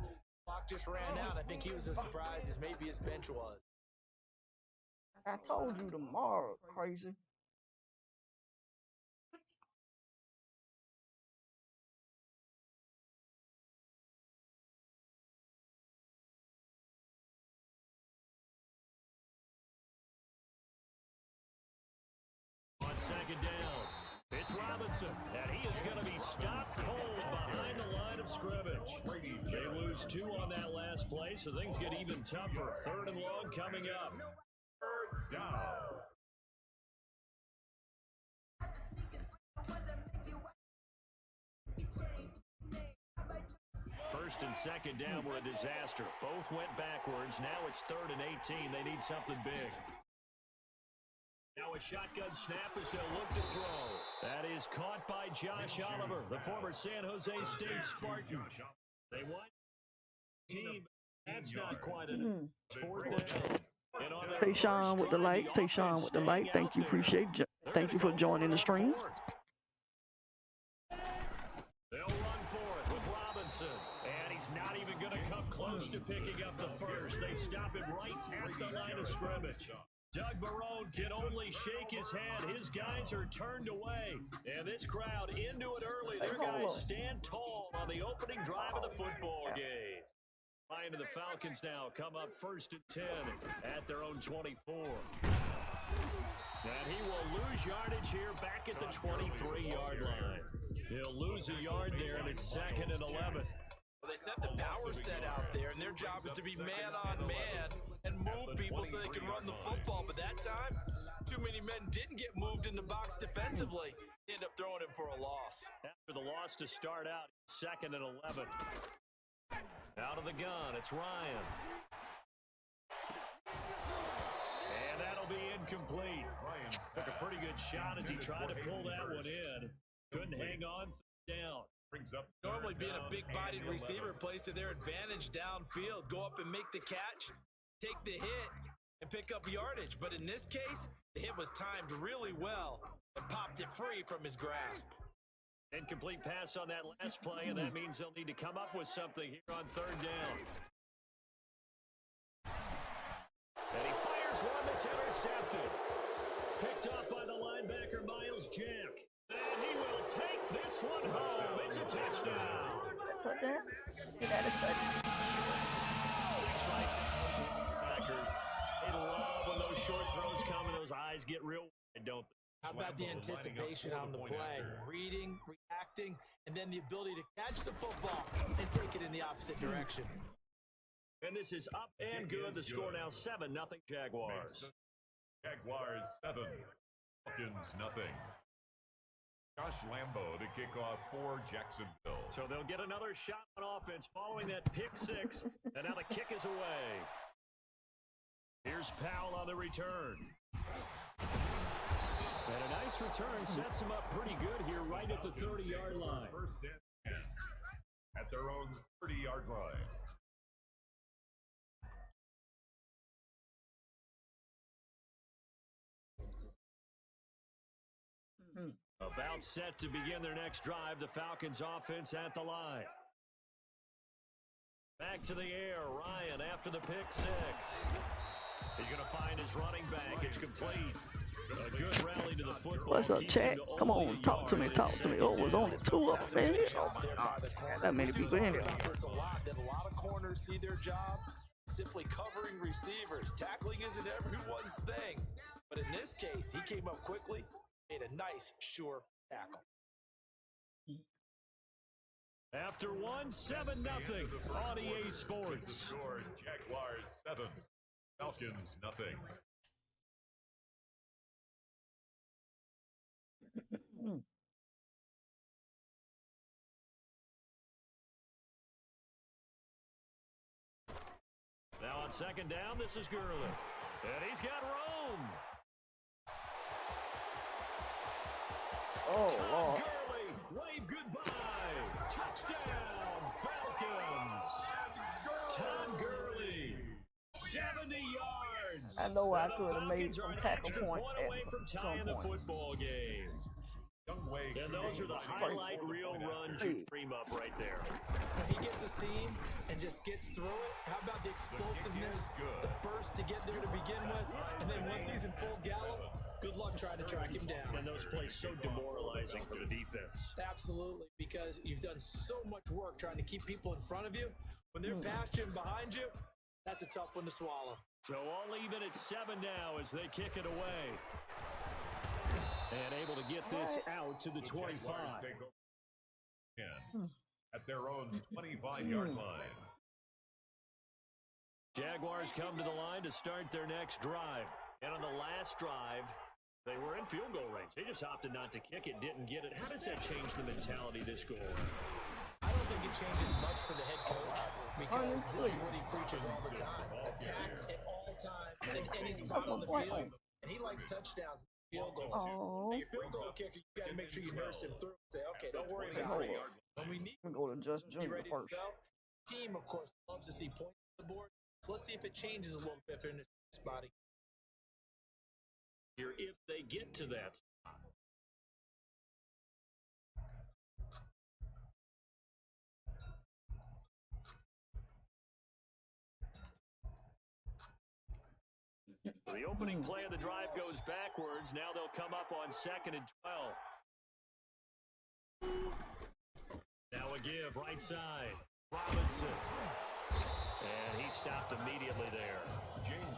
[SPEAKER 3] Clock just ran out. I think he was as surprised as maybe his bench was.
[SPEAKER 1] I told you tomorrow, crazy.
[SPEAKER 2] On 2nd down, it's Robinson, and he is going to be stopped cold behind the line of scrimmage. They lose 2 on that last play, so things get even tougher. 3rd and long coming up.
[SPEAKER 4] 3rd down.
[SPEAKER 2] First and 2nd down were a disaster. Both went backwards. Now it's 3rd and 18. They need something big. Now a shotgun snap as they'll look to throw. That is caught by Josh Oliver, the former San Jose State Spartan. They won. Team, that's not quite enough. 4th down.
[SPEAKER 1] Tayshawn with the like. Tayshawn with the like. Thank you. Appreciate it. Thank you for joining the stream.
[SPEAKER 2] They'll run for it with Robinson. And he's not even going to come close to picking up the first. They stop him right at the line of scrimmage. Doug Marone can only shake his head. His guys are turned away. And this crowd into it early. Their guys stand tall on the opening drive of the football game. Line of the Falcons now come up 1st and 10 at their own 24. And he will lose yardage here back at the 23-yard line. He'll lose a yard there, and it's 2nd and 11.
[SPEAKER 3] Well, they set the power set out there, and their job is to be man-on-man and move people so they can run the football. But that time, too many men didn't get moved in the box defensively. They end up throwing him for a loss.
[SPEAKER 2] After the loss to start out, 2nd and 11. Out of the gun, it's Ryan. And that'll be incomplete. Ryan took a pretty good shot as he tried to pull that one in. Couldn't hang on, down.
[SPEAKER 3] Normally being a big-bodied receiver plays to their advantage downfield. Go up and make the catch, take the hit, and pick up yardage. But in this case, the hit was timed really well and popped it free from his grasp.
[SPEAKER 2] Incomplete pass on that last play, and that means they'll need to come up with something here on 3rd down. And he fires one that's intercepted. Picked up by the linebacker, Miles Jack. And he will take this one home. It's a touchdown.
[SPEAKER 1] Put there. Get out of touch.
[SPEAKER 2] They love when those short throws come and those eyes get real wide, don't they?
[SPEAKER 3] How about the anticipation on the play? Reading, reacting, and then the ability to catch the football and take it in the opposite direction.
[SPEAKER 2] And this is up and good. The score now 7-0 Jaguars.
[SPEAKER 4] Jaguars 7, Falcons nothing. Josh Lambo to kick off for Jacksonville.
[SPEAKER 2] So they'll get another shot on offense following that pick 6. And now the kick is away. Here's Powell on the return. And a nice return sets him up pretty good here right at the 30-yard line.
[SPEAKER 4] 1st and 10 at their own 30-yard line.
[SPEAKER 2] About set to begin their next drive, the Falcons offense at the line. Back to the air, Ryan after the pick 6. He's going to find his running back. It's complete. A good rally to the football.
[SPEAKER 1] What's up, chat? Come on, talk to me, talk to me. Oh, it was only 2 of them in here. Oh my God, that many people in here.
[SPEAKER 3] This a lot of corners see their job simply covering receivers. Tackling isn't everyone's thing, but in this case, he came up quickly, made a nice, sure tackle.
[SPEAKER 2] After one, 7-0 on EA Sports.
[SPEAKER 4] Score, Jaguars 7, Falcons nothing.
[SPEAKER 2] Now on second down, this is Gurley. And he's got room.
[SPEAKER 1] Oh,
[SPEAKER 2] Tom
[SPEAKER 1] Lord.
[SPEAKER 2] Gurley, wave goodbye. Touchdown, Falcons. Tom Gurley, 70 yards.
[SPEAKER 1] I know I
[SPEAKER 2] And the
[SPEAKER 1] could have made
[SPEAKER 2] Falcons are
[SPEAKER 1] some
[SPEAKER 2] an
[SPEAKER 1] tackle
[SPEAKER 2] extra
[SPEAKER 1] point
[SPEAKER 2] point
[SPEAKER 1] at
[SPEAKER 2] away from
[SPEAKER 1] some
[SPEAKER 2] tying the
[SPEAKER 1] point.
[SPEAKER 2] football game. And those are the highlight reel runs you dream up right there.
[SPEAKER 3] He gets a seam and just gets through it. How about the explosiveness, the burst to get there to begin with, and then once he's in full gallop, good luck trying to track him down.
[SPEAKER 2] And those plays so demoralizing for the defense.
[SPEAKER 3] Absolutely, because you've done so much work trying to keep people in front of you. When they're past you and behind you, that's a tough one to swallow.
[SPEAKER 2] So all even at 7 now as they kick it away. And able to get this out to the 25.
[SPEAKER 4] At their own 25-yard line.
[SPEAKER 2] Jaguars come to the line to start their next drive. And on the last drive, they were in field goal range. They just opted not to kick it, didn't get it. How does that change the mentality this go around?
[SPEAKER 3] I don't think it changes much for the head coach because this is what he preaches all the time. Attack at all times in any spot on the field. And he likes touchdowns. Field goals.
[SPEAKER 1] Oh.
[SPEAKER 3] Now, your field goal kicker, you got to make sure you nurse him through and say, okay, don't worry about it. When we need
[SPEAKER 1] I'm going to Just
[SPEAKER 3] to be
[SPEAKER 1] Junior
[SPEAKER 3] ready
[SPEAKER 1] first.
[SPEAKER 3] to go, team, of course, loves to see points on the board. So let's see if it changes a little bit if they're in this spot.
[SPEAKER 2] Here, if they get to that. The opening play of the drive goes backwards. Now they'll come up on 2nd and 12. Now a give right side. Robinson. And he stopped immediately there.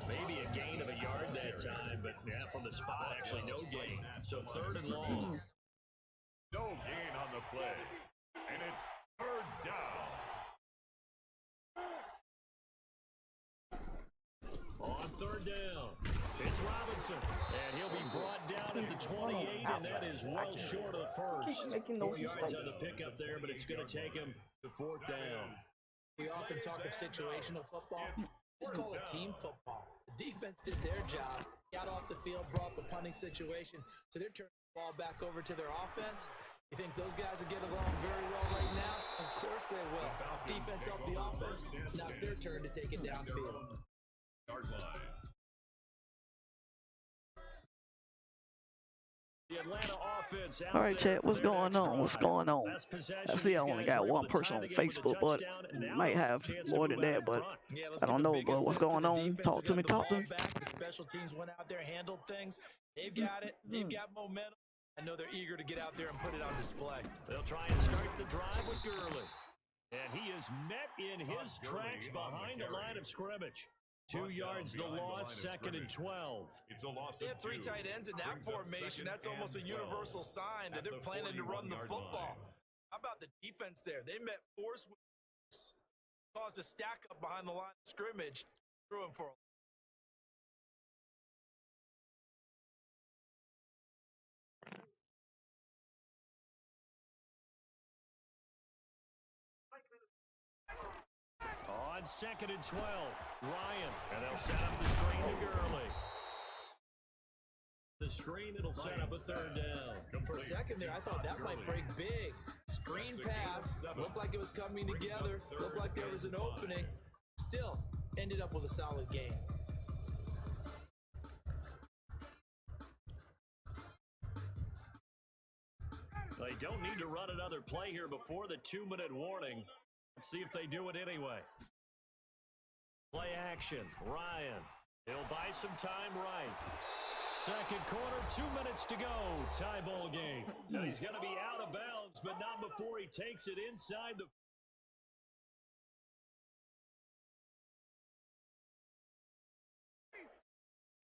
[SPEAKER 2] Maybe a gain of a yard that time, but yeah, from the spot, actually no gain. So 3rd and long.
[SPEAKER 4] No gain on the play. And it's 3rd down.
[SPEAKER 2] On 3rd down, it's Robinson, and he'll be brought down at the 28, and that is well short of the first. 4 yards on the pickup there, but it's going to take him to 4th down.
[SPEAKER 3] We often talk of situational football. Just call it team football. The defense did their job, got off the field, brought the punting situation, so they're turning the ball back over to their offense. You think those guys will get along very well right now? Of course they will. Defense helped the offense. Now it's their turn to take it downfield.
[SPEAKER 4] Yard line.
[SPEAKER 2] The Atlanta offense out
[SPEAKER 1] All right,
[SPEAKER 2] there
[SPEAKER 1] chat, what's
[SPEAKER 2] for their
[SPEAKER 1] going
[SPEAKER 2] next
[SPEAKER 1] on? What's
[SPEAKER 2] drive.
[SPEAKER 1] going on?
[SPEAKER 2] Last possession,
[SPEAKER 1] I see I
[SPEAKER 2] these
[SPEAKER 1] only
[SPEAKER 2] guys
[SPEAKER 1] got
[SPEAKER 2] were able
[SPEAKER 1] one
[SPEAKER 2] to
[SPEAKER 1] person
[SPEAKER 2] tie
[SPEAKER 1] on
[SPEAKER 2] the game with a
[SPEAKER 1] Facebook, but
[SPEAKER 2] touchdown, and now
[SPEAKER 1] might
[SPEAKER 2] they'll
[SPEAKER 1] have
[SPEAKER 2] a chance to
[SPEAKER 1] more
[SPEAKER 2] move
[SPEAKER 1] than
[SPEAKER 2] out
[SPEAKER 1] that,
[SPEAKER 2] in
[SPEAKER 1] but
[SPEAKER 2] front.
[SPEAKER 3] Yeah, let's
[SPEAKER 1] I
[SPEAKER 3] give
[SPEAKER 1] don't
[SPEAKER 3] a
[SPEAKER 1] know,
[SPEAKER 3] big
[SPEAKER 1] bro. What's
[SPEAKER 3] assist to
[SPEAKER 1] going
[SPEAKER 3] the
[SPEAKER 1] on?
[SPEAKER 3] defense
[SPEAKER 1] Talk
[SPEAKER 3] who
[SPEAKER 1] to
[SPEAKER 3] got
[SPEAKER 1] me,
[SPEAKER 3] the
[SPEAKER 1] talk to
[SPEAKER 3] ball
[SPEAKER 1] me.
[SPEAKER 3] back. The special teams went out there, handled things. They've got it. They've got momentum. I know they're eager to get out there and put it on display.
[SPEAKER 2] They'll try and start the drive with Gurley. And he is met in his tracks behind the line of scrimmage. 2 yards the loss, 2nd and 12.
[SPEAKER 4] It's a loss
[SPEAKER 3] They
[SPEAKER 4] of
[SPEAKER 3] have 3
[SPEAKER 4] 2.
[SPEAKER 3] tight ends in that
[SPEAKER 4] Brings up
[SPEAKER 3] formation.
[SPEAKER 4] 2nd
[SPEAKER 3] That's almost a
[SPEAKER 4] and 12
[SPEAKER 3] universal sign that
[SPEAKER 4] at
[SPEAKER 3] they're
[SPEAKER 4] the
[SPEAKER 3] planning to run the
[SPEAKER 4] 41-yard
[SPEAKER 3] football.
[SPEAKER 4] line.
[SPEAKER 3] How about the defense there? They met force with force, caused a stack up behind the line of scrimmage, threw him for a
[SPEAKER 2] On 2nd and 12, Ryan, and they'll set up the screen to Gurley. The screen, it'll set up a 3rd down.
[SPEAKER 3] For a second there, I thought that might break big. Screen pass, looked like it was coming together, looked like there was an opening. Still, ended up with a solid game.
[SPEAKER 2] They don't need to run another play here before the 2-minute warning. Let's see if they do it anyway. Play action, Ryan. He'll buy some time right. 2nd quarter, 2 minutes to go. Tie ball game. Now he's going to be out of bounds, but not before he takes it inside the.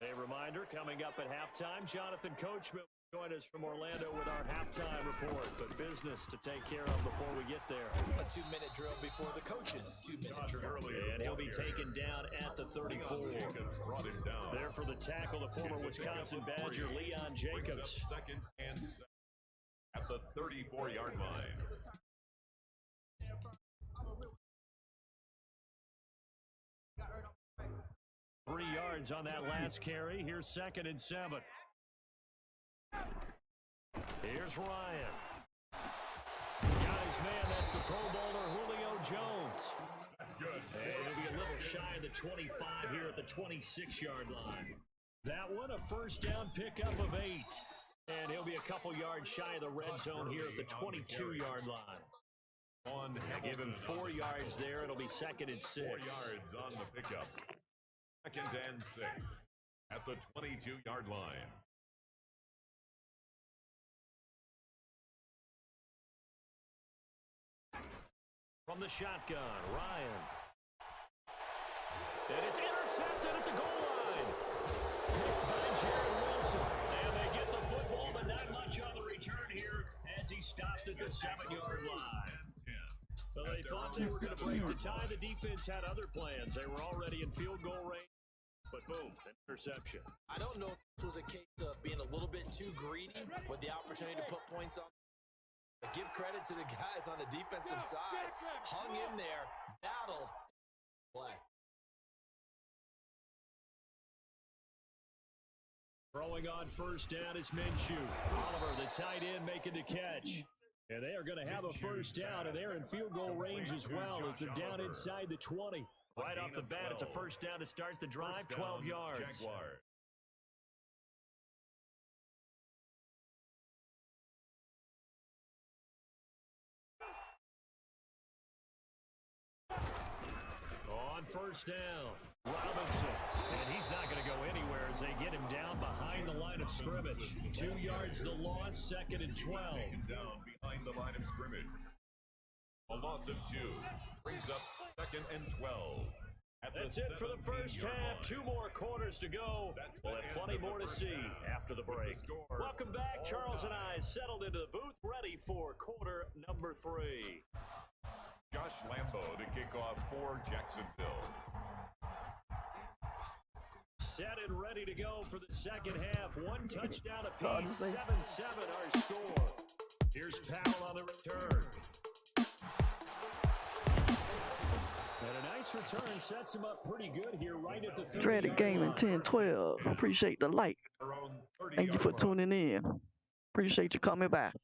[SPEAKER 2] A reminder, coming up at halftime, Jonathan Coachman will join us from Orlando with our halftime report. But business to take care of before we get there.
[SPEAKER 3] A 2-minute drill before the coach's 2-minute drill.
[SPEAKER 2] And he'll be taken down at the 34. There for the tackle, the former Wisconsin Badger, Leon Jacobs.
[SPEAKER 4] Second and 7 at the 34-yard line.
[SPEAKER 2] Three yards on that last carry. Here's 2nd and 7. Here's Ryan. Got his man. That's the Pro Bowler, Julio Jones.
[SPEAKER 4] That's good.
[SPEAKER 2] And he'll be a little shy of the 25 here at the 26-yard line. That one, a first down pickup of 8. And he'll be a couple yards shy of the red zone here at the 22-yard line. Give him 4 yards there. It'll be 2nd and 6.
[SPEAKER 4] 4 yards on the pickup. 2nd and 6 at the 22-yard line.
[SPEAKER 2] From the shotgun, Ryan. And it's intercepted at the goal line. Picked by Jared Wilson. And they get the football, but not much on the return here as he stopped at the 7-yard line. So they thought they were going to break the tie. The defense had other plans. They were already in field goal range. But boom, an interception.
[SPEAKER 3] I don't know if this was a case of being a little bit too greedy with the opportunity to put points on. But give credit to the guys on the defensive side. Hung in there, battled, play.
[SPEAKER 2] Throwing on first down is Minshew. Oliver, the tight end, making the catch. And they are going to have a first down, and they're in field goal range as well as they're down inside the 20. Right off the bat, it's a first down to start the drive, 12 yards.
[SPEAKER 4] Jaguars.
[SPEAKER 2] On first down, Robinson. And he's not going to go anywhere as they get him down behind the line of scrimmage. 2 yards the loss, 2nd and 12.
[SPEAKER 4] Down behind the line of scrimmage. A loss of 2 brings up 2nd and 12.
[SPEAKER 2] That's it for the first half. 2 more quarters to go. We'll have plenty more to see after the break. Welcome back. Charles and I settled into the booth, ready for quarter number 3.
[SPEAKER 4] Josh Lambo to kick off for Jacksonville.
[SPEAKER 2] Set and ready to go for the second half. 1 touchdown apiece, 7-7 our score. Here's Powell on the return. And a nice return sets him up pretty good here right at the 30-yard
[SPEAKER 1] Dreaded game in 10-12. Appreciate the like. Thank you for tuning in. Appreciate you coming back.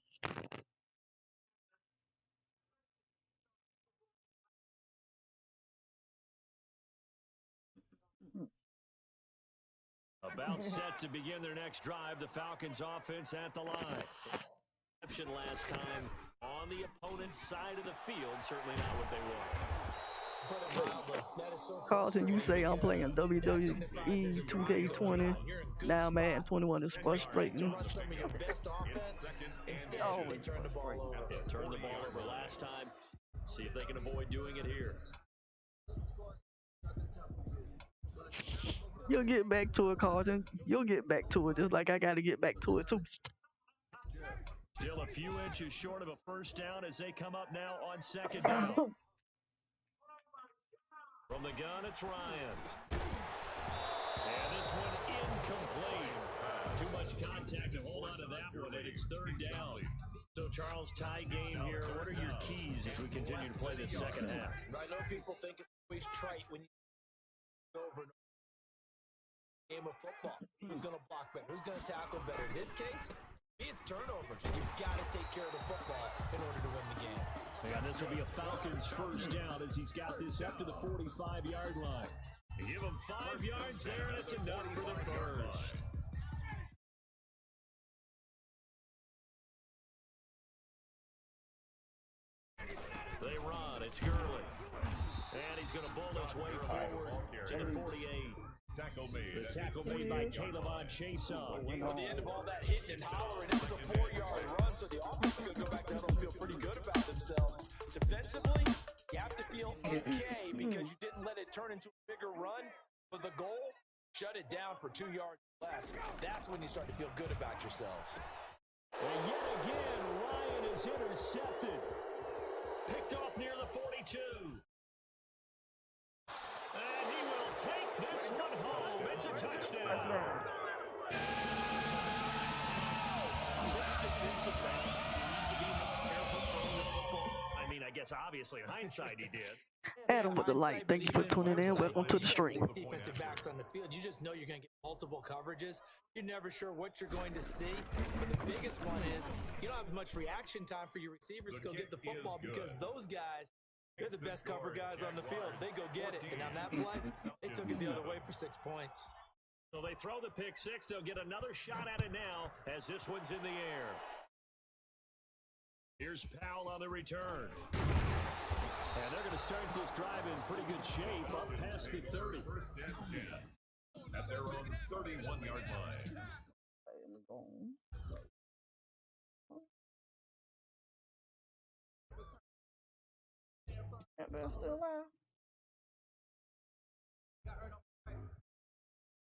[SPEAKER 2] About set to begin their next drive. The Falcons offense at the line. Reception last time on the opponent's side of the field. Certainly not what they want.
[SPEAKER 1] Carlton, you say I'm playing WWE 2K20. Now Madden 21 is frustrating.
[SPEAKER 2] Oh, turn the ball over last time. See if they can avoid doing it here.
[SPEAKER 1] You'll get back to it, Carlton. You'll get back to it, just like I got to get back to it, too.
[SPEAKER 2] Still a few inches short of a first down as they come up now on second down. From the gun, it's Ryan. And this one incomplete. Too much contact to hold on to that one, and it's third down. So, Charles, tie game here. What are your keys as we continue to play this second half?
[SPEAKER 3] I know people think it's always trite when you go over and over. Game of football. Who's going to block better? Who's going to tackle better? In this case, it's turnovers. You've got to take care of the football in order to win the game.
[SPEAKER 2] And this will be a Falcons first down as he's got this up to the 45-yard line. Give him 5 yards there, and it's enough for the first. They run. It's Gurley. And he's going to bull his way forward to the 48.
[SPEAKER 4] Tackle made.
[SPEAKER 2] The tackle made by Caleb on Chason.
[SPEAKER 3] At the end of all that hitting and hollering, it was a 4-yard run, so the offense is going to go back down and feel pretty good about themselves. Defensively, you have to feel okay because you didn't let it turn into a bigger run. But the goal, shut it down for 2 yards less. That's when you start to feel good about yourselves.
[SPEAKER 2] And yet again, Ryan is intercepted. Picked off near the 42. And he will take this one home. It's a touchdown. I mean, I guess obviously in hindsight he did.
[SPEAKER 1] Adam with the light. Thank you for tuning in. Welcome to the stream.
[SPEAKER 3] Six defensive backs on the field. You just know you're going to get multiple coverages. You're never sure what you're going to see. But the biggest one is you don't have much reaction time for your receivers to go get the football because those guys, they're the best cover guys on the field. They go get it. And on that play, they took it the other way for 6 points.
[SPEAKER 2] So they throw the pick six. They'll get another shot at it now as this one's in the air. Here's Powell on the return. And they're going to start this drive in pretty good shape up past the 30.
[SPEAKER 4] First and 10 at their own 31-yard line.
[SPEAKER 1] That man still alive.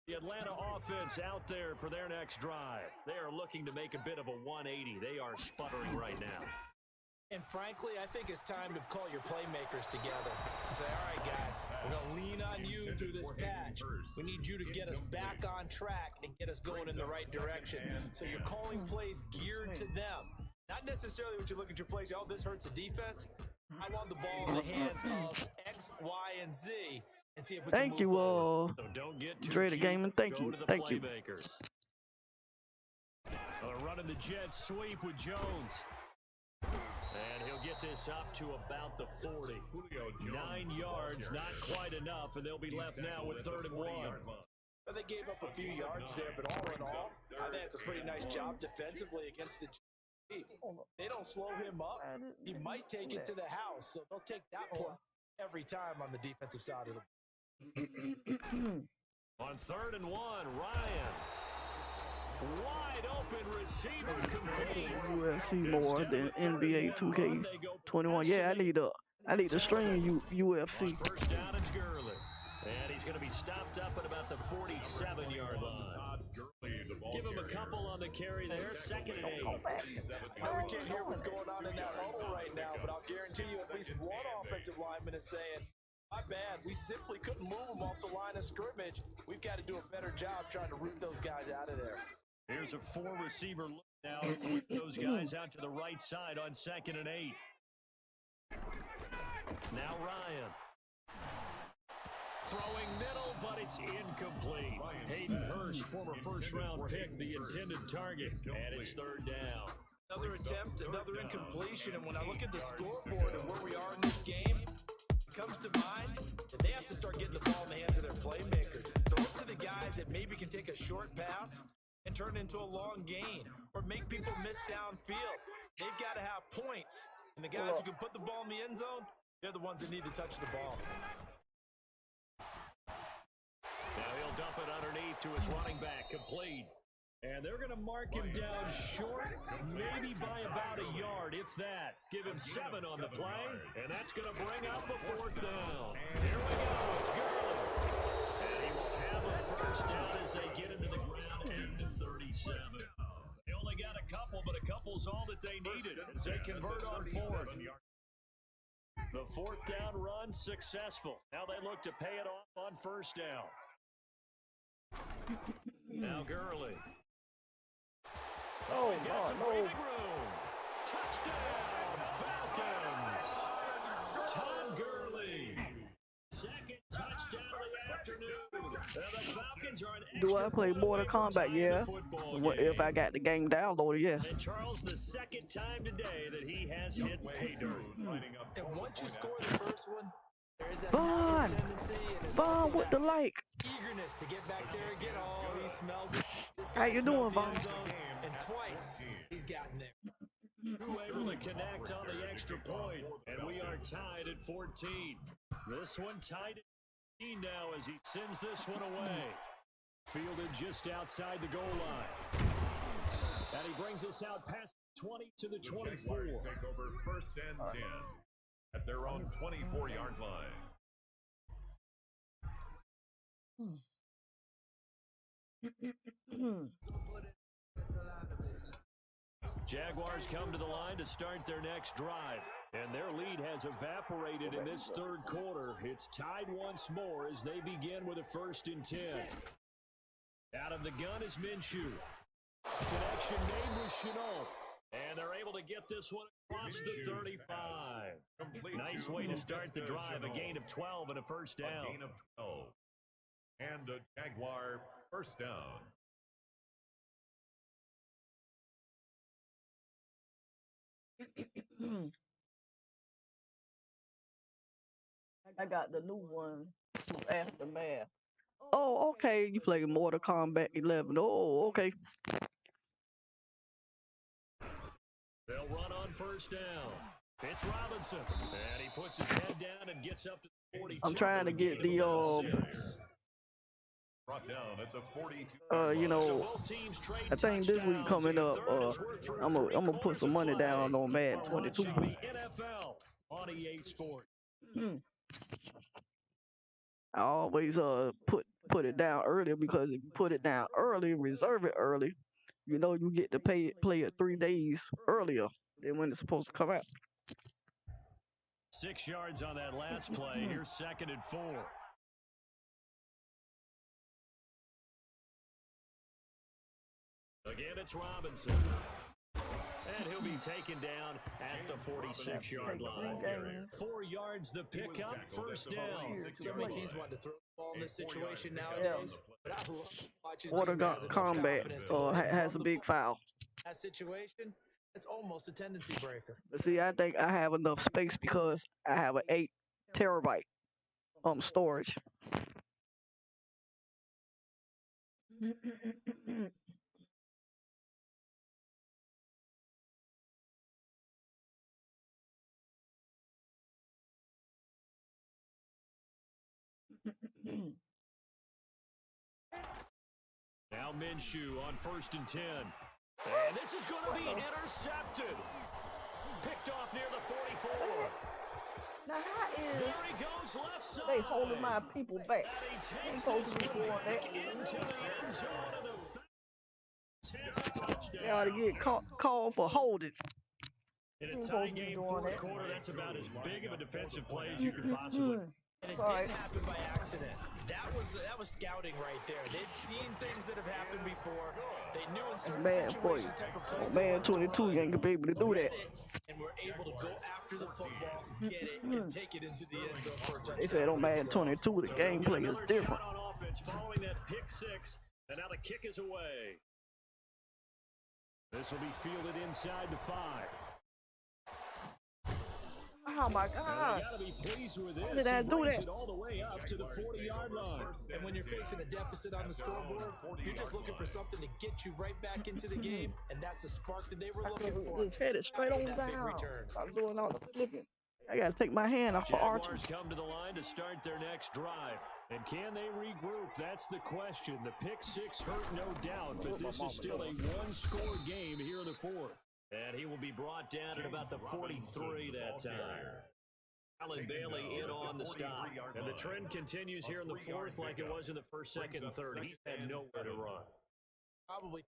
[SPEAKER 2] The Atlanta offense out there for their next drive. They are looking to make a bit of a 180. They are sputtering right now.
[SPEAKER 3] And frankly, I think it's time to call your playmakers together and say, all right, guys, we're going to lean on you through this patch. We need you to get us back on track and get us going in the right direction. So you're calling plays geared to them. Not necessarily when you look at your plays, oh, this hurts the defense. I want the ball in the hands of X, Y, and Z and see if we can move forward.
[SPEAKER 2] So don't get too
[SPEAKER 1] Dre the
[SPEAKER 2] cute.
[SPEAKER 1] Gaming. Thank
[SPEAKER 2] Go
[SPEAKER 1] you.
[SPEAKER 2] to the
[SPEAKER 1] Thank you.
[SPEAKER 2] playmakers. Running the jet sweep with Jones. And he'll get this up to about the 40. 9 yards, not quite enough, and they'll be left now with 3rd and 1.
[SPEAKER 3] Well, they gave up a few yards there, but all in all, I think it's a pretty nice job defensively against the Chiefs. They don't slow him up. He might take it to the house, so they'll take that point every time on the defensive side of the ball.
[SPEAKER 2] On 3rd and 1, Ryan. Wide open receiver complete.
[SPEAKER 1] UFC more than NBA 2K21. Yeah, I need to stream UFC.
[SPEAKER 2] First down, it's Gurley. And he's going to be stopped up at about the 47-yard line. Give him a couple on the carry there. 2nd and 8.
[SPEAKER 3] I know we can't hear what's going on in that huddle right now, but I'll guarantee you at least one offensive lineman is saying, my bad, we simply couldn't move them off the line of scrimmage. We've got to do a better job trying to root those guys out of there.
[SPEAKER 2] Here's a 4-receiver look now. Flip those guys out to the right side on 2nd and 8. Now Ryan. Throwing middle, but it's incomplete. Hayden Hurst, former first-round pick, the intended target, and it's 3rd down.
[SPEAKER 3] Another attempt, another incompletion, and when I look at the scoreboard and where we are in this game, it comes to mind that they have to start getting the ball in the hands of their playmakers. Throw it to the guys that maybe can take a short pass and turn it into a long gain, or make people miss downfield. They've got to have points, and the guys who can put the ball in the end zone, they're the ones that need to touch the ball.
[SPEAKER 2] Now he'll dump it underneath to his running back, complete. And they're going to mark him down short, maybe by about a yard, if that. Give him 7 on the play, and that's going to bring up a 4th down. Here we go, it's Gurley. And he will have a first down as they get into the ground at the 37. They only got a couple, but a couple's all that they needed as they convert on 4th. The 4th down run successful. Now they look to pay it off on 1st down. Now Gurley.
[SPEAKER 1] Oh,
[SPEAKER 2] He's got some breathing room. Touchdown, Falcons. Tom Gurley. 2nd touchdown of the afternoon. The Falcons are an
[SPEAKER 1] Do I play Mortal Kombat? Yeah. If I got the game downloaded, yes.
[SPEAKER 2] And Charles, the 2nd time today that he has hit pay dirt.
[SPEAKER 3] And once you score the first one, there is that
[SPEAKER 1] Vaughn!
[SPEAKER 3] tendency, and there's
[SPEAKER 1] Vaughn
[SPEAKER 3] also
[SPEAKER 1] with
[SPEAKER 3] that
[SPEAKER 1] the like.
[SPEAKER 3] eagerness to get back there again. Oh, he smells it. This
[SPEAKER 1] How
[SPEAKER 3] guy
[SPEAKER 1] you
[SPEAKER 3] smelled
[SPEAKER 1] doing,
[SPEAKER 3] the
[SPEAKER 1] Vaughn?
[SPEAKER 3] end zone, and twice he's gotten there.
[SPEAKER 2] Who able to connect on the extra point, and we are tied at 14. This one tied at 15 now as he sends this one away. Fielded just outside the goal line. And he brings us out past 20 to the 24.
[SPEAKER 4] Jaguars take over 1st and 10 at their own 24-yard line.
[SPEAKER 2] Jaguars come to the line to start their next drive. And their lead has evaporated in this third quarter. It's tied once more as they begin with a 1st and 10. Out of the gun is Minshew. Connection made with Chenault. And they're able to get this one across the 35. Nice way to start the drive. A gain of 12 and a 1st down.
[SPEAKER 4] A gain of 12. And a Jaguar 1st down.
[SPEAKER 1] I got the new one, Aftermath. Oh, okay. You play Mortal Kombat 11. Oh, okay.
[SPEAKER 2] They'll run on 1st down. It's Robinson. And he puts his head down and gets up to the 42.
[SPEAKER 1] I'm trying to get the
[SPEAKER 4] Brought down at the 42.
[SPEAKER 1] you know, I think this week coming up, I'm gonna put some money down on Madden 22.
[SPEAKER 2] NFL on EA Sports.
[SPEAKER 1] I always put it down early, because if you put it down early, reserve it early, you know you get to play it 3 days earlier than when it's supposed to come out.
[SPEAKER 2] 6 yards on that last play. Here's 2nd and 4. Again, it's Robinson. And he'll be taken down at the 46-yard line. 4 yards the pickup, 1st down.
[SPEAKER 3] So many teams want to throw the ball in this situation nowadays. But I love watching
[SPEAKER 1] Mortal Kombat has a big foul.
[SPEAKER 3] That situation, it's almost a tendency breaker.
[SPEAKER 1] But see, I think I have enough space because I have an 8 terabyte storage.
[SPEAKER 2] Now Minshew on 1st and 10. And this is going to be intercepted. Picked off near the 44.
[SPEAKER 1] Now how is
[SPEAKER 2] There he goes, left side.
[SPEAKER 1] they holding my people back?
[SPEAKER 2] And he
[SPEAKER 1] They
[SPEAKER 2] takes
[SPEAKER 1] supposed
[SPEAKER 2] this
[SPEAKER 1] to be
[SPEAKER 2] one
[SPEAKER 1] doing
[SPEAKER 2] back
[SPEAKER 1] that.
[SPEAKER 2] into the end zone of the has a touchdown.
[SPEAKER 1] They ought to get called for holding.
[SPEAKER 2] In a
[SPEAKER 1] Ain't
[SPEAKER 2] tie
[SPEAKER 1] supposed to be
[SPEAKER 2] game,
[SPEAKER 1] doing
[SPEAKER 2] 4th
[SPEAKER 1] that.
[SPEAKER 2] quarter, that's about as big of a defensive play as you could possibly.
[SPEAKER 3] And it
[SPEAKER 1] Sorry.
[SPEAKER 3] didn't happen by accident. That was scouting right there. They've seen things that have happened before. They knew in certain
[SPEAKER 1] Bad for you.
[SPEAKER 3] situations type of plays.
[SPEAKER 1] Man 22 ain't gonna be able to do that.
[SPEAKER 3] And we're able to go after the football, get it, and take it into the end zone for a touchdown.
[SPEAKER 1] They said on Madden 22 the gameplay is different.
[SPEAKER 2] On offense following that pick 6, and now the kick is away. This will be fielded inside the 5.
[SPEAKER 1] Oh my
[SPEAKER 2] And
[SPEAKER 1] God!
[SPEAKER 2] they gotta be pleased with this.
[SPEAKER 1] How did I
[SPEAKER 2] He
[SPEAKER 1] do
[SPEAKER 2] brings
[SPEAKER 1] that?
[SPEAKER 2] it all the way up to the 40-yard line.
[SPEAKER 3] And when you're facing a deficit on the scoreboard, you're just looking for something to get you right back into the game, and that's the spark that they were
[SPEAKER 1] I
[SPEAKER 3] looking
[SPEAKER 1] could
[SPEAKER 3] for.
[SPEAKER 1] just head it straight on
[SPEAKER 3] That big
[SPEAKER 1] down.
[SPEAKER 3] return.
[SPEAKER 1] I'm doing all the flipping. I gotta take my hand off the archer.
[SPEAKER 2] Jaguars come to the line to start their next drive. And can they regroup? That's the question. The pick 6 hurt, no doubt, but this is still a one-score game here in the 4th. And he will be brought down at about the 43 that time. Alan Bailey in on the stop. And the trend continues here in the 4th like it was in the 1st, 2nd, and 3rd. He's had nowhere to run.
[SPEAKER 3] Probably.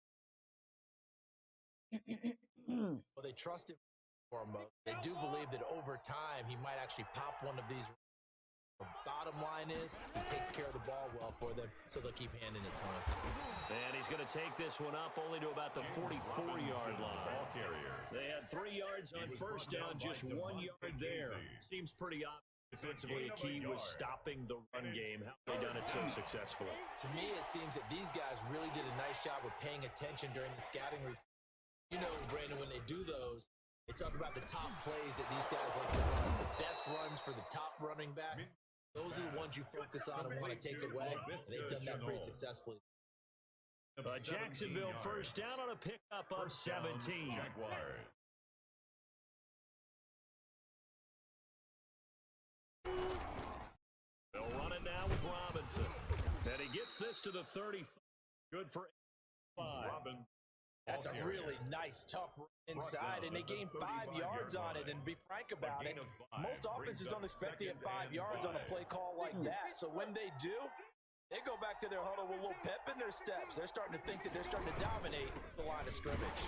[SPEAKER 3] Well, they trust him for him. They do believe that over time he might actually pop one of these. The bottom line is he takes care of the ball well for them, so they'll keep handing it to him.
[SPEAKER 2] And he's going to take this one up only to about the 44-yard line. They had 3 yards on 1st down, just 1 yard there. Seems pretty obvious. Defensively, a key was stopping the run game. How have they done it so successfully?
[SPEAKER 3] To me, it seems that these guys really did a nice job of paying attention during the scouting report. You know, Brandon, when they do those, they talk about the top plays that these guys like to run, the best runs for the top running back. Those are the ones you focus on and want to take away, and they've done that pretty successfully.
[SPEAKER 2] Jacksonville 1st down on a pickup of 17. They'll run it now with Robinson. And he gets this to the 35. Good for 5.
[SPEAKER 3] That's a really nice, tough run inside, and they gained 5 yards on it. And to be frank about it, most offenses don't expect to get 5 yards on a play call like that. So when they do, they go back to their huddle with a little pep in their steps. They're starting to think that they're starting to dominate the line of scrimmage.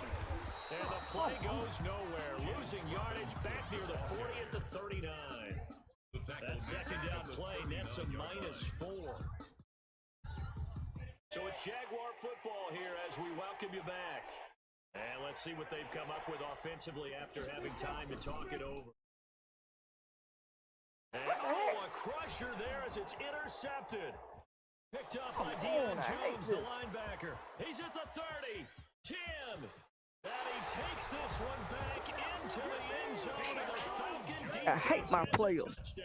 [SPEAKER 2] And the play goes nowhere. Losing yardage back near the 40 at the 39. That second down play nets a -4. So it's Jaguar football here as we welcome you back. And let's see what they've come up with offensively after having time to talk it over. And, a crusher there as it's intercepted. Picked up by Deion Jones, the linebacker. He's at the 30, 10. And he takes this one back into the end zone. And the Falcon defense
[SPEAKER 1] I hate my players.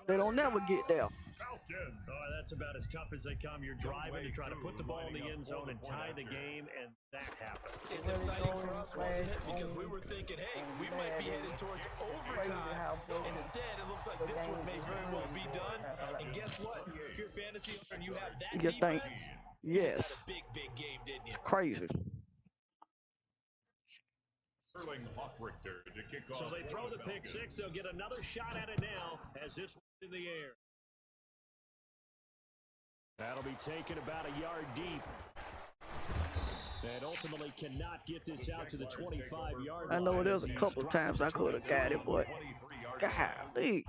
[SPEAKER 1] They don't never get there.
[SPEAKER 2] Oh, that's about as tough as they come. You're driving to try to put the ball in the end zone and tie the game, and that happens.
[SPEAKER 3] It's exciting for us, wasn't it? Because we were thinking, hey, we might be headed towards overtime. Instead, it looks like this one may very well be done. And guess what? If you're a fantasy owner and you have that defense, you just had a big, big game, didn't you?
[SPEAKER 1] Crazy.
[SPEAKER 2] So they throw the pick six. They'll get another shot at it now as this one's in the air. That'll be taken about a yard deep. And ultimately cannot get this out to the 25-yard line.
[SPEAKER 1] I know there's a couple times I could have got it, but golly.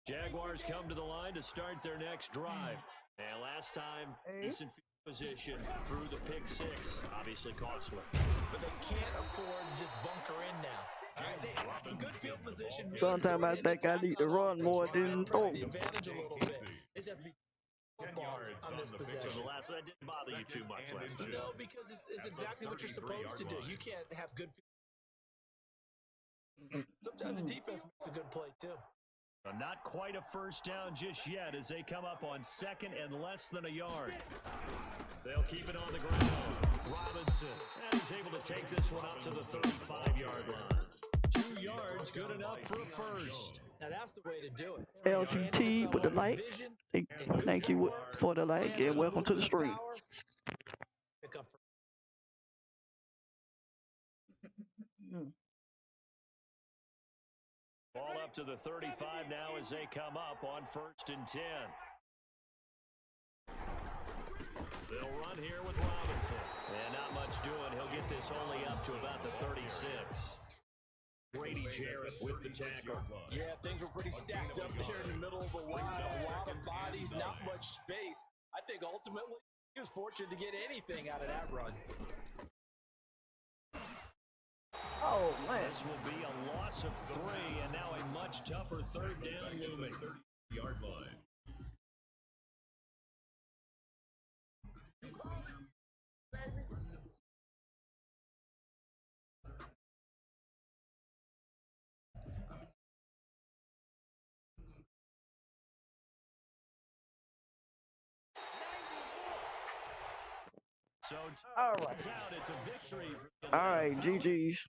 [SPEAKER 2] Jaguars come to the line to start their next drive. And last time, decent position through the pick six. Obviously costly.
[SPEAKER 3] But they can't afford to just bunker in now. All right, good field position.
[SPEAKER 1] Sometimes I think I need to run more than throw.
[SPEAKER 3] The advantage a little bit. They just have to be football on this possession.
[SPEAKER 2] So that didn't bother you too much last time.
[SPEAKER 3] No, because it's exactly what you're supposed to do. You can't have good field. Sometimes the defense makes a good play, too.
[SPEAKER 2] Not quite a first down just yet as they come up on second and less than a yard. They'll keep it on the ground. Robinson, and he's able to take this one up to the 35-yard line. 2 yards, good enough for a first.
[SPEAKER 3] Now that's the way to do it.
[SPEAKER 1] LGT with the like. Thank you for the like and welcome to the stream.
[SPEAKER 3] Pick up
[SPEAKER 2] Ball up to the 35 now as they come up on 1st and 10. They'll run here with Robinson. And not much doing. He'll get this only up to about the 36. Brady Jarrett with the tackle.
[SPEAKER 3] Yeah, things were pretty stacked up there in the middle of the line. A lot of bodies, not much space. I think ultimately he was fortunate to get anything out of that run.
[SPEAKER 1] Oh, man.
[SPEAKER 2] This will be a loss of 3, and now a much tougher 3rd down looming. 30-yard line. So
[SPEAKER 1] all right.
[SPEAKER 2] It's a victory.
[SPEAKER 1] All right, GG's.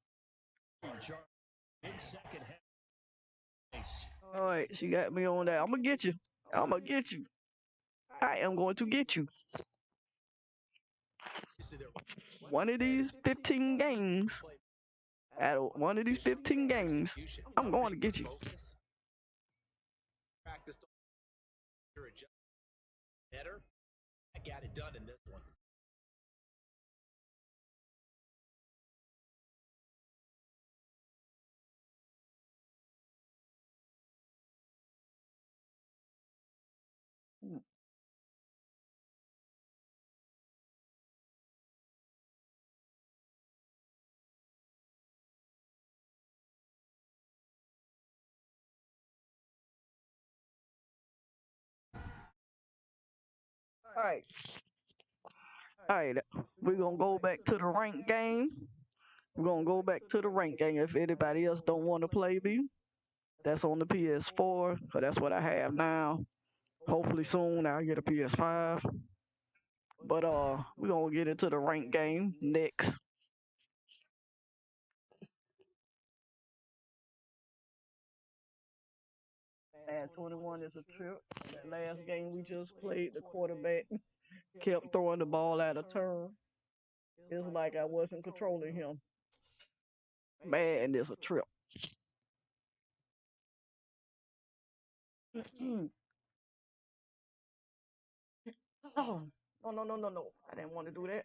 [SPEAKER 2] In second half.
[SPEAKER 1] All right, she got me on that. I'm gonna get you. I'm gonna get you. I am going to get you. One of these 15 games. Out of one of these 15 games, I'm going to get you.
[SPEAKER 3] Better. I got it done in this one.
[SPEAKER 1] All right. All right. We're going to go back to the rank game. We're going to go back to the rank game. If anybody else don't want to play me, that's on the Ps4, because that's what I have now. Hopefully soon I'll get a PS5. But we're going to get into the rank game next. And 21 is a trip. That last game we just played, the quarterback kept throwing the ball out of turn. It's like I wasn't controlling him. Man, it's a trip. Oh, no, no, no, no, no. I didn't want to do that.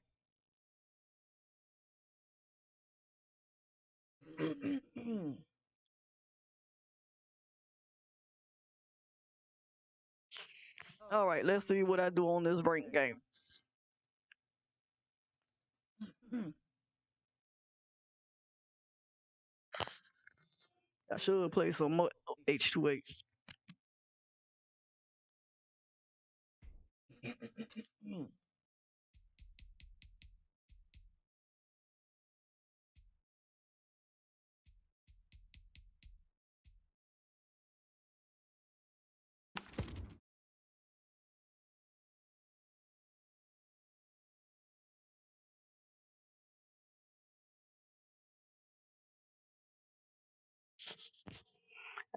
[SPEAKER 1] All right, let's see what I do on this rank game. I should play some more H2H.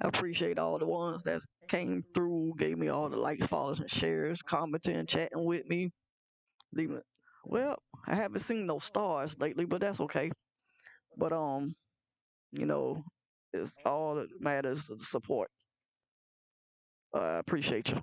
[SPEAKER 1] I appreciate all the ones that came through, gave me all the likes, follows, and shares, commenting, chatting with me. Leaving. Well, I haven't seen no stars lately, but that's okay. But you know, it's all that matters is the support. I appreciate you.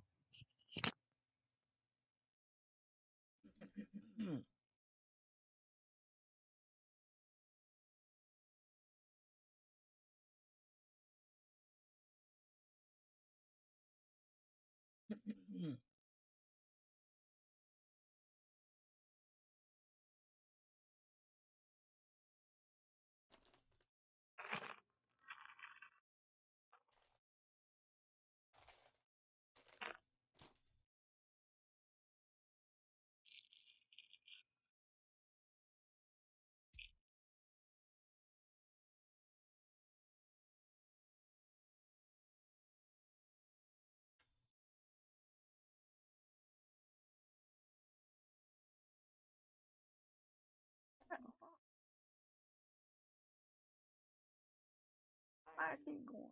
[SPEAKER 1] I keep going.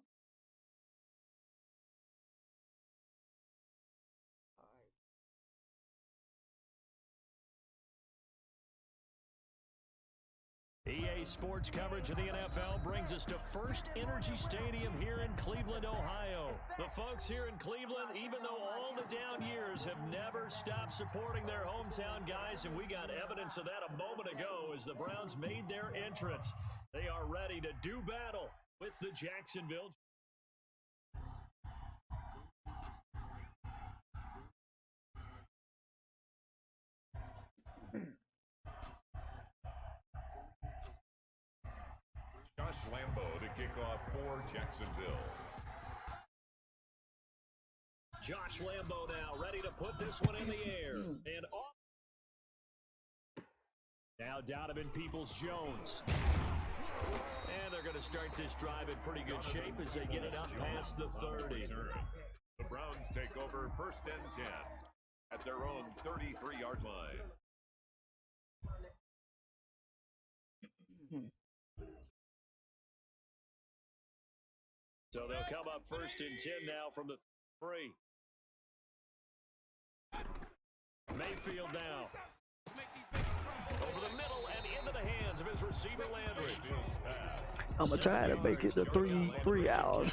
[SPEAKER 2] EA Sports coverage of the NFL brings us to First Energy Stadium here in Cleveland, Ohio. The folks here in Cleveland, even though all the down years, have never stopped supporting their hometown guys, and we got evidence of that a moment ago as the Browns made their entrance. They are ready to do battle with the Jacksonville.
[SPEAKER 4] Josh Lambo to kick off for Jacksonville.
[SPEAKER 2] Josh Lambo now ready to put this one in the air. And off. Now Donovan Peoples-Jones. And they're going to start this drive in pretty good shape as they get it up past the 30.
[SPEAKER 4] The Browns take over 1st and 10 at their own 33-yard line.
[SPEAKER 2] So they'll come up 1st and 10 now from the 3. Mayfield now. Over the middle and into the hands of his receiver Landry.
[SPEAKER 1] I'm gonna try to make it to three hours.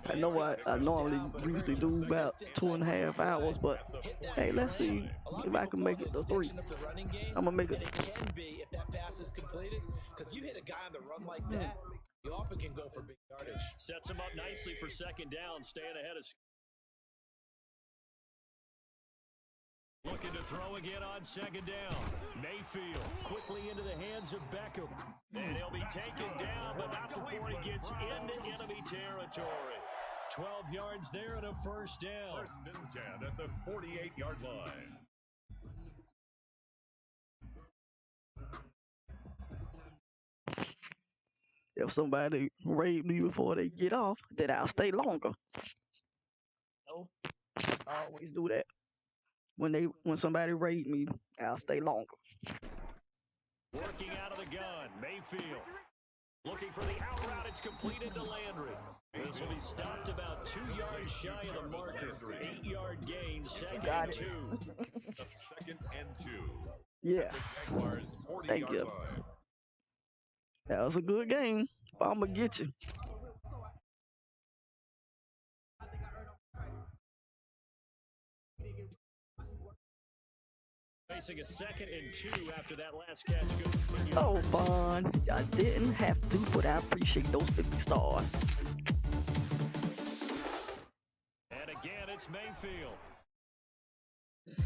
[SPEAKER 1] I know I normally usually do about 2.5 hours, but hey, let's see if I can make it to 3. I'm gonna make it.
[SPEAKER 3] It can be if that pass is completed, because you hit a guy on the run like that, you often can go for big yardage.
[SPEAKER 2] Sets him up nicely for 2nd down, staying ahead of. Looking to throw again on 2nd down. Mayfield quickly into the hands of Beckham. And he'll be taken down, but not before he gets into enemy territory. 12 yards there and a 1st down.
[SPEAKER 4] 1st and 10 at the 48-yard line.
[SPEAKER 1] If somebody raid me before they get off, then I'll stay longer. No, I always do that. When somebody raid me, I'll stay longer.
[SPEAKER 2] Working out of the gun, Mayfield. Looking for the out route, it's completed to Landry. This will be stopped about 2 yards shy of the marker. 8-yard gain, 2nd and 2.
[SPEAKER 4] 2nd and 2.
[SPEAKER 1] Yes.
[SPEAKER 4] Jaguars 40
[SPEAKER 1] Thank you.
[SPEAKER 4] line.
[SPEAKER 1] That was a good game. I'm gonna get you.
[SPEAKER 2] facing a 2nd and 2 after that last catch.
[SPEAKER 1] Oh, Vaughn, I didn't have to, but I appreciate those 50 stars.
[SPEAKER 2] And again, it's Mayfield. And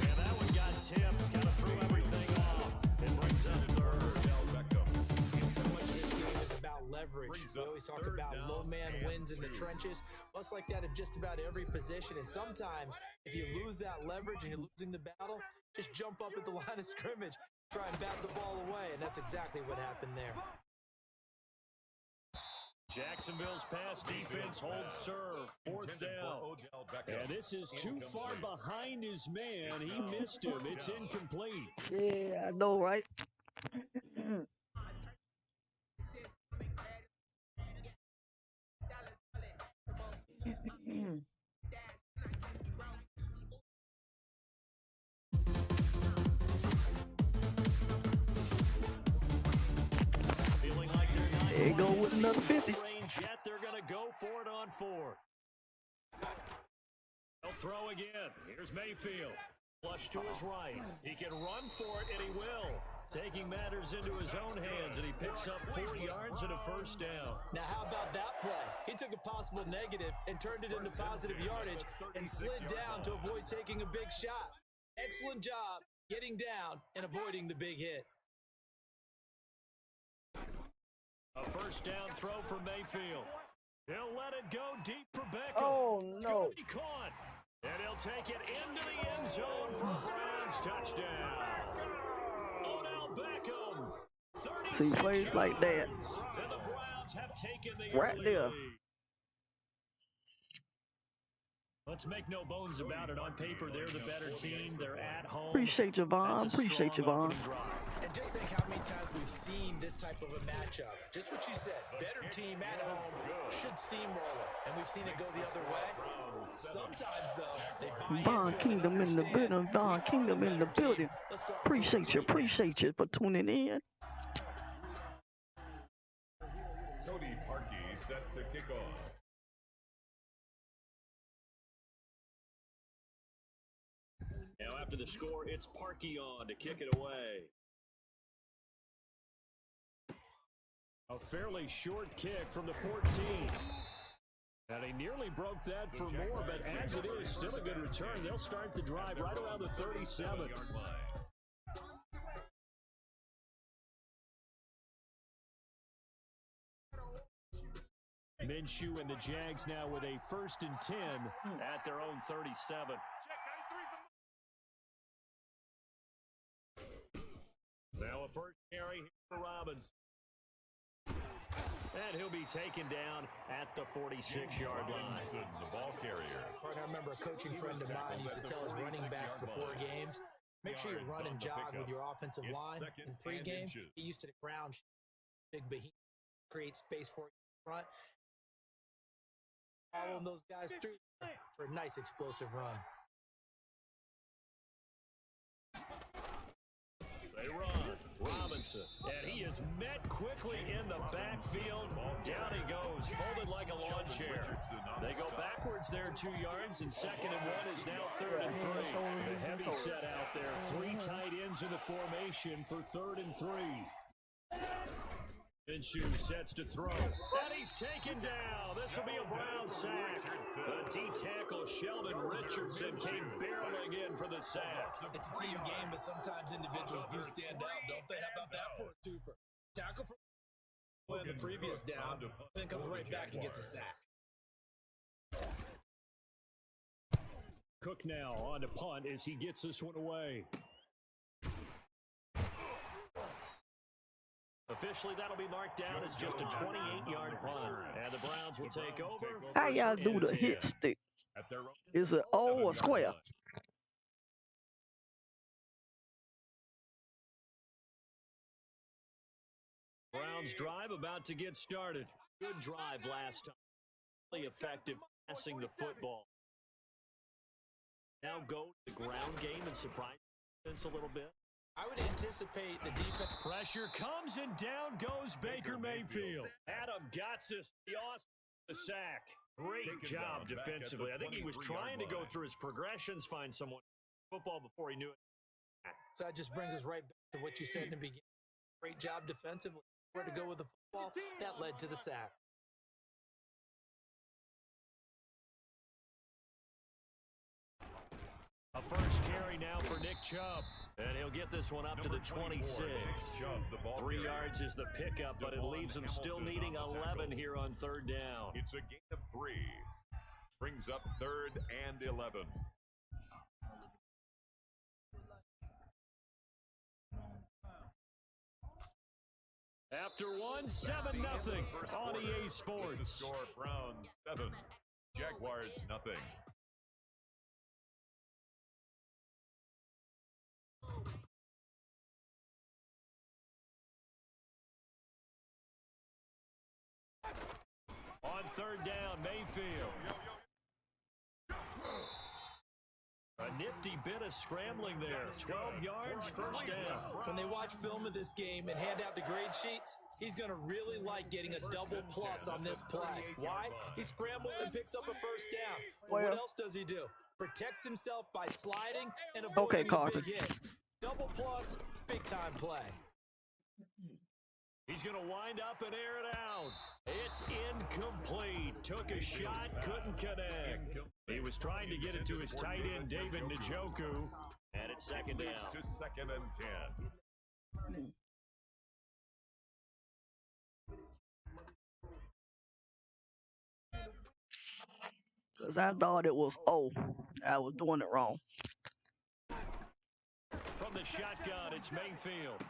[SPEAKER 2] that one got tipped, kind of threw everything off. It brings up 3rd.
[SPEAKER 3] So much of this game is about leverage. We always talk about low man wins in the trenches. Well, it's like that in just about every position. And sometimes, if you lose that leverage and you're losing the battle, just jump up at the line of scrimmage, try and bat the ball away. And that's exactly what happened there.
[SPEAKER 2] Jacksonville's pass defense holds serve. 4th down. And this is too far behind his man. He missed him. It's incomplete.
[SPEAKER 1] Yeah, I know, right?
[SPEAKER 2] Feeling like they're not
[SPEAKER 1] There you go with another 50.
[SPEAKER 2] range yet. They're going to go for it on 4th. They'll throw again. Here's Mayfield. Flush to his right. He can run for it, and he will. Taking matters into his own hands, and he picks up 4 yards and a 1st down.
[SPEAKER 3] Now, how about that play? He took a possible negative and turned it into positive yardage and slid down to avoid taking a big shot. Excellent job getting down and avoiding the big hit.
[SPEAKER 2] A 1st down throw for Mayfield. He'll let it go deep for Beckham.
[SPEAKER 1] Oh,
[SPEAKER 2] It's
[SPEAKER 1] no.
[SPEAKER 2] going to be caught. And he'll take it into the end zone for a Browns touchdown. Odell Beckham.
[SPEAKER 1] See, plays like that.
[SPEAKER 2] And the Browns have taken the
[SPEAKER 1] Right
[SPEAKER 2] early
[SPEAKER 1] there.
[SPEAKER 2] lead. Let's make no bones about it. On paper, they're the better team. They're at home.
[SPEAKER 1] Appreciate you, Vaughn.
[SPEAKER 2] That's a
[SPEAKER 1] Appreciate you,
[SPEAKER 2] strong
[SPEAKER 1] Vaughn.
[SPEAKER 2] opening drive.
[SPEAKER 3] And just think how many times we've seen this type of a matchup. Just what you said, better team at home should steamroller, and we've seen it go the other way. Sometimes, though, they buy
[SPEAKER 1] Vaughn
[SPEAKER 3] into it
[SPEAKER 1] Kingdom
[SPEAKER 3] and
[SPEAKER 1] in the
[SPEAKER 3] understand
[SPEAKER 1] building. Vaun
[SPEAKER 3] we
[SPEAKER 1] Kingdom
[SPEAKER 3] are the
[SPEAKER 1] in the
[SPEAKER 3] better team.
[SPEAKER 1] building.
[SPEAKER 3] Let's go.
[SPEAKER 1] Appreciate you for tuning in.
[SPEAKER 4] Cody Parkey set to kick off.
[SPEAKER 2] Now after the score, it's Parkey on to kick it away. A fairly short kick from the 14. And he nearly broke that for more, but as it is, still a good return. They'll start the drive right around the 37-yard line. Minshew and the Jags now with a 1st and 10 at their own 37. Now a 1st carry here for Robbins. And he'll be taken down at the 46-yard line.
[SPEAKER 4] The ball carrier.
[SPEAKER 3] Partner, I remember a coaching friend of mine used to tell his running backs before games, make sure you run and jog with your offensive line. In pregame, get used to the ground. Big behemoth, create space for you in front. Following those guys through for a nice explosive run.
[SPEAKER 2] They run. Robinson. And he is met quickly in the backfield. Down he goes, folded like a lawn chair. They go backwards there 2 yards, and 2nd and 1 is now 3rd and 3. A heavy set out there. 3 tight ends in the formation for 3rd and 3. Minshew sets to throw. And he's taken down. This will be a Brown sack. The D-tackle Sheldon Richardson came barreling in for the sack.
[SPEAKER 3] It's a team game, but sometimes individuals do stand out, don't they? How about that for a twofer? Tackle for the previous down, and then comes right back and gets a sack.
[SPEAKER 2] Cook now on to punt as he gets this one away. Officially, that'll be marked down as just a 28-yard punt. And the Browns will take over.
[SPEAKER 1] How y'all do the hit stick? Is it O or square?
[SPEAKER 2] Browns drive about to get started. Good drive last time. Really effective passing the football. Now go to the ground game and surprise defense a little bit.
[SPEAKER 3] I would anticipate the defense.
[SPEAKER 2] Pressure comes and down goes Baker Mayfield. Adam Gotsis, the sack. Great job defensively. I think he was trying to go through his progressions, find someone football before he knew it.
[SPEAKER 3] So that just brings us right back to what you said in the beginning. Great job defensively. Where to go with the football, that led to the sack.
[SPEAKER 2] A first carry now for Nick Chubb. And he'll get this one up to the 26. 3 yards is the pickup, but it leaves him still needing 11 here on third down.
[SPEAKER 4] It's a gain of 3. Brings up 3rd and 11.
[SPEAKER 2] After 7-0 on EA Sports.
[SPEAKER 4] Score Browns 7, Jaguars nothing.
[SPEAKER 2] On third down, Mayfield. A nifty bit of scrambling there. 12 yards, first down.
[SPEAKER 3] When they watch film of this game and hand out the grade sheets, he's going to really like getting a double plus on this play. Why? He scrambles and picks up a first down. But what else does he do? Protects himself by sliding and avoiding the big hit. Double plus, big time play.
[SPEAKER 2] He's going to wind up and air it out. It's incomplete. Took a shot, couldn't connect. He was trying to get it to his tight end, David Njoku. And it's second down.
[SPEAKER 4] To 2nd and 10.
[SPEAKER 1] Because I thought it was I was doing it wrong.
[SPEAKER 2] From the shotgun, it's Mayfield.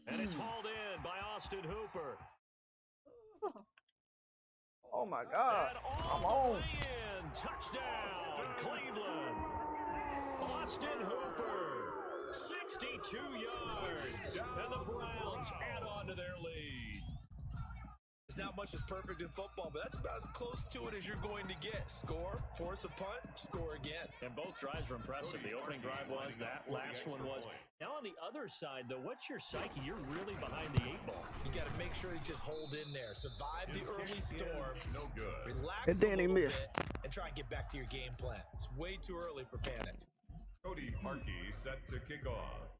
[SPEAKER 2] And it's hauled in by Austin Hooper.
[SPEAKER 1] Oh my God.
[SPEAKER 2] Come on. Touchdown, Cleveland. Austin Hooper, 62 yards. And the Browns add on to their lead.
[SPEAKER 3] There's not much that's perfect in football, but that's about as close to it as you're going to get. Score, force a punt, score again.
[SPEAKER 2] And both drives were impressive. The opening drive was, that last one was. Now on the other side, though, what's your psyche? You're really behind the 8 ball.
[SPEAKER 3] You got to make sure you just hold in there. Survive the early storm.
[SPEAKER 4] No good.
[SPEAKER 3] Relax
[SPEAKER 1] and then
[SPEAKER 3] a
[SPEAKER 1] he
[SPEAKER 3] little
[SPEAKER 1] missed.
[SPEAKER 3] bit and try and get back to your game plan. It's way too early for panic.
[SPEAKER 4] Cody Parkey set to kick off.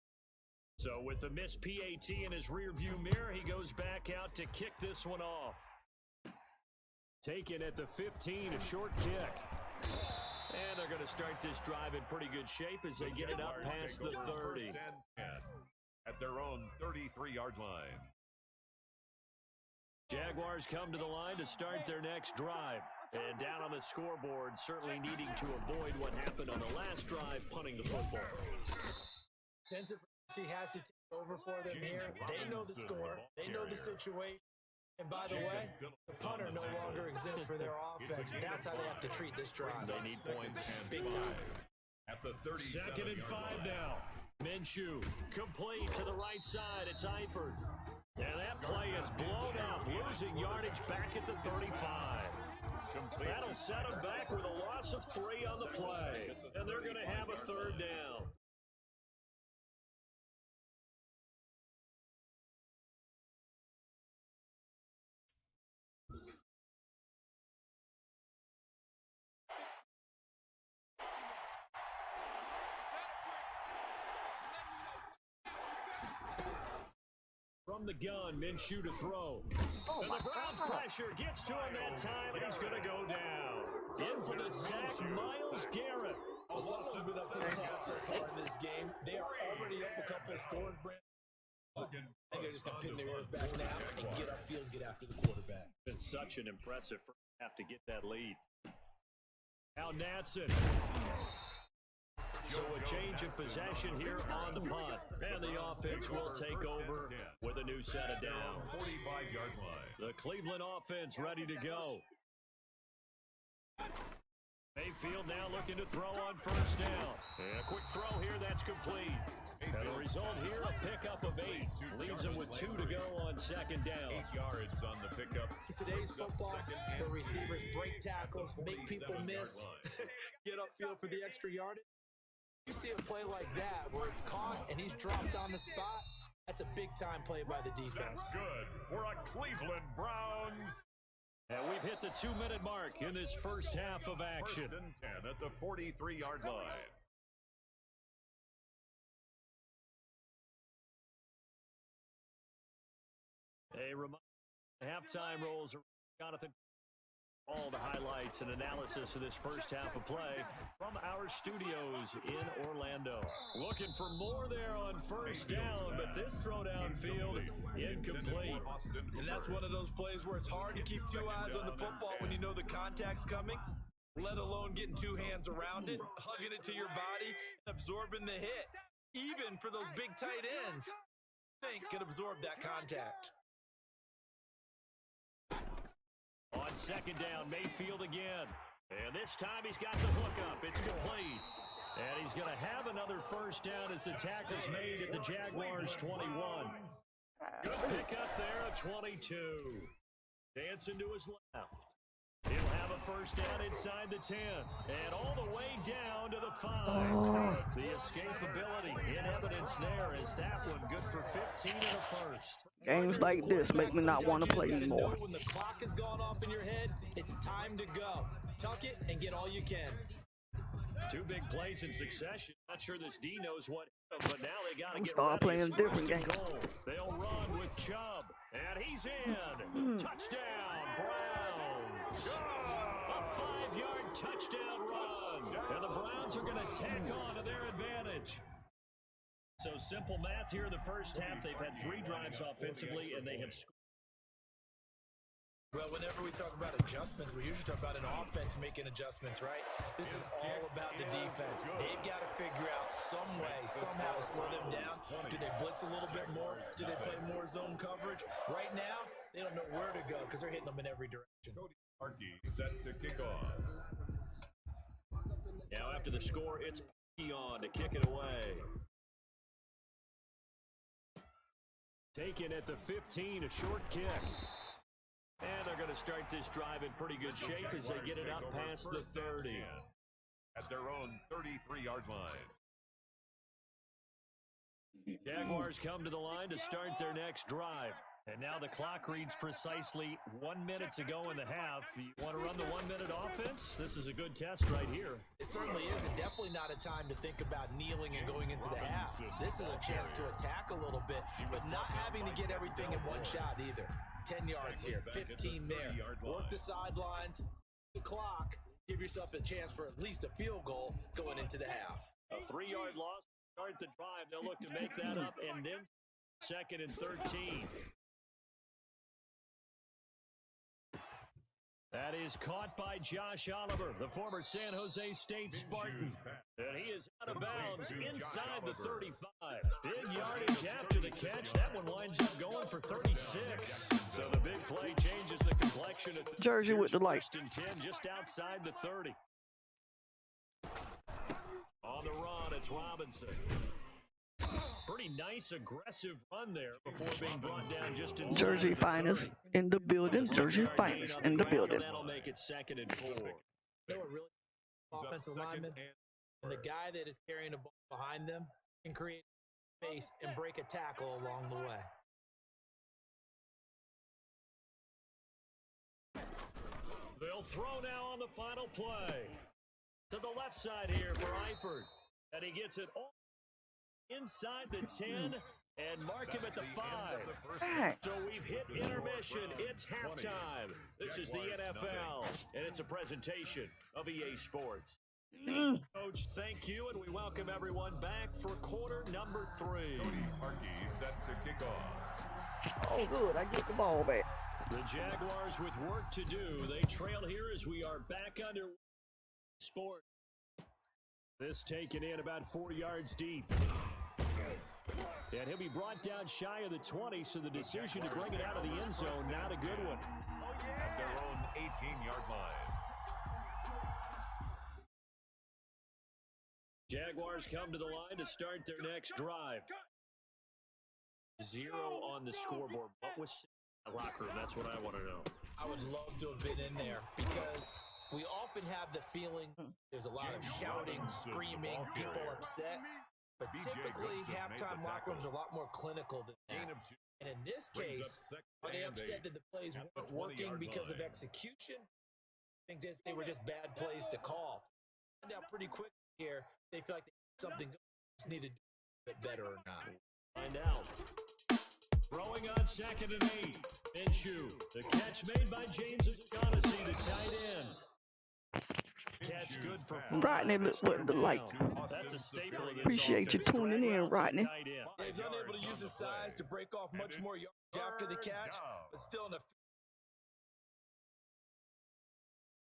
[SPEAKER 2] So with the missed PAT in his rearview mirror, he goes back out to kick this one off. Taken at the 15, a short kick. And they're going to start this drive in pretty good shape as they get it up past the 30.
[SPEAKER 4] At their own 33-yard line.
[SPEAKER 2] Jaguars come to the line to start their next drive. And down on the scoreboard, certainly needing to avoid what happened on the last drive, punting the football.
[SPEAKER 3] Sense of urgency has to take over for them here. They know the score. They know the situation. And by the way, the punter no longer exists for their offense. That's how they have to treat this drive.
[SPEAKER 2] They need points
[SPEAKER 3] big time.
[SPEAKER 4] At the
[SPEAKER 2] 2nd and 5 now. Minshew complete to the right side. It's Eifert. And that play is blown up, losing yardage back at the 35. That'll set them back with a loss of 3 on the play. And they're going to have a 3rd down. From the gun, Minshew to throw. And the Browns pressure gets to him that time, and he's going to go down. In for the sack, Myles Garrett.
[SPEAKER 3] Well, someone's been up to the task so far in this game. They are already up a couple of scoring. I think they're just going to pin their ears back now and get upfield, get after the quarterback.
[SPEAKER 2] Been such an impressive first half to get that lead. Now Natson. So a change of possession here on the punt. And the offense will take over with a new set of downs.
[SPEAKER 4] 45-yard line.
[SPEAKER 2] The Cleveland offense ready to go. Mayfield now looking to throw on first down. And a quick throw here, that's complete. And the result here, a pickup of 8. Leaves him with 2 to go on second down.
[SPEAKER 4] 8 yards on the pickup.
[SPEAKER 3] In today's football, where receivers break tackles, make people miss, get upfield for the extra yardage. You see a play like that where it's caught and he's dropped on the spot, that's a big-time play by the defense.
[SPEAKER 4] That's good for a Cleveland Browns.
[SPEAKER 2] And we've hit the 2-minute mark in this first half of action.
[SPEAKER 4] 1st and 10 at the 43-yard line.
[SPEAKER 2] A halftime rolls. Jonathan, all the highlights and analysis of this first half of play from our studios in Orlando. Looking for more there on first down, but this throw downfield incomplete.
[SPEAKER 3] And that's one of those plays where it's hard to keep two eyes on the football when you know the contact's coming, let alone getting two hands around it, hugging it to your body, and absorbing the hit. Even for those big tight ends, think can absorb that contact.
[SPEAKER 2] On second down, Mayfield again. And this time he's got the hook up. It's complete. And he's going to have another first down as the tackle's made at the Jaguars' 21. Good pick up there at 22. Dancing to his left. He'll have a first down inside the 10. And all the way down to the 5. The escapability in evidence there is that one good for 15 in the first.
[SPEAKER 1] Games like this make me not want to play anymore.
[SPEAKER 3] When the clock has gone off in your head, it's time to go. Tuck it and get all you can.
[SPEAKER 2] Two big plays in succession. Not sure this D knows what hit him, but now they got to get
[SPEAKER 1] start
[SPEAKER 2] ready.
[SPEAKER 1] playing different games.
[SPEAKER 2] They'll run with Chubb, and he's in. Touchdown, Browns. A 5-yard touchdown run, and the Browns are going to tack on to their advantage. So simple math here in the first half. They've had 3 drives offensively, and they have scored.
[SPEAKER 3] Well, whenever we talk about adjustments, we usually talk about an offense making adjustments, right? This is all about the defense. They've got to figure out some way, somehow to slow them down. Do they blitz a little bit more? Do they play more zone coverage? Right now, they don't know where to go because they're hitting them in every direction.
[SPEAKER 4] Set to kick off.
[SPEAKER 2] Now after the score, it's on to kick it away. Taken at the 15, a short kick. And they're going to start this drive in pretty good shape as they get it up past the 30.
[SPEAKER 4] At their own 33-yard line.
[SPEAKER 2] Jaguars come to the line to start their next drive. And now the clock reads precisely 1 minute to go in the half. You want to run the 1-minute offense? This is a good test right here.
[SPEAKER 3] It certainly is, and definitely not a time to think about kneeling and going into the half. This is a chance to attack a little bit, but not having to get everything in one shot either. 10 yards here, 15 there. Work the sidelines, the clock, give yourself a chance for at least a field goal going into the half.
[SPEAKER 2] A 3-yard loss to start the drive. They'll look to make that up, and then 2nd and 13. That is caught by Josh Oliver, the former San Jose State Spartan. And he is out of bounds inside the 35. Big yardage after the catch. That one winds up going for 36. So the big play changes the complexion of the
[SPEAKER 1] Jersey with the light.
[SPEAKER 2] 1st and 10 just outside the 30. On the run, it's Robinson. Pretty nice, aggressive run there before being brought down just inside
[SPEAKER 1] Jersey finest in the building. Jersey finest in the building.
[SPEAKER 2] That'll make it 2nd and 4.
[SPEAKER 3] You know what really offensive lineman? And the guy that is carrying the ball behind them can create space and break a tackle along the way.
[SPEAKER 2] They'll throw now on the final play. To the left side here for Eifert. And he gets it all inside the 10 and mark him at the 5. So we've hit intermission. It's halftime. This is the NFL, and it's a presentation of EA Sports. Coach, thank you, and we welcome everyone back for quarter number 3.
[SPEAKER 4] Harkey set to kick off.
[SPEAKER 1] Oh, good. I get the ball back.
[SPEAKER 2] The Jaguars with work to do. They trail here as we are back under sport. This taken in about 4 yards deep. And he'll be brought down shy of the 20, so the decision to bring it out of the end zone, not a good one.
[SPEAKER 4] At their own 18-yard line.
[SPEAKER 2] Jaguars come to the line to start their next drive. 0 on the scoreboard. What was in the locker room? That's what I want to know.
[SPEAKER 3] I would love to have been in there because we often have the feeling there's a lot of shouting, screaming, people upset. But typically, halftime locker rooms are a lot more clinical than that. And in this case, are they upset that the plays weren't working because of execution? I think they were just bad plays to call. Find out pretty quick here. They feel like they have something good. Just need to do a bit better or not.
[SPEAKER 2] Find out. Throwing on 2nd and 8. Minshew. The catch made by James O'Shaughnessy, the tight end. Catch good for 5.
[SPEAKER 1] Rodney, look what the like.
[SPEAKER 2] That's a staple of this
[SPEAKER 1] Appreciate you
[SPEAKER 2] offense.
[SPEAKER 1] tuning
[SPEAKER 2] Drag
[SPEAKER 1] in,
[SPEAKER 2] routes and
[SPEAKER 1] Rodney.
[SPEAKER 2] tight end.
[SPEAKER 3] He's unable to use his size to break off much more yards after the catch, but still an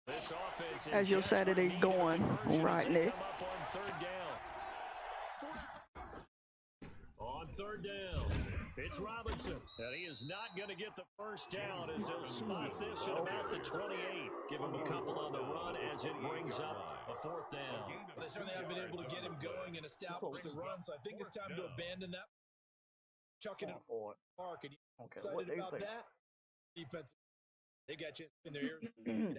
[SPEAKER 2] This offense
[SPEAKER 1] How's your Saturday going, Rodney?
[SPEAKER 2] On 3rd down, it's Robinson, and he is not going to get the first down as he'll spot this at about the 28. Give him a couple on the run as it brings up a 4th down.
[SPEAKER 3] They certainly haven't been able to get him going and establish the run, so I think it's time to abandon that. Chucking it in the park, and you excited about that? Defense, they got you in their ears.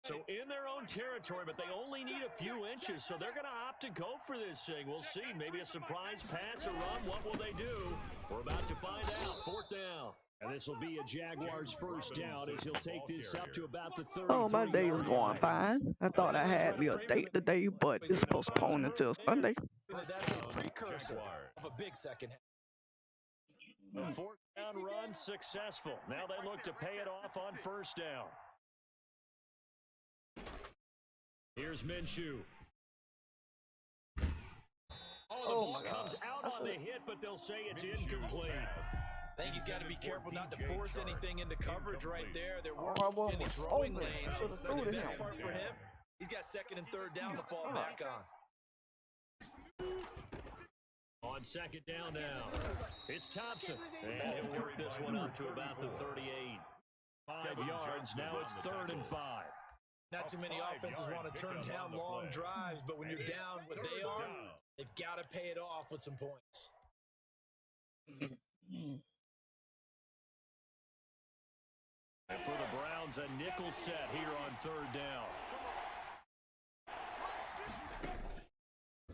[SPEAKER 2] So in their own territory, but they only need a few inches, so they're going to opt to go for this thing. We'll see. Maybe a surprise pass or run. What will they do? We're about to find out. 4th down. And this will be a Jaguars first down as he'll take this up to about the 30.
[SPEAKER 1] Oh, my day is going fine. I thought I had me a date today, but it's postponed until Sunday.
[SPEAKER 3] That's a precursor of a big second half.
[SPEAKER 2] The 4th down run successful. Now they look to pay it off on 1st down. Here's Minshew. Oh, the ball comes out on the hit, but they'll say it's incomplete.
[SPEAKER 3] I think he's got to be careful not to force anything into coverage right there. There weren't any throwing lanes. But the best part for him, he's got 2nd and 3rd down to fall back on.
[SPEAKER 2] On 2nd down now, it's Thompson. And he'll work this one up to about the 38. 5 yards, now it's 3rd and 5.
[SPEAKER 3] Not too many offenses want to turn down long drives, but when you're down what they are, they've got to pay it off with some points.
[SPEAKER 2] And for the Browns, a nickel set here on 3rd down.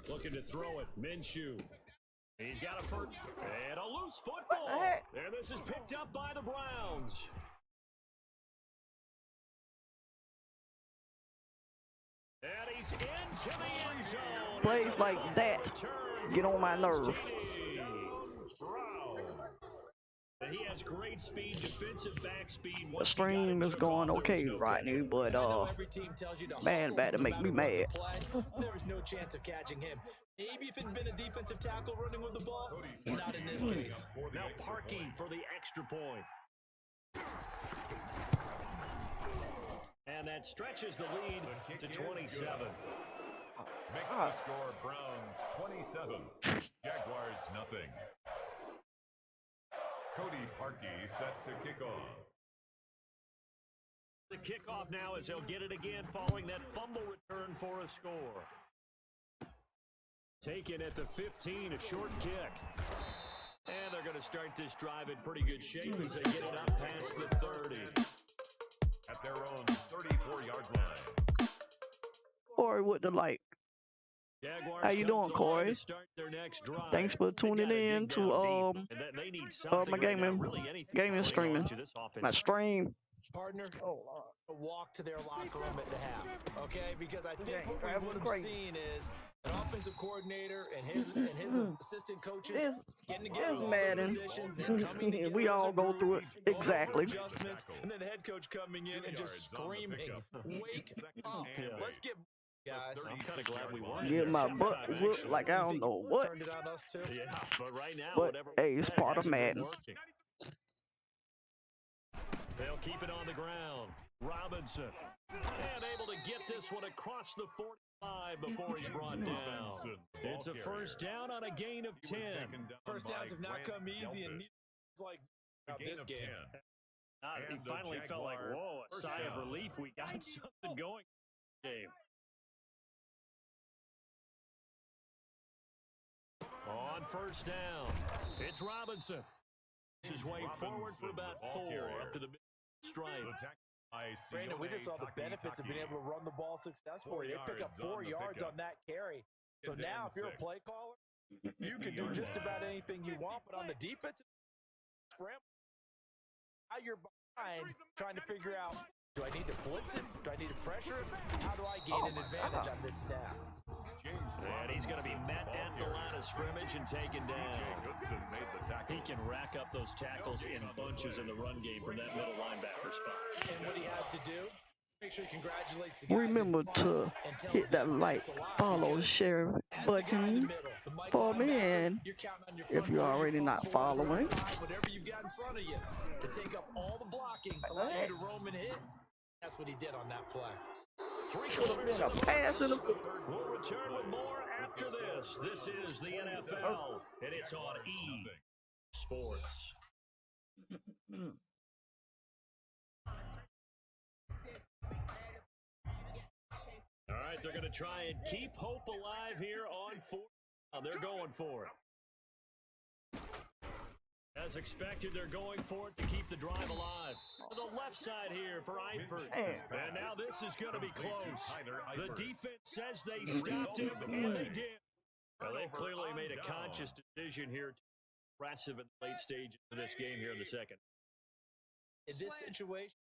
[SPEAKER 2] Looking to throw it, Minshew. He's got a first, and a loose football. And this is picked up by the Browns. And he's into the end zone.
[SPEAKER 1] Plays like that get on my nerve.
[SPEAKER 2] And he has great speed, defensive back speed.
[SPEAKER 1] The stream is going okay right now, but man, bad to make me mad.
[SPEAKER 3] There was no chance of catching him. Maybe if it had been a defensive tackle running with the ball, but not in this case.
[SPEAKER 2] Now Parkey for the extra point. And that stretches the lead to 27.
[SPEAKER 4] Makes the score Browns 27, Jaguars nothing. Cody Parkey set to kick off.
[SPEAKER 2] The kickoff now as he'll get it again following that fumble return for a score. Taken at the 15, a short kick. And they're going to start this drive in pretty good shape as they get it up past the 30.
[SPEAKER 4] At their own 34-yard line.
[SPEAKER 1] Corey with the light.
[SPEAKER 2] Jaguars
[SPEAKER 1] how you doing, Corey? Thanks for tuning in to my gaming streaming. My stream.
[SPEAKER 3] Partner, walk to their locker room at the half, okay? Because I think what we would have seen is an offensive coordinator and his assistant coaches getting together in positions and coming together.
[SPEAKER 1] We all go through it exactly.
[SPEAKER 3] Adjustments, and then the head coach coming in and just screaming, "Wake up! Let's get." Guys,
[SPEAKER 2] I'm kind of glad we won.
[SPEAKER 1] Get my butt whooped like I don't know what.
[SPEAKER 3] Turned it on us too.
[SPEAKER 2] Yeah, but right now,
[SPEAKER 1] but hey, it's part of Madden.
[SPEAKER 2] They'll keep it on the ground. Robinson, and able to get this one across the 45 before he's brought down. It's a first down on a gain of 10.
[SPEAKER 3] First downs have not come easy, and it's like this game.
[SPEAKER 2] He finally felt like, whoa, a sigh of relief. We got something going in the game. On first down, it's Robinson. His way forward for about 4 up to the stripe.
[SPEAKER 3] Brandon, we just saw the benefits of being able to run the ball successfully. They pick up 4 yards on that carry. So now, if you're a play caller, you can do just about anything you want. But on the defensive scramble, now you're behind trying to figure out, do I need to blitz him? Do I need to pressure him? How do I gain an advantage on this snap?
[SPEAKER 2] And he's going to be met at the line of of scrimmage and taken down.
[SPEAKER 4] Goodson made the tackle.
[SPEAKER 2] He can rack up those tackles in bunches in the run game from that middle linebacker spot.
[SPEAKER 3] And what he has to do, make sure he congratulates the guys.
[SPEAKER 1] Remember to hit that like, follow, share button for me, and if you're already not following.
[SPEAKER 3] Whatever you've got in front of you to take up all the blocking, allow you to roam and hit. That's what he did on that play.
[SPEAKER 1] Should have been a pass in the.
[SPEAKER 2] We'll return with more after this. This is the NFL, and it's on E Sports. All right, they're going to try and keep hope alive here on 4th. They're going for it. As expected, they're going for it to keep the drive alive. To the left side here for Eifert. And now this is going to be close. The defense says they stopped him, and they did. Well, they clearly made a conscious decision here to be aggressive in the late stages of this game here in the second.
[SPEAKER 3] In this situation,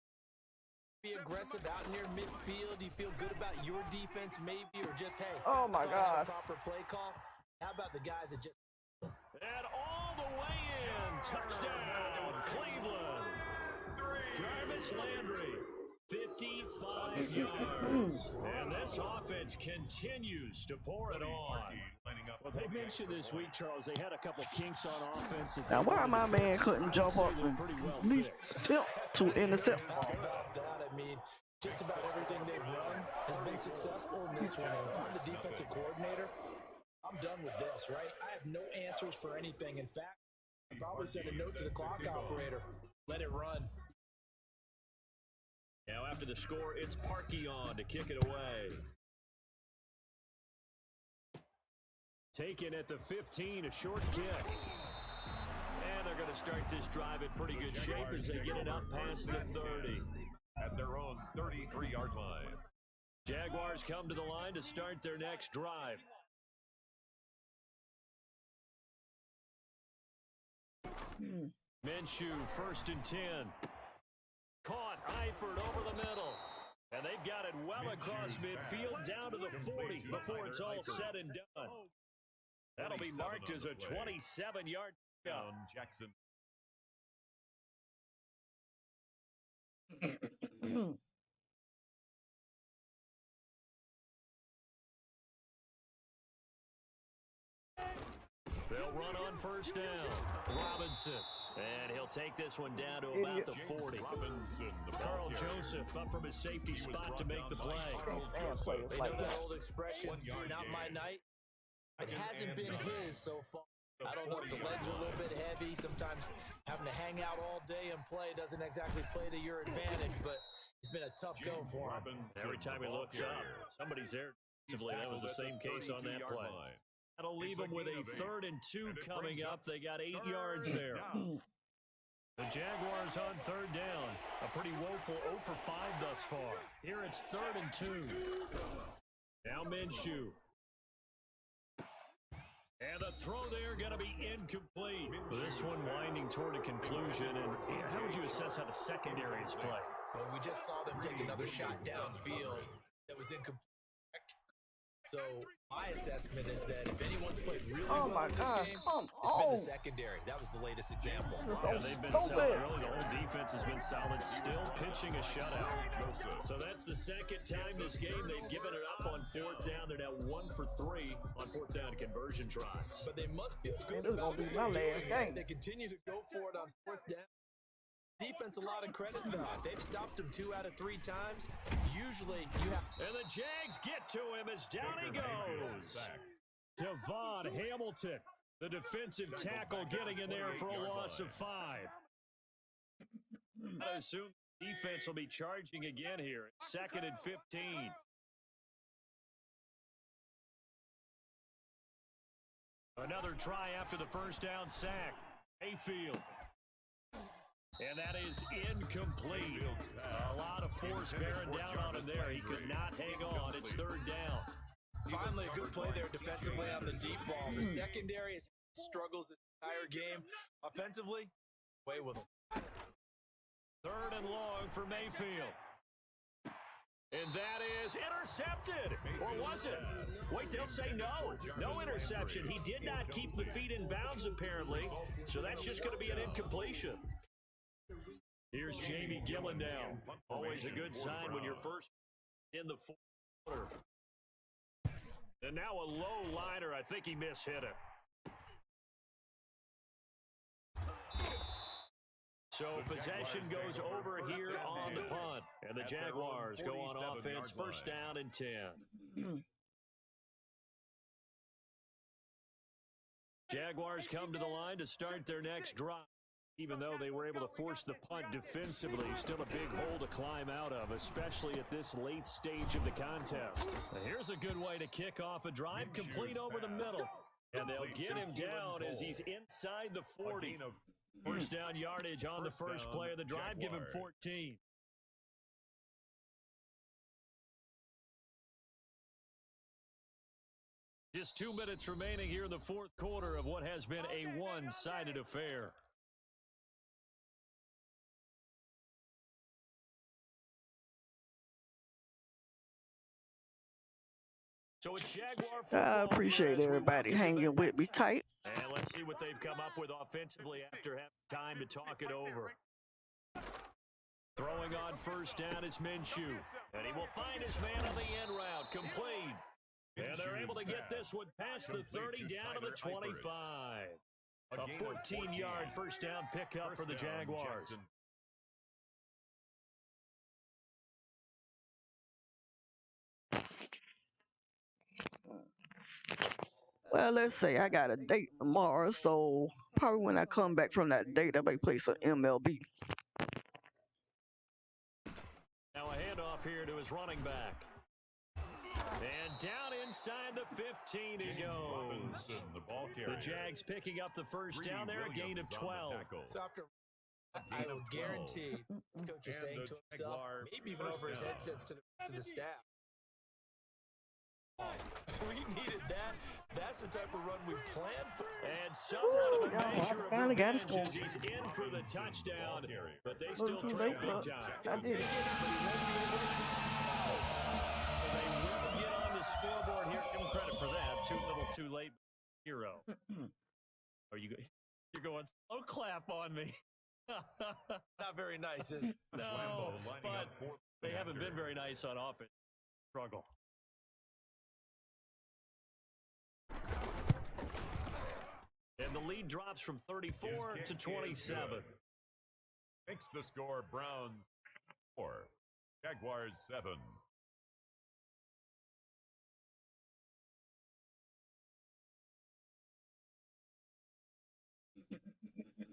[SPEAKER 3] be aggressive out near midfield. Do you feel good about your defense maybe, or just, hey,
[SPEAKER 1] Oh my God.
[SPEAKER 3] proper play call? How about the guys that just...
[SPEAKER 2] And all the way in. Touchdown, Cleveland. Jarvis Landry, 55 yards. And this offense continues to pour it on. Well, they mentioned this week, Charles, they had a couple kinks on offense.
[SPEAKER 1] Now, why my man couldn't jump up and at least attempt to intercept?
[SPEAKER 3] How about that? I mean, just about everything they've run has been successful in this one. If I'm the defensive coordinator, I'm done with this, right? I have no answers for anything. In fact, I probably send a note to the clock operator. Let it run.
[SPEAKER 2] Now after the score, it's Parkeon to kick it away. Taken at the 15, a short kick. And they're going to start this drive in pretty good shape as they get it up past the 30.
[SPEAKER 4] At their own 33-yard line.
[SPEAKER 2] Jaguars come to the line to start their next drive. Minshew, 1st and 10. Caught, Eifert over the middle. And they've got it well across midfield down to the 40 before it's all said and done. That'll be marked as a 27-yard touchdown.
[SPEAKER 4] Jackson.
[SPEAKER 2] They'll run on 1st down. Robinson. And he'll take this one down to about the 40.
[SPEAKER 4] Robinson, the
[SPEAKER 2] Carl
[SPEAKER 4] ball carrier.
[SPEAKER 2] Joseph up from his safety spot to make the play.
[SPEAKER 3] They know that old expression, it's not my night. It hasn't been his so far. I don't know if the legs are a little bit heavy. Sometimes having to hang out all day and play doesn't exactly play to your advantage, but it's been a tough go for him.
[SPEAKER 2] Every time he looks up, somebody's there. That was the same case on that play. That'll leave them with a 3rd and 2 coming up. They got 8 yards there. The Jaguars on 3rd down. A pretty woeful 0 for 5 thus far. Here it's 3rd and 2. Now Minshew. And the throw there going to be incomplete. This one winding toward a conclusion. And how would you assess how the secondary is played?
[SPEAKER 3] Well, we just saw them take another shot downfield that was incomplete. So my assessment is that if anyone's played really well in this game, it's been the secondary. That was the latest example.
[SPEAKER 2] They've been solid. Really, the whole defense has been solid. Still pitching a shutout. So that's the second time this game they've given it up on 4th down. They're now 1 for 3 on 4th down conversion tries.
[SPEAKER 3] But they must feel good
[SPEAKER 1] This is
[SPEAKER 3] about
[SPEAKER 1] gonna be
[SPEAKER 3] what
[SPEAKER 1] my
[SPEAKER 3] they're
[SPEAKER 1] last
[SPEAKER 3] doing.
[SPEAKER 1] game.
[SPEAKER 3] They continue to go for it on 4th down. Defense a lot of credit though. They've stopped him 2 out of 3 times. Usually you have.
[SPEAKER 2] And the Jags get to him as down he goes. Devon Hamilton, the defensive tackle, getting in there for a loss of 5. I assume defense will be charging again here. 2nd and 15. Another try after the 1st down sack. Mayfield. And that is incomplete. A lot of force bearing down on him there. He could not hang on. It's 3rd down.
[SPEAKER 3] Finally, a good play there defensively on the deep ball. The secondary has struggles this entire game. Offensively, away with them.
[SPEAKER 2] 3rd and long for Mayfield. And that is intercepted. Or was it? Wait, they'll say no. No interception. He did not keep the feet in bounds, apparently. So that's just going to be an incompletion. Here's Jamie Gillendown. Always a good sign when you're first in the fourth quarter. And now a low liner. I think he mishit it. So possession goes over here on the punt. And the Jaguars go on offense, first down and 10. Jaguars come to the line to start their next drive. Even though they were able to force the punt defensively, still a big hole to climb out of, especially at this late stage of the contest. Now here's a good way to kick off a drive, complete over the middle. And they'll get him down as he's inside the 40. First down yardage on the first play of the drive, give him 14. Just 2 minutes remaining here in the fourth quarter of what has been a one-sided affair. So it's Jaguar football.
[SPEAKER 1] I appreciate everybody hanging with me tight.
[SPEAKER 2] And let's see what they've come up with offensively after having time to talk it over. Throwing on first down is Minshew. And he will find his man on the end route, complete. And they're able to get this one past the 30 down to the 25. A 14-yard first down pickup for the Jaguars.
[SPEAKER 1] Well, let's say I got a date tomorrow, so probably when I come back from that date, I may play some MLB.
[SPEAKER 2] Now a handoff here to his running back. And down inside the 15 he goes. The Jags picking up the first down there, a gain of 12.
[SPEAKER 3] So after, I will guarantee coach is saying to himself, maybe even over his headsets to the staff. We needed that. That's the type of run we planned for.
[SPEAKER 2] And somewhat of a measure of
[SPEAKER 1] finally got his
[SPEAKER 2] revenge as he's in for the touchdown, but they still
[SPEAKER 1] too
[SPEAKER 2] trail
[SPEAKER 1] late,
[SPEAKER 2] big
[SPEAKER 1] but
[SPEAKER 2] time.
[SPEAKER 1] I did.
[SPEAKER 2] They will get on the scoreboard here. Give them credit for that. Too little, too late. Hero. Are you? You're going slow clap on me.
[SPEAKER 3] Not very nice, is it?
[SPEAKER 2] No, but they haven't been very nice on offense. Struggle. And the lead drops from 34 to 27.
[SPEAKER 4] Makes the score Browns 4, Jaguars 7.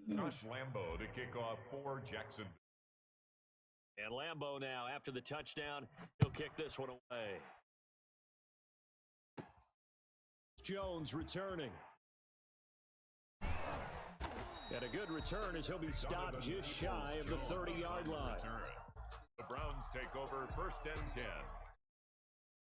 [SPEAKER 4] Josh Lambo to kick off for Jackson.
[SPEAKER 2] And Lambo now, after the touchdown, he'll kick this one away. Jones returning. And a good return as he'll be stopped just shy of the 30-yard line.
[SPEAKER 4] The Browns take over first and 10.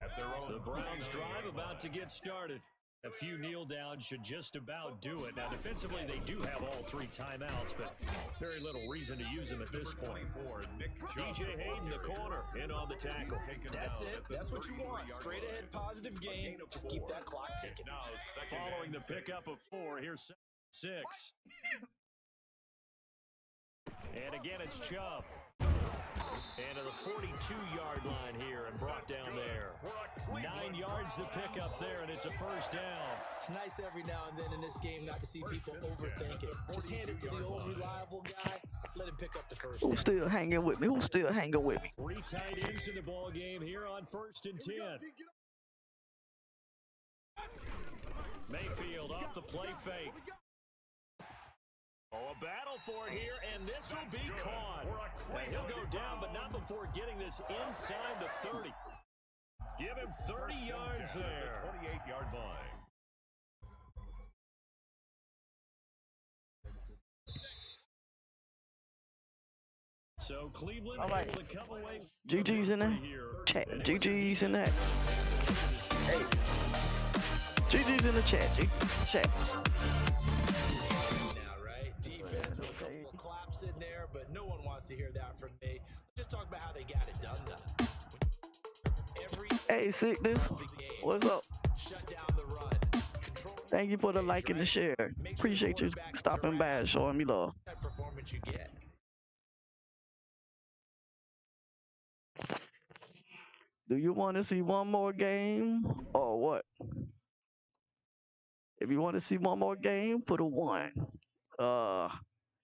[SPEAKER 4] At their own.
[SPEAKER 2] The Browns drive about to get started. A few kneel downs should just about do it. Now, defensively, they do have all three timeouts, but very little reason to use them at this point. DJ Hayden, the corner, in on the tackle.
[SPEAKER 3] That's it. That's what you want. Straight ahead, positive gain. Just keep that clock ticking.
[SPEAKER 2] Following the pickup of 4, here's 6. And again, it's Chubb. And to the 42-yard line here and brought down there. 9 yards to pick up there, and it's a first down.
[SPEAKER 3] It's nice every now and then in this game not to see people overthink it. Just hand it to the old reliable guy. Let him pick up the first down.
[SPEAKER 1] Who's still hanging with me? Who's still hanging with me?
[SPEAKER 2] 3 tight ends in the ball game here on first and 10. Mayfield off the play fake. Oh, a battle for it here, and this will be caught. And he'll go down, but not before getting this inside the 30. Give him 30 yards there.
[SPEAKER 4] 28-yard line.
[SPEAKER 2] So Cleveland
[SPEAKER 1] right.
[SPEAKER 2] able to come away.
[SPEAKER 1] GG's in there. Chat. GG's in that. Hey. GG's in the chat. G. Chat.
[SPEAKER 3] Defense with a couple of claps in there, but no one wants to hear that from me. Let's just talk about how they got it done, though.
[SPEAKER 1] Hey, Sickness, what's up? Thank you for the like and the share. Appreciate you stopping by and showing me love. Do you want to see one more game or what? If you want to see one more game, put a 1.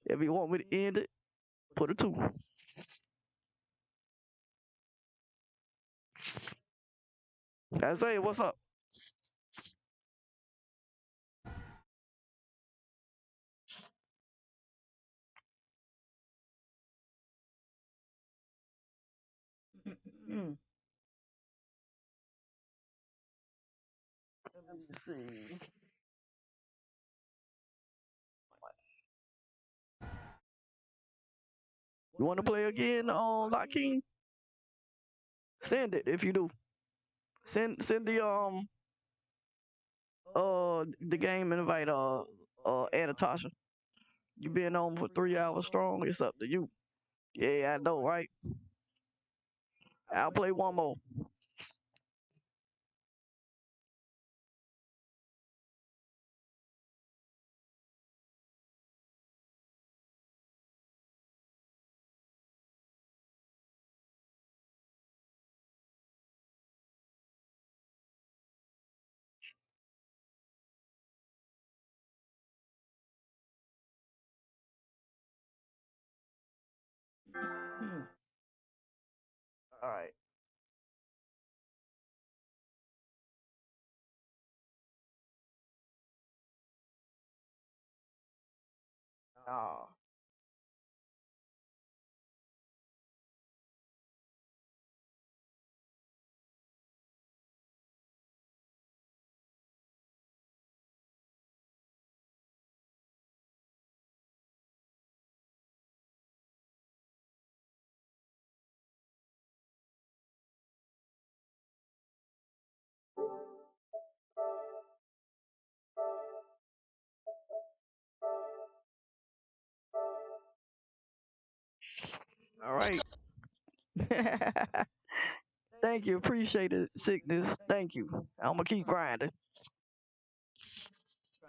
[SPEAKER 1] If you want me to end it, put a 2. That's it. What's up? Let me see. You want to play again on Lock King? Send it if you do. Send the game invite Anatasha. You been on for 3 hours strong. It's up to you. Yeah, I know, right? I'll play one more. All right. Oh. All right. Thank you. Appreciate it, Sickness. Thank you. I'm going to keep grinding.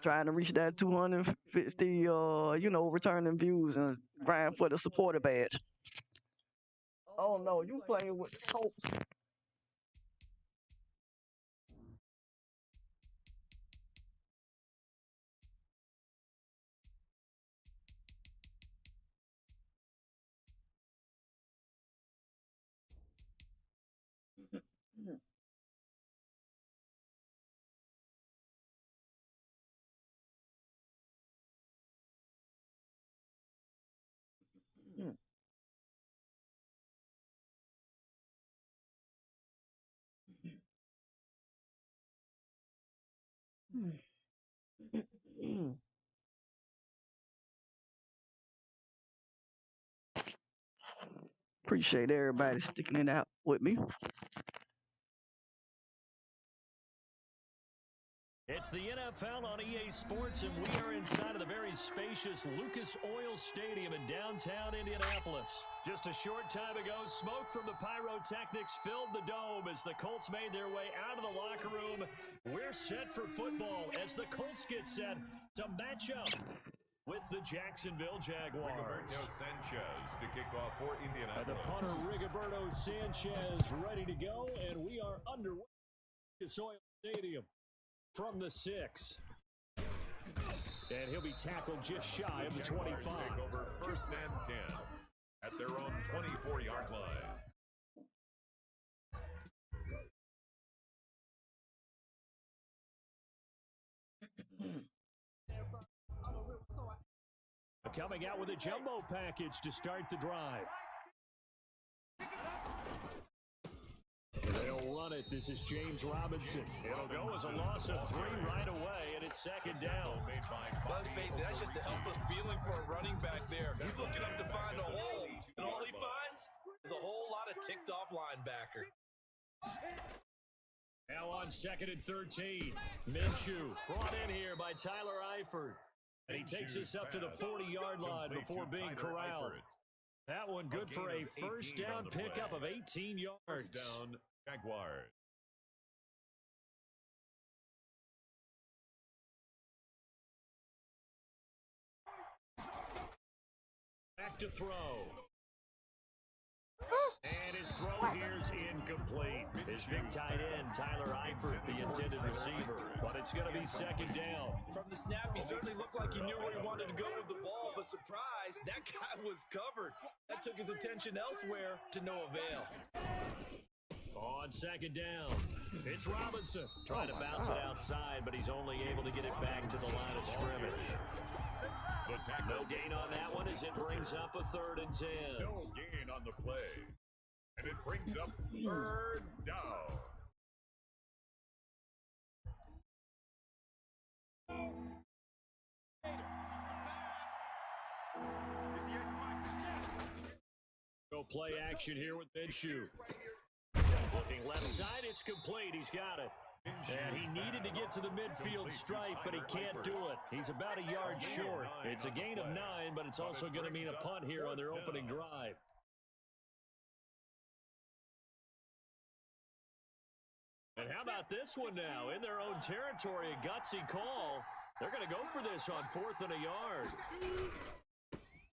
[SPEAKER 1] Trying to reach that 250, returning views and grind for the supporter badge. Oh, no. You playing with the Colts. Appreciate everybody sticking it out with me.
[SPEAKER 2] It's the NFL on EA Sports, and we are inside of the very spacious Lucas Oil Stadium in downtown Indianapolis. Just a short time ago, smoke from the pyrotechnics filled the dome as the Colts made their way out of the locker room. We're set for football as the Colts get set to match up with the Jacksonville Jaguars.
[SPEAKER 4] Rigoberto Sanchez to kick off for Indianapolis.
[SPEAKER 2] The punter Rigoberto Sanchez ready to go, and we are underway at Lucas Oil Stadium. From the 6. And he'll be tackled just shy of the 25.
[SPEAKER 4] Take over 1st and 10 at their own 24-yard line.
[SPEAKER 2] Coming out with a jumbo package to start the drive. They'll run it. This is James Robinson. It'll go as a loss of 3 right away, and it's 2nd down.
[SPEAKER 7] Let's face it, that's just a helpless feeling for a running back there. He's looking up to find a hole, and all he finds is a whole lot of ticked-off linebacker.
[SPEAKER 2] Now on 2nd and 13. Minshew brought in here by Tyler Eifert. And he takes us up to the 40-yard line before being corralled. That one good for a 1st down pickup of 18 yards.
[SPEAKER 4] 1st down, Jaguars.
[SPEAKER 2] Back to throw. And his throw here's incomplete. His big tight end, Tyler Eifert, the intended receiver. But it's going to be second down.
[SPEAKER 7] From the snap, he certainly looked like he knew where he wanted to go with the ball, but surprise, that guy was covered. That took his attention elsewhere to no avail.
[SPEAKER 2] On second down, it's Robinson. Trying to bounce it outside, but he's only able to get it back to the line of scrimmage. No gain on that one as it brings up a 3rd and 10.
[SPEAKER 4] No gain on the play. And it brings up 3rd down.
[SPEAKER 2] Go play action here with Minshew. Looking left side, it's complete. He's got it. And he needed to get to the midfield stripe, but he can't do it. He's about a yard short. It's a gain of 9, but it's also going to mean a punt here on their opening drive. And how about this one now? In their own territory, a gutsy call. They're going to go for this on 4th and a yard.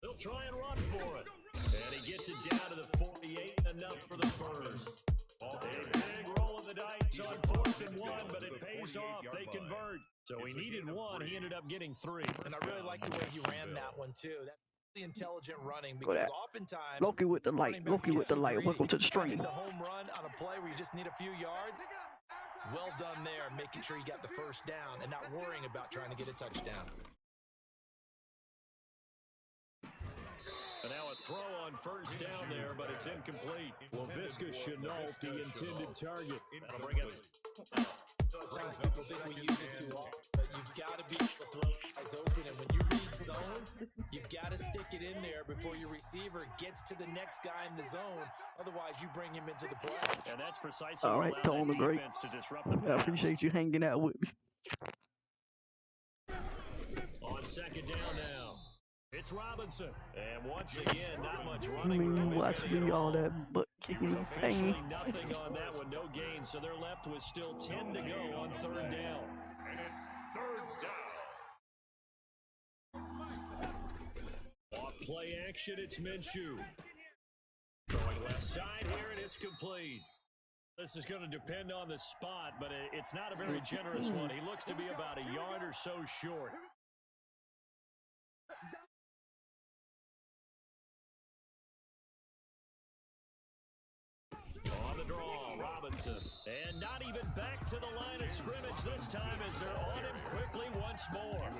[SPEAKER 2] They'll try and run for it. And he gets it down to the 48, enough for the first. A big roll of the dice on 4th and 1, but it pays off. They convert. So he needed 1. He ended up getting 3.
[SPEAKER 7] And I really like the way he ran that one, too. That's really intelligent running because oftentimes...
[SPEAKER 1] Loki with the light. Loki with the light. Welcome to the stream.
[SPEAKER 7] The home run on a play where you just need a few yards. Well done there, making sure you got the first down and not worrying about trying to get a touchdown.
[SPEAKER 2] And now a throw on 1st down there, but it's incomplete. Laviska Shenault, the intended target. That'll bring it.
[SPEAKER 7] Sometimes people think we use it too often, but you've got to be able to throw eyes open. And when you read zone, you've got to stick it in there before your receiver gets to the next guy in the zone. Otherwise, you bring him into the play.
[SPEAKER 2] And that's precisely
[SPEAKER 1] all right, Tone the Great.
[SPEAKER 2] To disrupt the
[SPEAKER 1] I appreciate you hanging out with me.
[SPEAKER 2] On second down now. It's Robinson. And once again, not much running.
[SPEAKER 1] I mean, watch me all that butt kicking and
[SPEAKER 2] Officially
[SPEAKER 1] pain.
[SPEAKER 2] nothing on that one, no gain. So they're left with still 10 to go on 3rd down.
[SPEAKER 4] And it's 3rd down.
[SPEAKER 2] Off play action, it's Minshew. Going left side here, and it's complete. This is going to depend on the spot, but it's not a very generous one. He looks to be about a yard or so short. On the draw, Robinson. And not even back to the line of scrimmage this time as they're on him quickly once more.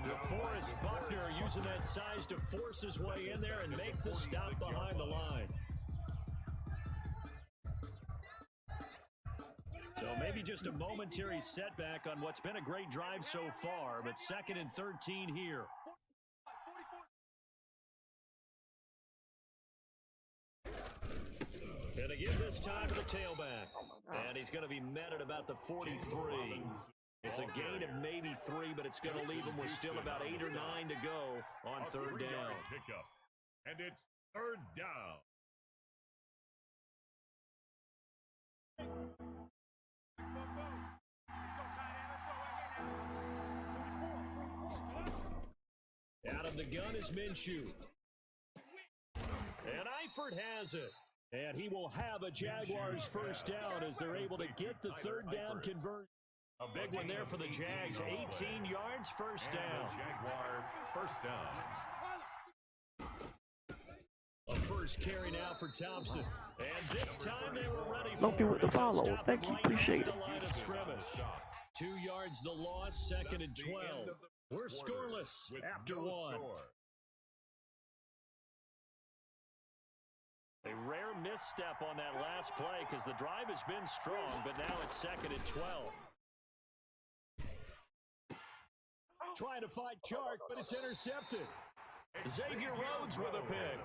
[SPEAKER 2] DeForest Buckner using that size to force his way in there and make the stop behind the line. So maybe just a momentary setback on what's been a great drive so far, but 2nd and 13 here. And again this time to the tailback. And he's going to be met at about the 43. It's a gain of maybe 3, but it's going to leave him with still about 8 or 9 to go on 3rd down.
[SPEAKER 4] Pickup. And it's 3rd down.
[SPEAKER 2] Out of the gun is Minshew. And Eifert has it. And he will have a Jaguars first down as they're able to get the 3rd down conversion. A big one there for the Jags. 18 yards, first down.
[SPEAKER 4] Jaguars first down.
[SPEAKER 2] A first carry now for Thompson. And this time they were ready for
[SPEAKER 1] Loki with the follow. Thank you. Appreciate it.
[SPEAKER 2] Line of scrimmage. 2 yards the loss, 2nd and 12. We're scoreless after 1. A rare misstep on that last play because the drive has been strong, but now it's 2nd and 12. Trying to find Chark, but it's intercepted. Xavier Rhodes with a pick.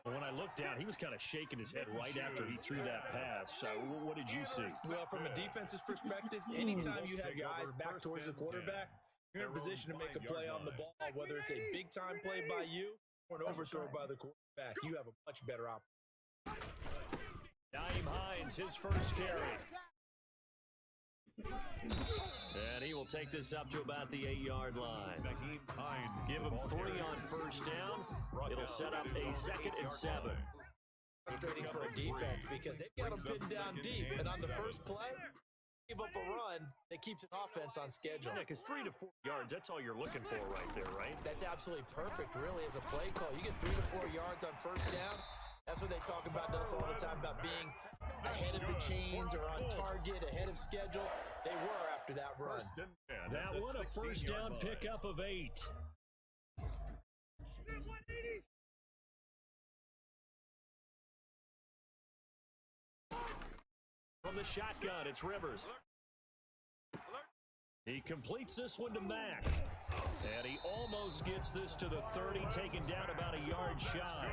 [SPEAKER 2] When I looked down, he was kind of shaking his head right after he threw that pass. What did you see?
[SPEAKER 7] Well, from a defense's perspective, anytime you have your eyes back towards the quarterback, you're in a position to make a play on the ball, whether it's a big-time play by you or an overthrow by the quarterback. You have a much better option.
[SPEAKER 2] Nyheim Hines, his first carry. And he will take this up to about the 8-yard line. Give him 3 on first down. It'll set up a 2nd and 7.
[SPEAKER 7] Frustrating for a defense because they've got them pinned down deep. And on the first play, give up a run that keeps an offense on schedule.
[SPEAKER 2] Yeah, because 3 to 4 yards, that's all you're looking for right there, right?
[SPEAKER 7] That's absolutely perfect, really, as a play call. You get 3 to 4 yards on first down. That's what they talk about us all the time, about being ahead of the chains or on target, ahead of schedule. They were after that run.
[SPEAKER 2] That one a first down pickup of 8. From the shotgun, it's Rivers. He completes this one to Mack. And he almost gets this to the 30, taken down about a yard shy.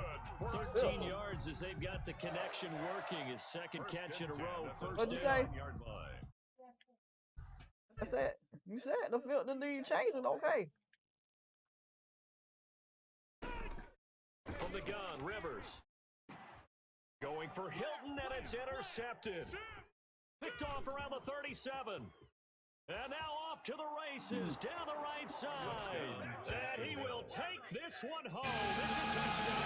[SPEAKER 2] 13 yards as they've got the connection working. His 2nd catch in a row. First down.
[SPEAKER 1] I said, you said the field, the lead changing, okay.
[SPEAKER 2] From the gun, Rivers. Going for Hilton, and it's intercepted. Picked off around the 37. And now off to the races, down the right side. And he will take this one home. It's a touchdown.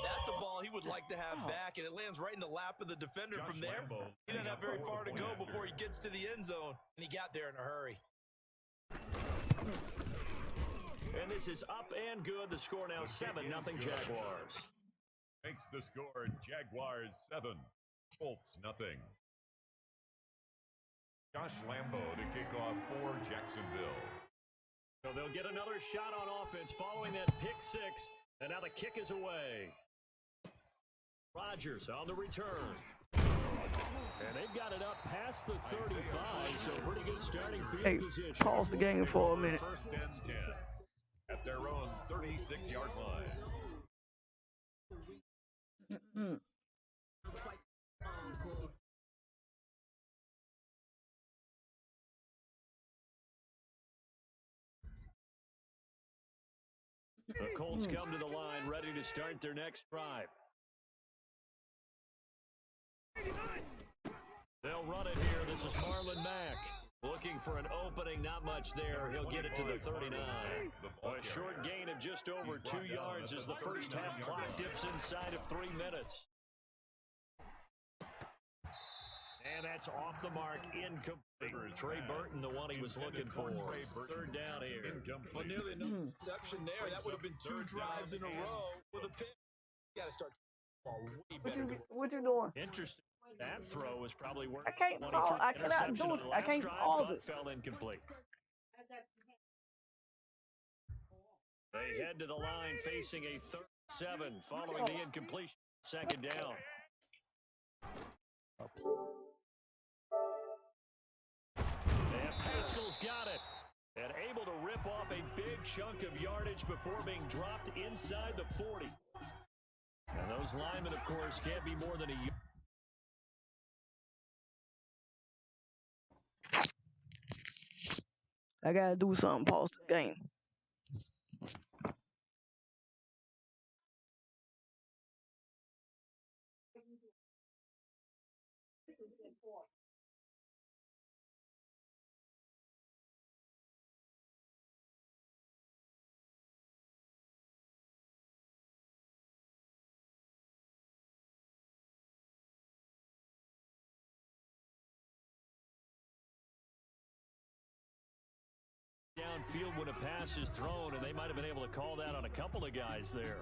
[SPEAKER 7] That's a ball he would like to have back, and it lands right in the lap of the defender from there. He doesn't have very far to go before he gets to the end zone, and he got there in a hurry.
[SPEAKER 2] And this is up and good. The score now 7-0 Jaguars.
[SPEAKER 4] Makes the score Jaguars 7, Colts nothing. Josh Lambo to kick off for Jacksonville.
[SPEAKER 2] So they'll get another shot on offense following that pick 6. And now the kick is away. Rodgers on the return. And they've got it up past the 35, so pretty good starting field position.
[SPEAKER 1] Pause the game for a minute.
[SPEAKER 4] First and 10 at their own 36-yard line.
[SPEAKER 2] The Colts come to the line, ready to start their next drive. They'll run it here. This is Marlon Mack. Looking for an opening, not much there. He'll get it to the 39. A short gain of just over 2 yards as the first half clock dips inside of 3 minutes. And that's off the mark, incomplete. Trey Burton, the one he was looking for. 3rd down here.
[SPEAKER 7] Well, nearly no exception there. That would have been 2 drives in a row with a pick. You got to start the ball way better.
[SPEAKER 1] What you doing?
[SPEAKER 2] Interesting. That throw was probably worth
[SPEAKER 1] I can't pause. I cannot do it. I can't pause it.
[SPEAKER 2] Fell incomplete. They head to the line facing a 3rd and 7 following the incompletion. 2nd down. And Pascal's got it. And able to rip off a big chunk of yardage before being dropped inside the 40. And those linemen, of course, can't be more than a yard.
[SPEAKER 1] I gotta do something. Pause the game.
[SPEAKER 2] Downfield when a pass is thrown, and they might have been able to call that on a couple of guys there.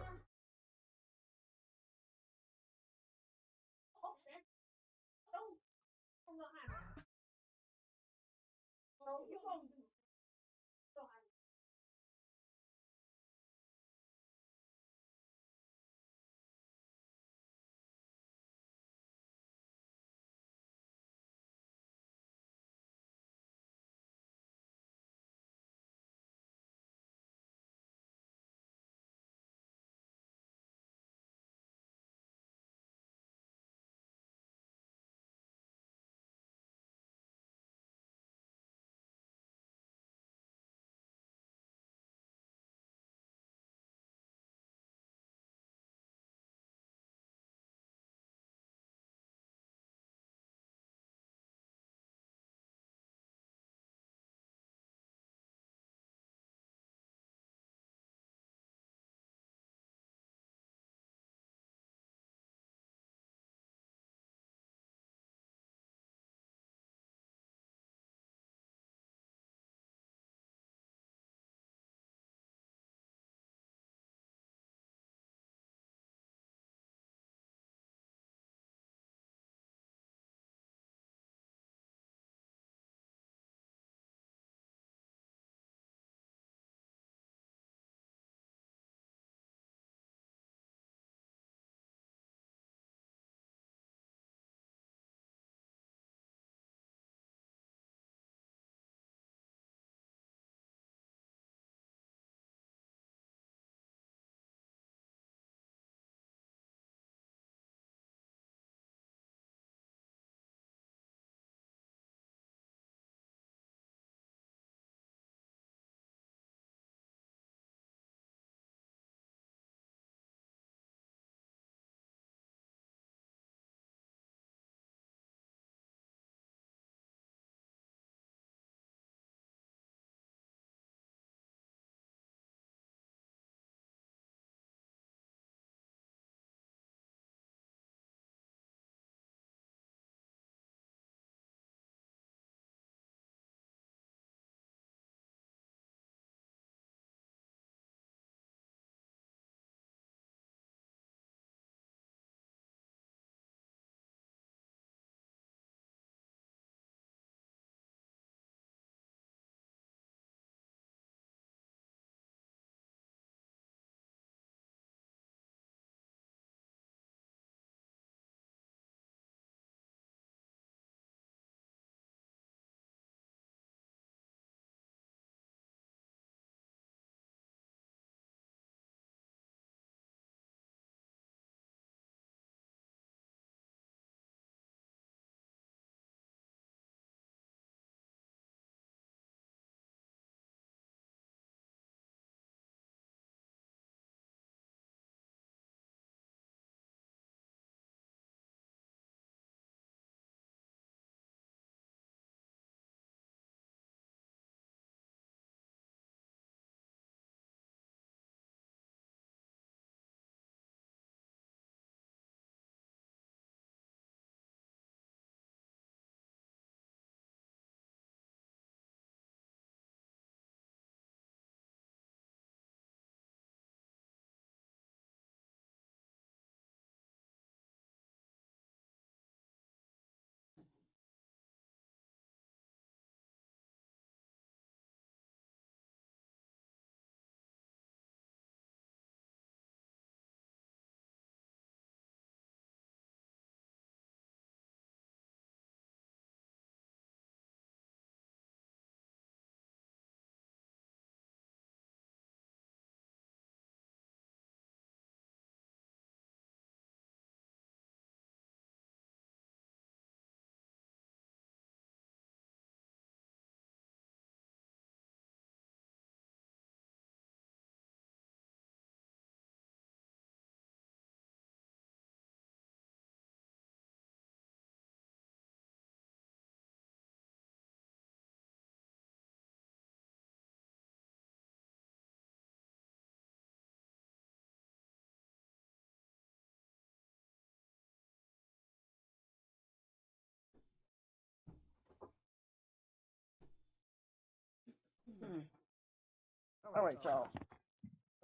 [SPEAKER 1] All right, y'all.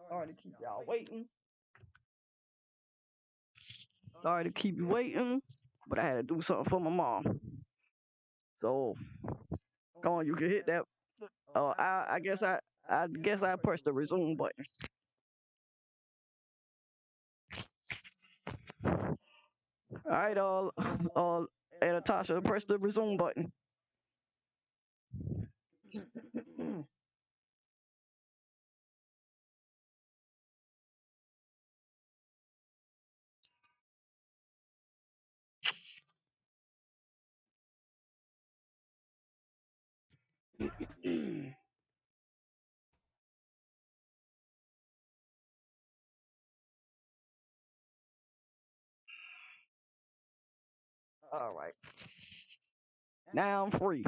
[SPEAKER 1] Sorry to keep y'all waiting. Sorry to keep you waiting, but I had to do something for my mom. So, go on, you can hit that. I guess I pressed the resume button. All right, hey, Natasha, press the resume button. All right. Now I'm free.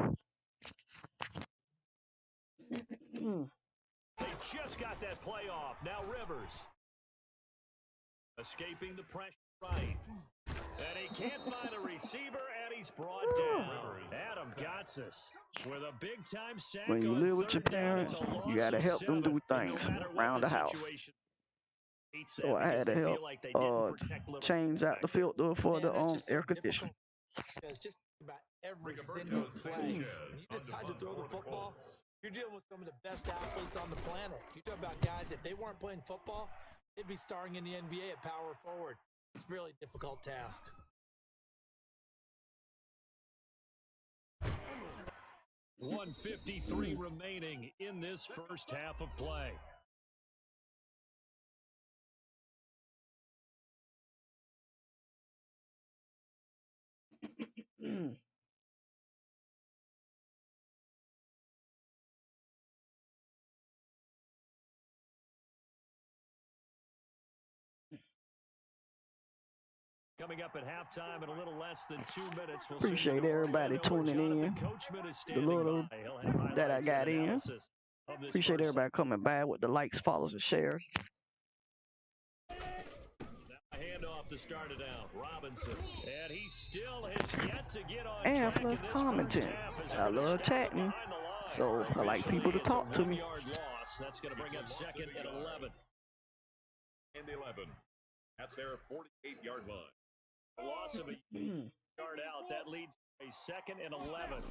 [SPEAKER 2] They just got that play off. Now Rivers. Escaping the pressure right. And he can't find a receiver, and he's brought down. Adam Gotsis with a big-time sack.
[SPEAKER 1] When you
[SPEAKER 2] on
[SPEAKER 1] live with your
[SPEAKER 2] third down.
[SPEAKER 1] parents,
[SPEAKER 2] It's a loss
[SPEAKER 1] you gotta
[SPEAKER 2] of
[SPEAKER 1] help them
[SPEAKER 2] 7,
[SPEAKER 1] do things
[SPEAKER 2] and no matter what
[SPEAKER 1] around the house.
[SPEAKER 2] situation hates
[SPEAKER 1] So
[SPEAKER 2] that
[SPEAKER 1] I had
[SPEAKER 2] because
[SPEAKER 1] to
[SPEAKER 2] they feel
[SPEAKER 1] help
[SPEAKER 2] like they didn't protect Liverpool
[SPEAKER 1] change out the
[SPEAKER 2] back there.
[SPEAKER 1] filter for the
[SPEAKER 7] Man, that's just so
[SPEAKER 1] air
[SPEAKER 7] difficult.
[SPEAKER 1] conditioner.
[SPEAKER 7] Because just think about every
[SPEAKER 4] Rigoberto
[SPEAKER 7] single play.
[SPEAKER 4] Sanchez
[SPEAKER 7] When you
[SPEAKER 4] on
[SPEAKER 7] decide
[SPEAKER 4] the
[SPEAKER 7] to throw the
[SPEAKER 4] punt for the
[SPEAKER 7] football,
[SPEAKER 4] Colts.
[SPEAKER 7] you're dealing with some of the best athletes on the planet. You talk about guys, if they weren't playing football, they'd be starring in the NBA at power forward. It's a really difficult task.
[SPEAKER 2] .153 remaining in this first half of play. Coming up at halftime in a little less than 2 minutes. We'll
[SPEAKER 1] Appreciate everybody tuning in. The little that I got in. Appreciate everybody coming by with the likes, follows, and shares.
[SPEAKER 2] Handoff to start it out. Robinson. And he still has yet to get on
[SPEAKER 1] And
[SPEAKER 2] track
[SPEAKER 1] plus
[SPEAKER 2] in this
[SPEAKER 1] commenting.
[SPEAKER 2] first half as
[SPEAKER 1] I
[SPEAKER 2] they're gonna
[SPEAKER 1] love
[SPEAKER 2] stop him
[SPEAKER 1] chatting,
[SPEAKER 2] behind the line.
[SPEAKER 1] so I like people to
[SPEAKER 2] Officially,
[SPEAKER 1] talk
[SPEAKER 2] it's
[SPEAKER 1] to
[SPEAKER 2] a
[SPEAKER 1] me.
[SPEAKER 2] 1-yard loss. That's going to bring up second and 11.
[SPEAKER 4] And 11 at their 48-yard line.
[SPEAKER 2] A loss of a yard out. That leads to a second and 11.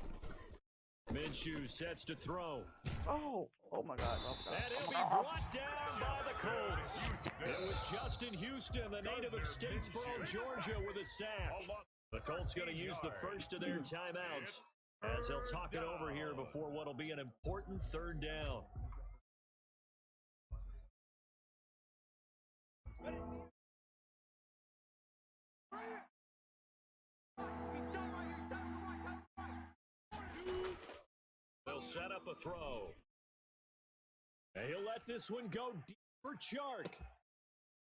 [SPEAKER 2] Minshew sets to throw.
[SPEAKER 1] Oh my God.
[SPEAKER 2] And he'll be brought down by the Colts. It was Justin Houston, the native of Statesboro, Georgia, with a sack. The Colts going to use the first of their timeouts as they'll talk it over here before what will be an important third down. They'll set up a throw. And he'll let this one go deep for Chark.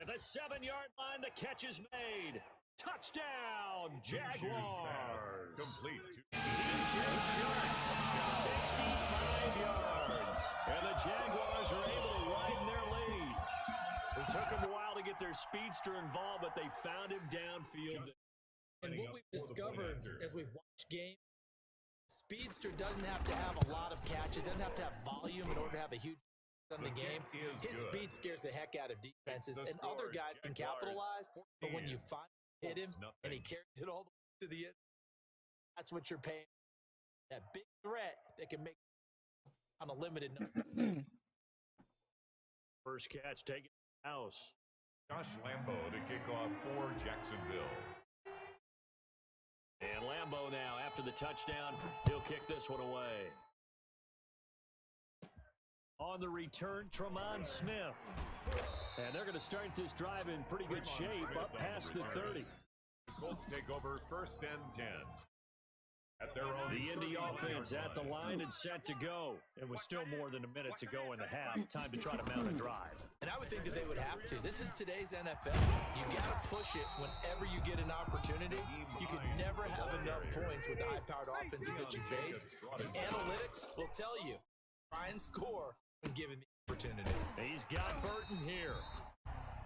[SPEAKER 2] At the 7-yard line, the catch is made. Touchdown, Jaguars.
[SPEAKER 4] Complete.
[SPEAKER 2] DJ Chark, 65 yards. And the Jaguars are able to widen their lead. It took them a while to get their speedster involved, but they found him downfield.
[SPEAKER 7] And what we've discovered as we've watched games, speedster doesn't have to have a lot of catches, doesn't have to have volume in order to have a huge on the game. His speed scares the heck out of defenses, and other guys can capitalize, but when you finally hit him and he carries it all the way to the end, that's what you're paying. That big threat that can make on a limited number.
[SPEAKER 2] First catch taken to the house.
[SPEAKER 4] Josh Lambo to kick off for Jacksonville.
[SPEAKER 2] And Lambo now, after the touchdown, he'll kick this one away. On the return, Tremont Smith. And they're going to start this drive in pretty good shape up past the 30.
[SPEAKER 4] The Colts take over first and 10. At their own
[SPEAKER 2] The Indy offense at the line and set to go. It was still more than a minute to go in the half. Time to try to mount a drive.
[SPEAKER 7] And I would think that they would have to. This is today's NFL. You got to push it whenever you get an opportunity. You can never have enough points with the high-powered offenses that you face. And analytics will tell you, try and score when given the opportunity.
[SPEAKER 2] He's got Burton here.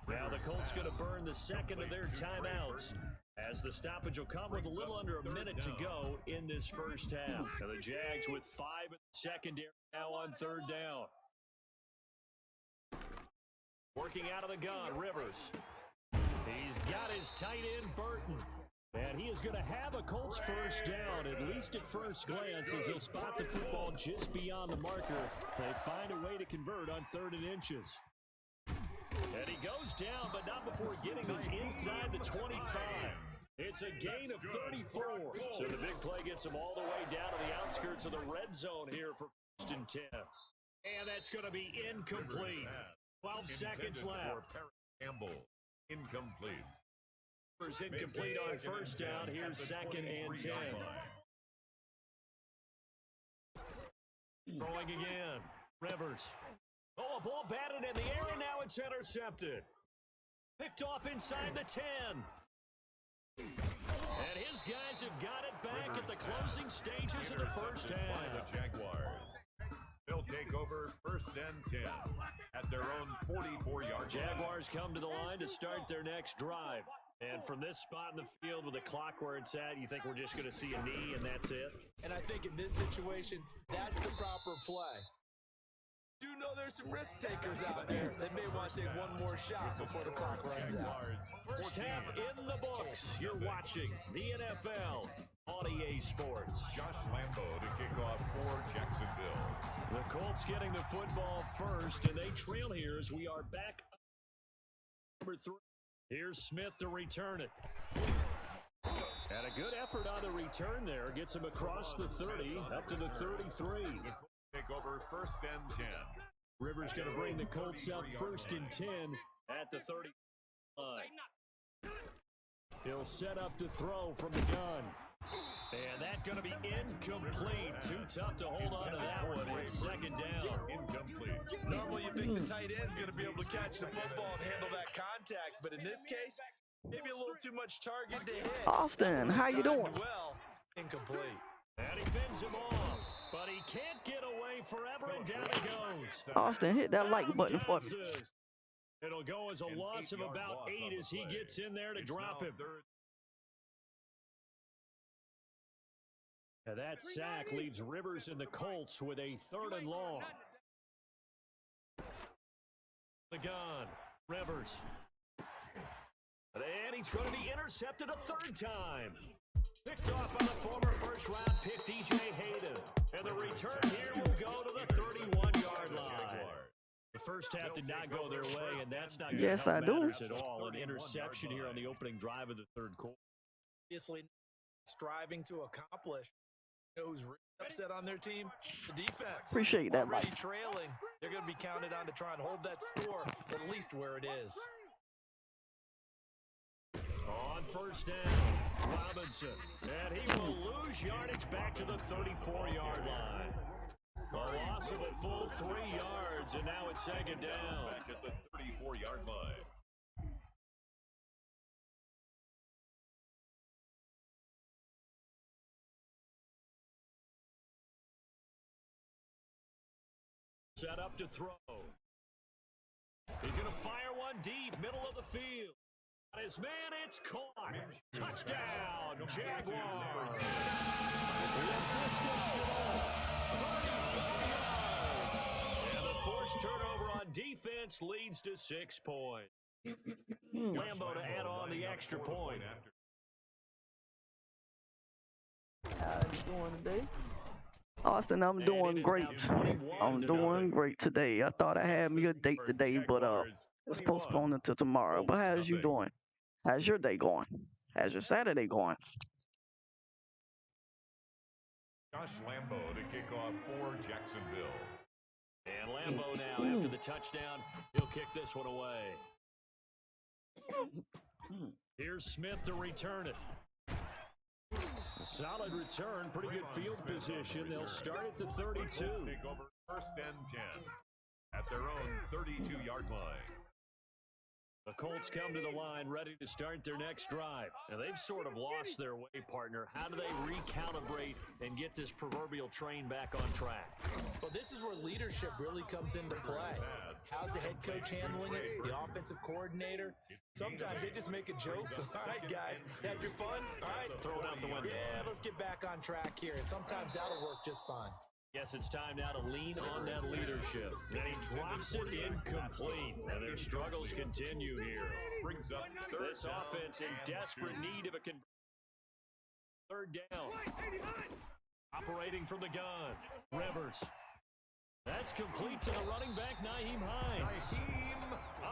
[SPEAKER 2] Now the Colts going to burn the second of their timeouts, as the stoppage will come with a little under a minute to go in this first half. Now the Jags with 5 in the secondary now on third down. Working out of the gun, Rivers. He's got his tight end, Burton. And he is going to have a Colts first down, at least at first glance, as he'll spot the football just beyond the marker. They find a way to convert on 3rd and inches. And he goes down, but not before getting this inside the 25. It's a gain of 34. So the big play gets him all the way down to the outskirts of the red zone here for 1st and 10. And that's going to be incomplete. 12 seconds left.
[SPEAKER 4] Campbell, incomplete.
[SPEAKER 2] Incomplete on 1st down. Here's 2nd and 10. Throwing again. Rivers. Oh, a ball batted in the air, and now it's intercepted. Picked off inside the 10. And his guys have got it back at the closing stages of the first half.
[SPEAKER 4] The Jaguars. They'll take over 1st and 10 at their own 44-yard line.
[SPEAKER 2] Jaguars come to the line to start their next drive. And from this spot in the field with the clock where it's at, you think we're just going to see a knee and that's it?
[SPEAKER 7] And I think in this situation, that's the proper play. Do know there's some risk takers out there that may want to take one more shot before the clock runs out.
[SPEAKER 2] First half in the books. You're watching the NFL on EA Sports.
[SPEAKER 4] Josh Lambo to kick off for Jacksonville.
[SPEAKER 2] The Colts getting the football first, and they trail here as we are back. Number 3. Here's Smith to return it. And a good effort on the return there. Gets him across the 30, up to the 33.
[SPEAKER 4] Take over 1st and 10.
[SPEAKER 2] Rivers going to bring the Colts up 1st and 10 at the 30 line. He'll set up to throw from the gun. And that's going to be incomplete. Too tough to hold on to that one. It's 2nd down.
[SPEAKER 4] Incomplete.
[SPEAKER 7] Normally you think the tight end's going to be able to catch the football and handle that contact, but in this case, maybe a little too much target to hit.
[SPEAKER 1] Austin, how you doing?
[SPEAKER 7] Well, incomplete.
[SPEAKER 2] And he fends him off, but he can't get away forever, and down it goes.
[SPEAKER 1] Austin, hit that like button for me.
[SPEAKER 2] It'll go as a loss of about 8 as he gets in there to drop him. And that sack leaves Rivers and the Colts with a 3rd and long. The gun, Rivers. And he's going to be intercepted a 3rd time. Picked off by the former first-round pick, DJ Hayden. And the return here will go to the 31-yard line. The first half did not go their way, and that's not going to help matters at all. An interception here on the opening drive of the 3rd quarter.
[SPEAKER 7] Obviously, striving to accomplish. Who's really upset on their team? The defense.
[SPEAKER 1] Appreciate that,
[SPEAKER 7] already
[SPEAKER 1] Mike.
[SPEAKER 7] trailing. They're going to be counted on to try and hold that score at least where it is.
[SPEAKER 2] On 1st down, Robinson. And he will lose yardage back to the 34-yard line. A loss of a full 3 yards, and now it's 2nd down.
[SPEAKER 4] Back at the 34-yard line.
[SPEAKER 2] Set up to throw. He's going to fire one deep, middle of the field. On his man, it's caught. Touchdown, Jaguars. And the forced turnover on defense leads to 6 points. Lambo to add on the extra point.
[SPEAKER 1] How you doing today? Austin, I'm doing great. I'm doing great today. I thought I had me a date today, but it's postponed until tomorrow. But how's you doing? How's your day going? How's your Saturday going?
[SPEAKER 4] Josh Lambo to kick off for Jacksonville.
[SPEAKER 2] And Lambo now, after the touchdown, he'll kick this one away. Here's Smith to return it. A solid return, pretty good field position. They'll start at the 32.
[SPEAKER 4] Take over 1st and 10 at their own 32-yard line.
[SPEAKER 2] The Colts come to the line ready to start their next drive. And they've sort of lost their way, partner. How do they recalibrate and get this proverbial train back on track?
[SPEAKER 7] Well, this is where leadership really comes into play. How's the head coach handling it? The offensive coordinator? Sometimes they just make a joke. All right, guys, have your fun. All right,
[SPEAKER 2] throw it out the window.
[SPEAKER 7] Yeah, let's get back on track here. And sometimes that'll work just fine.
[SPEAKER 2] Guess it's time now to lean on that leadership. And he drops it incomplete. And their struggles continue here.
[SPEAKER 4] Brings up
[SPEAKER 2] This offense in desperate need of a third down. Operating from the gun. Rivers. That's complete to the running back, Nyheim Hines.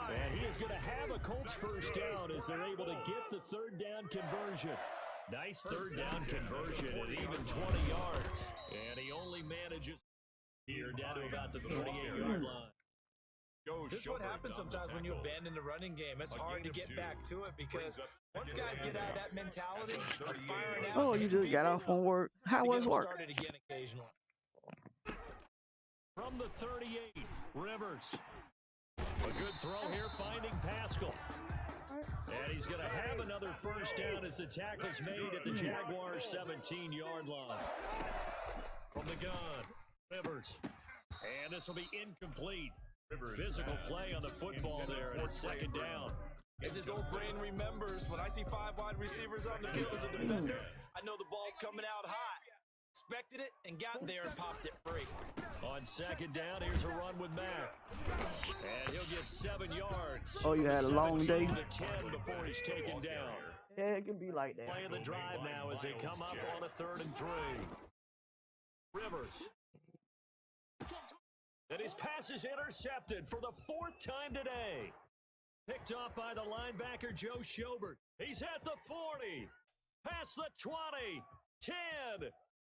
[SPEAKER 2] And he is going to have a Colts first down as they're able to get the third down conversion. Nice third down conversion at even 20 yards. And he only manages here down to about the 38-yard line.
[SPEAKER 7] This is what happens sometimes when you abandon the running game. It's hard to get back to it because once guys get out of that mentality of firing out.
[SPEAKER 1] Oh, you just got off from work. How was work?
[SPEAKER 7] Started again occasionally.
[SPEAKER 2] From the 38, Rivers. A good throw here, finding Pascal. And he's going to have another first down as the tackle's made at the Jaguars' 17-yard line. From the gun, Rivers. And this will be incomplete. Physical play on the football there, and it's second down.
[SPEAKER 7] As his old brain remembers, when I see 5 wide receivers on the field as a defender, I know the ball's coming out hot. Expected it and got there and popped it free.
[SPEAKER 2] On second down, here's a run with Mack. And he'll get 7 yards.
[SPEAKER 1] Oh, you had a long day.
[SPEAKER 2] To 10 before he's taken down.
[SPEAKER 1] Yeah, it can be like that.
[SPEAKER 2] Playing the drive now as they come up on a 3rd and 3. Rivers. And his pass is intercepted for the 4th time today. Picked off by the linebacker, Joe Schobert. He's at the 40. Past the 20. 10.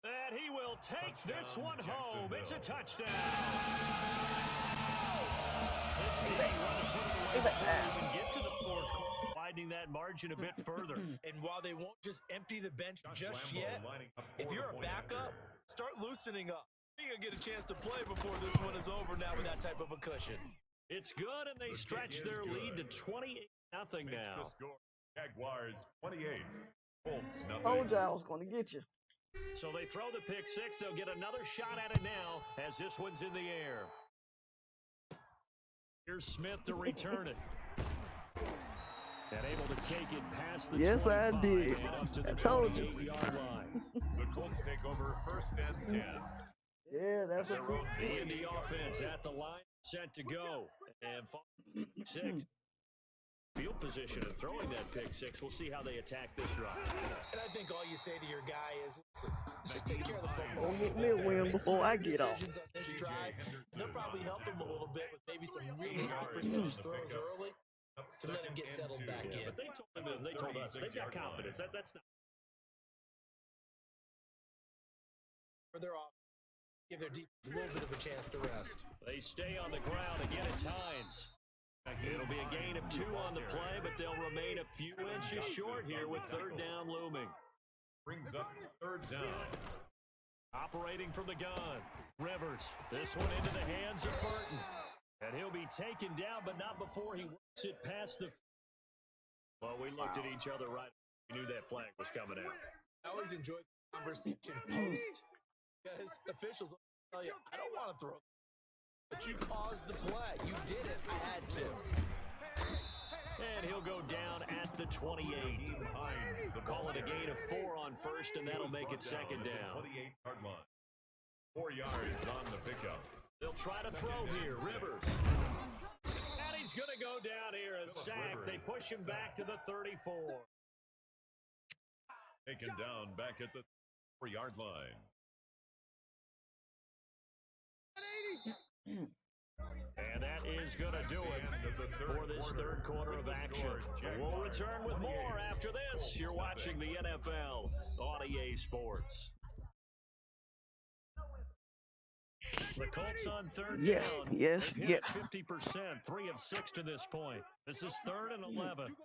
[SPEAKER 2] And he will take this one home. It's a touchdown. Get to the 4th quarter, widening that margin a bit further.
[SPEAKER 7] And while they won't just empty the bench just yet, if you're a backup, start loosening up. You're going to get a chance to play before this one is over now with that type of a cushion.
[SPEAKER 2] It's good, and they stretch their lead to 28-0 now.
[SPEAKER 4] Jaguars 28. Colts nothing.
[SPEAKER 1] Told you I was going to get you.
[SPEAKER 2] So they throw the pick 6. They'll get another shot at it now as this one's in the air. Here's Smith to return it. And able to take it past the 25
[SPEAKER 1] I did.
[SPEAKER 2] and up to the
[SPEAKER 1] I told you.
[SPEAKER 2] 28-yard line.
[SPEAKER 4] The Colts take over 1st and 10.
[SPEAKER 1] Yeah, that's a good
[SPEAKER 2] The Indy offense at the line, set to go. And 6. Field position and throwing that pick 6. We'll see how they attack this drive.
[SPEAKER 7] And I think all you say to your guy is, listen, just take care of the football.
[SPEAKER 1] Don't get me a win before I get off.
[SPEAKER 7] Decisions on this drive, they'll probably help him a little bit with maybe some really high percentage throws early to let him get settled back in.
[SPEAKER 2] But they told us they've got confidence. That's not.
[SPEAKER 7] For their off, give their defense a little bit of a chance to rest.
[SPEAKER 2] They stay on the ground. Again, it's Hines. It'll be a gain of 2 on the play, but they'll remain a few inches short here with 3rd down looming.
[SPEAKER 4] Brings up 3rd down.
[SPEAKER 2] Operating from the gun. Rivers. This one into the hands of Burton. And he'll be taken down, but not before he works it past the. Well, we looked at each other right. We knew that flag was coming out.
[SPEAKER 7] I always enjoy the conversation post because officials tell you, I don't want to throw. But you caused the play. You did it. I had to.
[SPEAKER 2] And he'll go down at the 28. They'll call it a gain of 4 on 1st, and that'll make it 2nd down.
[SPEAKER 4] 28-yard line. 4 yards on the pickup.
[SPEAKER 2] They'll try to throw here. Rivers. And he's going to go down here and sack. They push him back to the 34.
[SPEAKER 4] Taken down back at the 4-yard line.
[SPEAKER 2] And that is going to do it for this 3rd quarter of action. We'll return with more after this. You're watching the NFL on EA Sports. The Colts on 3rd down.
[SPEAKER 1] Yes.
[SPEAKER 2] 50%, 3 of 6 to this point. This is 3rd and 11.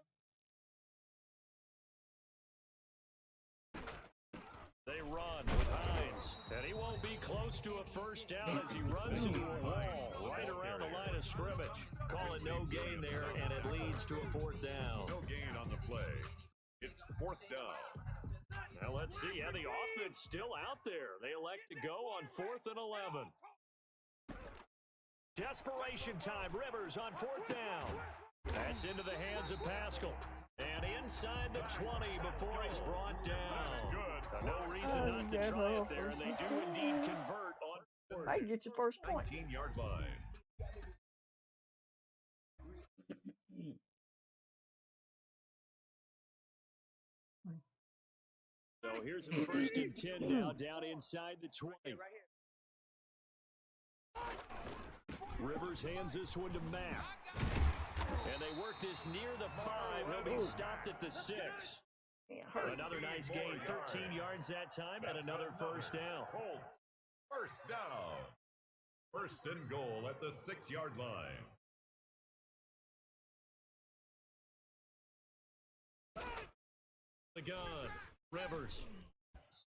[SPEAKER 2] They run with Hines, and he won't be close to a first down as he runs into a wall right around the line of scrimmage. Call it no gain there, and it leads to a 4th down.
[SPEAKER 4] No gain on the play. It's 4th down.
[SPEAKER 2] Now let's see how the offense still out there. They elect to go on 4th and 11. Desperation time. Rivers on 4th down. That's into the hands of Pascal. And inside the 20 before he's brought down. No reason not to try it there, and they do indeed convert on
[SPEAKER 1] I get your first point.
[SPEAKER 4] 19-yard line.
[SPEAKER 2] So here's a 1st and 10 now, down inside the 20. Rivers hands this one to Matt. And they work this near the 5. He'll be stopped at the 6. Another nice gain, 13 yards that time, and another first down.
[SPEAKER 4] First down. 1st and goal at the 6-yard line.
[SPEAKER 2] The gun, Rivers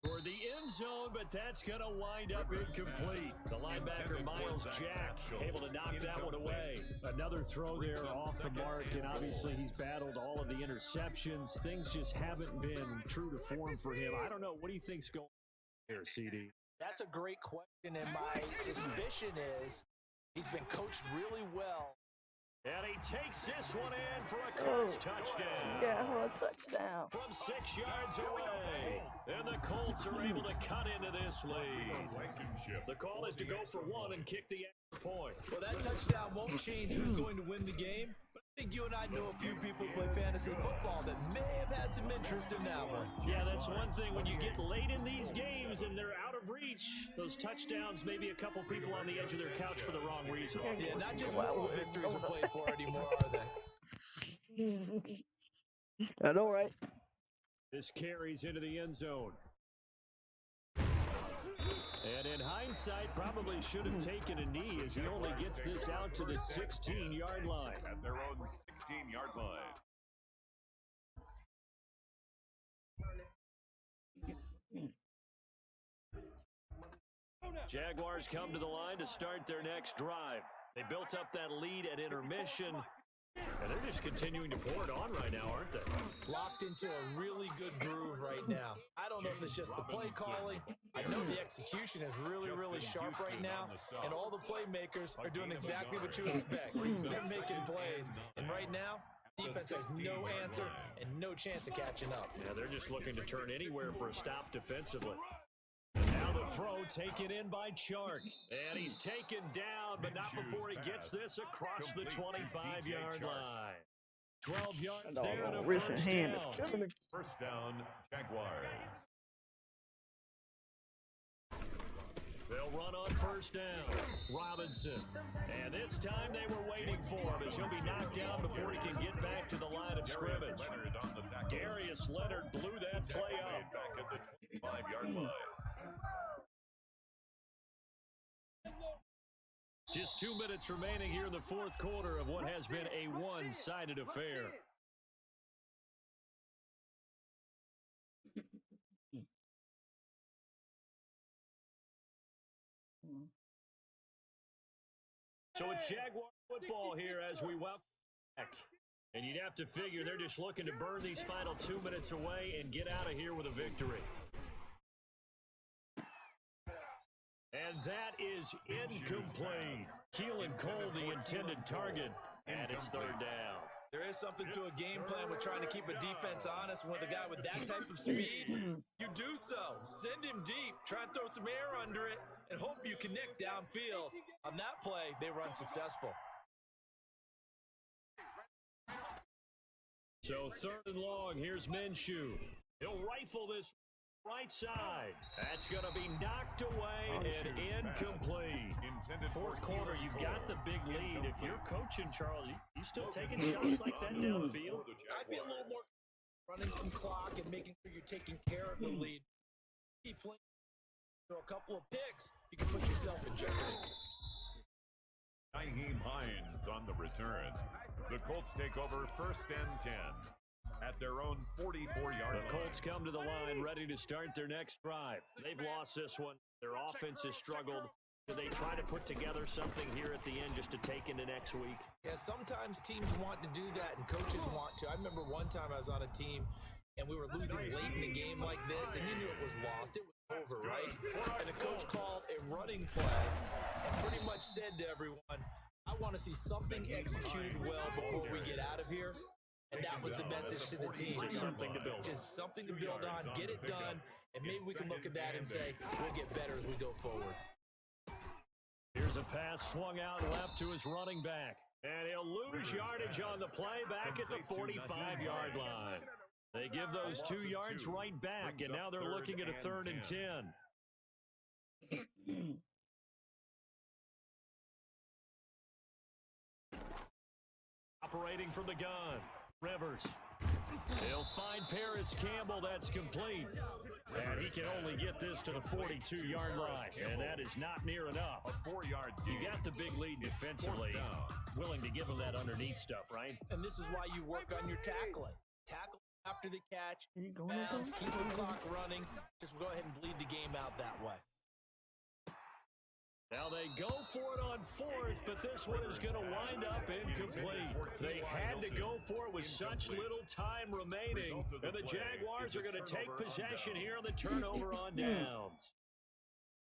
[SPEAKER 2] for the end zone, but that's going to wind up incomplete. The linebacker, Miles Jack, able to knock that one away. Another throw there off the mark, and obviously he's battled all of the interceptions. Things just haven't been true to form for him. I don't know. What do you think's going on here, CD?
[SPEAKER 3] That's a great question, and my suspicion is he's been coached really well.
[SPEAKER 2] And he takes this one in for a Colts touchdown.
[SPEAKER 1] Yeah, a touchdown.
[SPEAKER 2] From 6 yards away. And the Colts are able to cut into this lead. The call is to go for 1 and kick the extra point.
[SPEAKER 7] Well, that touchdown won't change who's going to win the game. But I think you and I know a few people who play fantasy football that may have had some interest in that one.
[SPEAKER 2] Yeah, that's one thing. When you get late in these games and they're out of reach, those touchdowns, maybe a couple people on the edge of their couch for the wrong reason.
[SPEAKER 7] Yeah, not just moral victories are played for anymore, are they?
[SPEAKER 1] I know, right?
[SPEAKER 2] This carries into the end zone. And in hindsight, probably should have taken a knee as he only gets this out to the 16-yard line.
[SPEAKER 4] At their own 16-yard line.
[SPEAKER 2] Jaguars come to the line to start their next drive. They built up that lead at intermission, and they're just continuing to pour it on right now, aren't they?
[SPEAKER 7] Locked into a really good groove right now. I don't know if it's just the play calling. I know the execution is really, really sharp right now, and all the playmakers are doing exactly what you expect. They're making plays, and right now, defense has no answer and no chance of catching up.
[SPEAKER 2] Yeah, they're just looking to turn anywhere for a stop defensively. And now the throw taken in by Chark. And he's taken down, but not before he gets this across the 25-yard line. 12 yards there and a first down.
[SPEAKER 4] First down, Jaguars.
[SPEAKER 2] They'll run on first down. Robinson. And this time they were waiting for him as he'll be knocked down before he can get back to the line of scrimmage. Darius Leonard blew that play up.
[SPEAKER 4] Back at the 25-yard line.
[SPEAKER 2] Just 2 minutes remaining here in the fourth quarter of what has been a one-sided affair. So it's Jaguar football here as we welcome back. And you'd have to figure they're just looking to burn these final 2 minutes away and get out of here with a victory. And that is incomplete. Keelan Cole, the intended target, and it's third down.
[SPEAKER 7] There is something to a game plan with trying to keep a defense honest. With a guy with that type of speed, you do so. Send him deep, try and throw some air under it, and hope you connect downfield. On that play, they were unsuccessful.
[SPEAKER 2] So third and long, here's Minshew. He'll rifle this right side. That's going to be knocked away and incomplete. Fourth quarter, you've got the big lead. If you're coaching, Charles, you still taking shots like that downfield?
[SPEAKER 7] I'd be a little more running some clock and making sure you're taking care of the lead. Keep playing. Throw a couple of picks, you can put yourself in jeopardy.
[SPEAKER 4] Nyheim Hines on the return. The Colts take over first and 10 at their own 44-yard line.
[SPEAKER 2] The Colts come to the line ready to start their next drive. They've lost this one. Their offense has struggled. Do they try to put together something here at the end just to take into next week?
[SPEAKER 7] Yeah, sometimes teams want to do that and coaches want to. I remember one time I was on a team and we were losing late in the game like this, and you knew it was lost. It was over, right? And the coach called a running play and pretty much said to everyone, I want to see something executed well before we get out of here. And that was the message to the team.
[SPEAKER 2] Just something to build.
[SPEAKER 7] Just something to build on, get it done, and maybe we can look at that and say, we'll get better as we go forward.
[SPEAKER 2] Here's a pass swung out left to his running back. And he'll lose yardage on the play back at the 45-yard line. They give those 2 yards right back, and now they're looking at a 3rd and 10. Operating from the gun, Rivers. He'll find Paris Campbell. That's complete. And he can only get this to the 42-yard line, and that is not near enough.
[SPEAKER 4] A 4-yard gain.
[SPEAKER 2] You got the big lead defensively. Willing to give him that underneath stuff, right?
[SPEAKER 7] And this is why you work on your tackling. Tackle after the catch, bounce, keep the clock running. Just go ahead and bleed the game out that way.
[SPEAKER 2] Now they go for it on 4th, but this one is going to wind up incomplete. They had to go for it with such little time remaining, and the Jaguars are going to take possession here on the turnover on downs.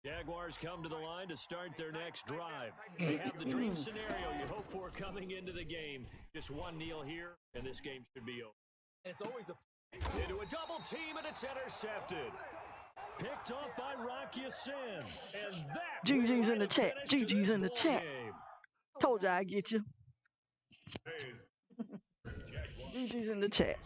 [SPEAKER 2] Jaguars come to the line to start their next drive. They have the dream scenario you hope for coming into the game. Just one kneel here, and this game should be over.
[SPEAKER 7] And it's always
[SPEAKER 2] into a double team, and it's intercepted. Picked up by Rock Ya-Sin. And that
[SPEAKER 1] GG's in the chat. GG's in the chat. Told you I'd get you. GG's in the chat.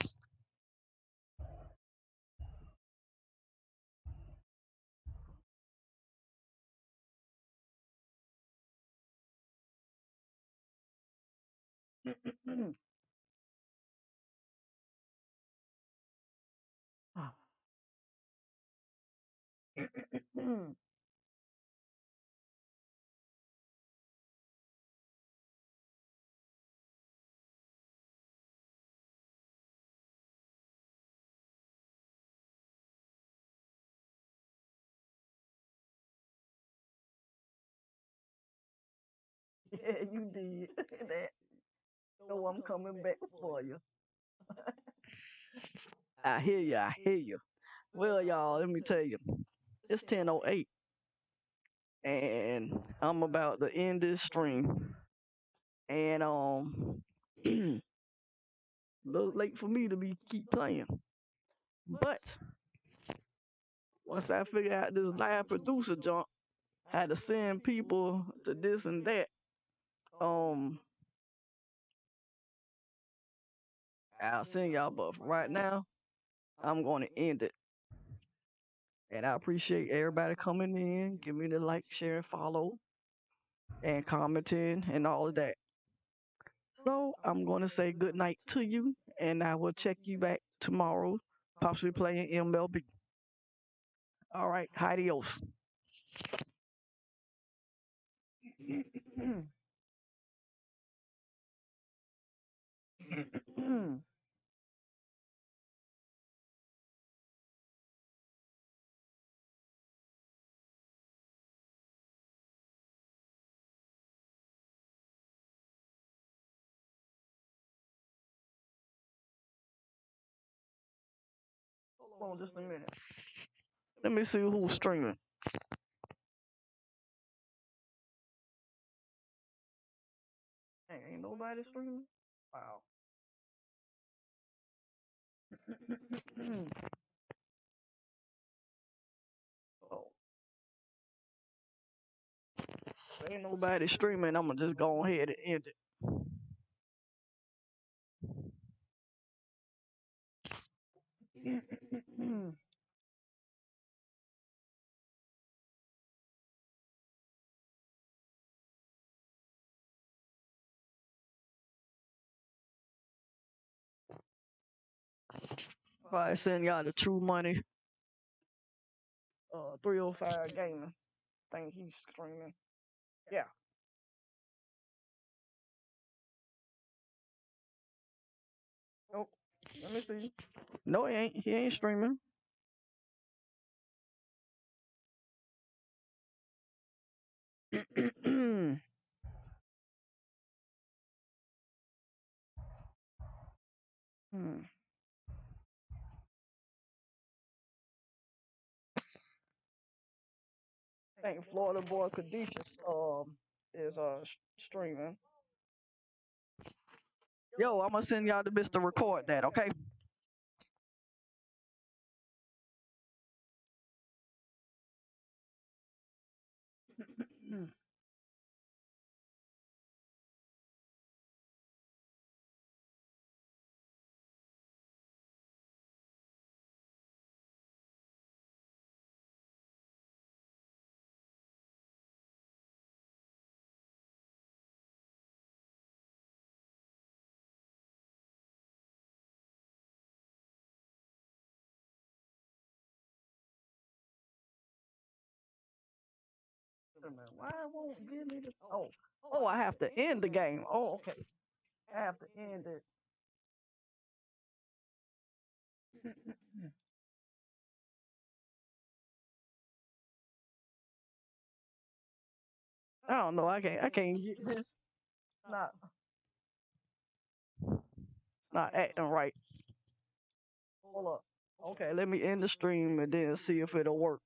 [SPEAKER 1] Yeah, you did that. So I'm coming back for you. I hear you. I hear you. Well, y'all, let me tell you, it's 10:08, and I'm about to end this stream. And a little late for me to keep playing. But once I figure out this live producer junk, how to send people to this and that, I'll send y'all. But for right now, I'm going to end it. And I appreciate everybody coming in, give me the like, share, and follow, and commenting, and all of that. So I'm going to say good night to you, and I will check you back tomorrow, possibly playing MLB. All right, adios. Hold on just a minute. Let me see who's streaming. Hey, ain't nobody streaming? Wow. Oh. Ain't nobody streaming. I'm going to just go ahead and end it. Probably send y'all the True Money 305 Gaming. Think he's streaming. Yeah. Oh, let me see. No, he ain't. He ain't streaming. I think Florida boy Kadisha is streaming. Yo, I'm gonna send y'all the bits to record that, okay? Wait a minute, why it won't give me the? Oh, I have to end the game. Oh, okay. I have to end it. I don't know. I can't get this. Not acting right. Hold up. Okay, let me end the stream and then see if it'll work.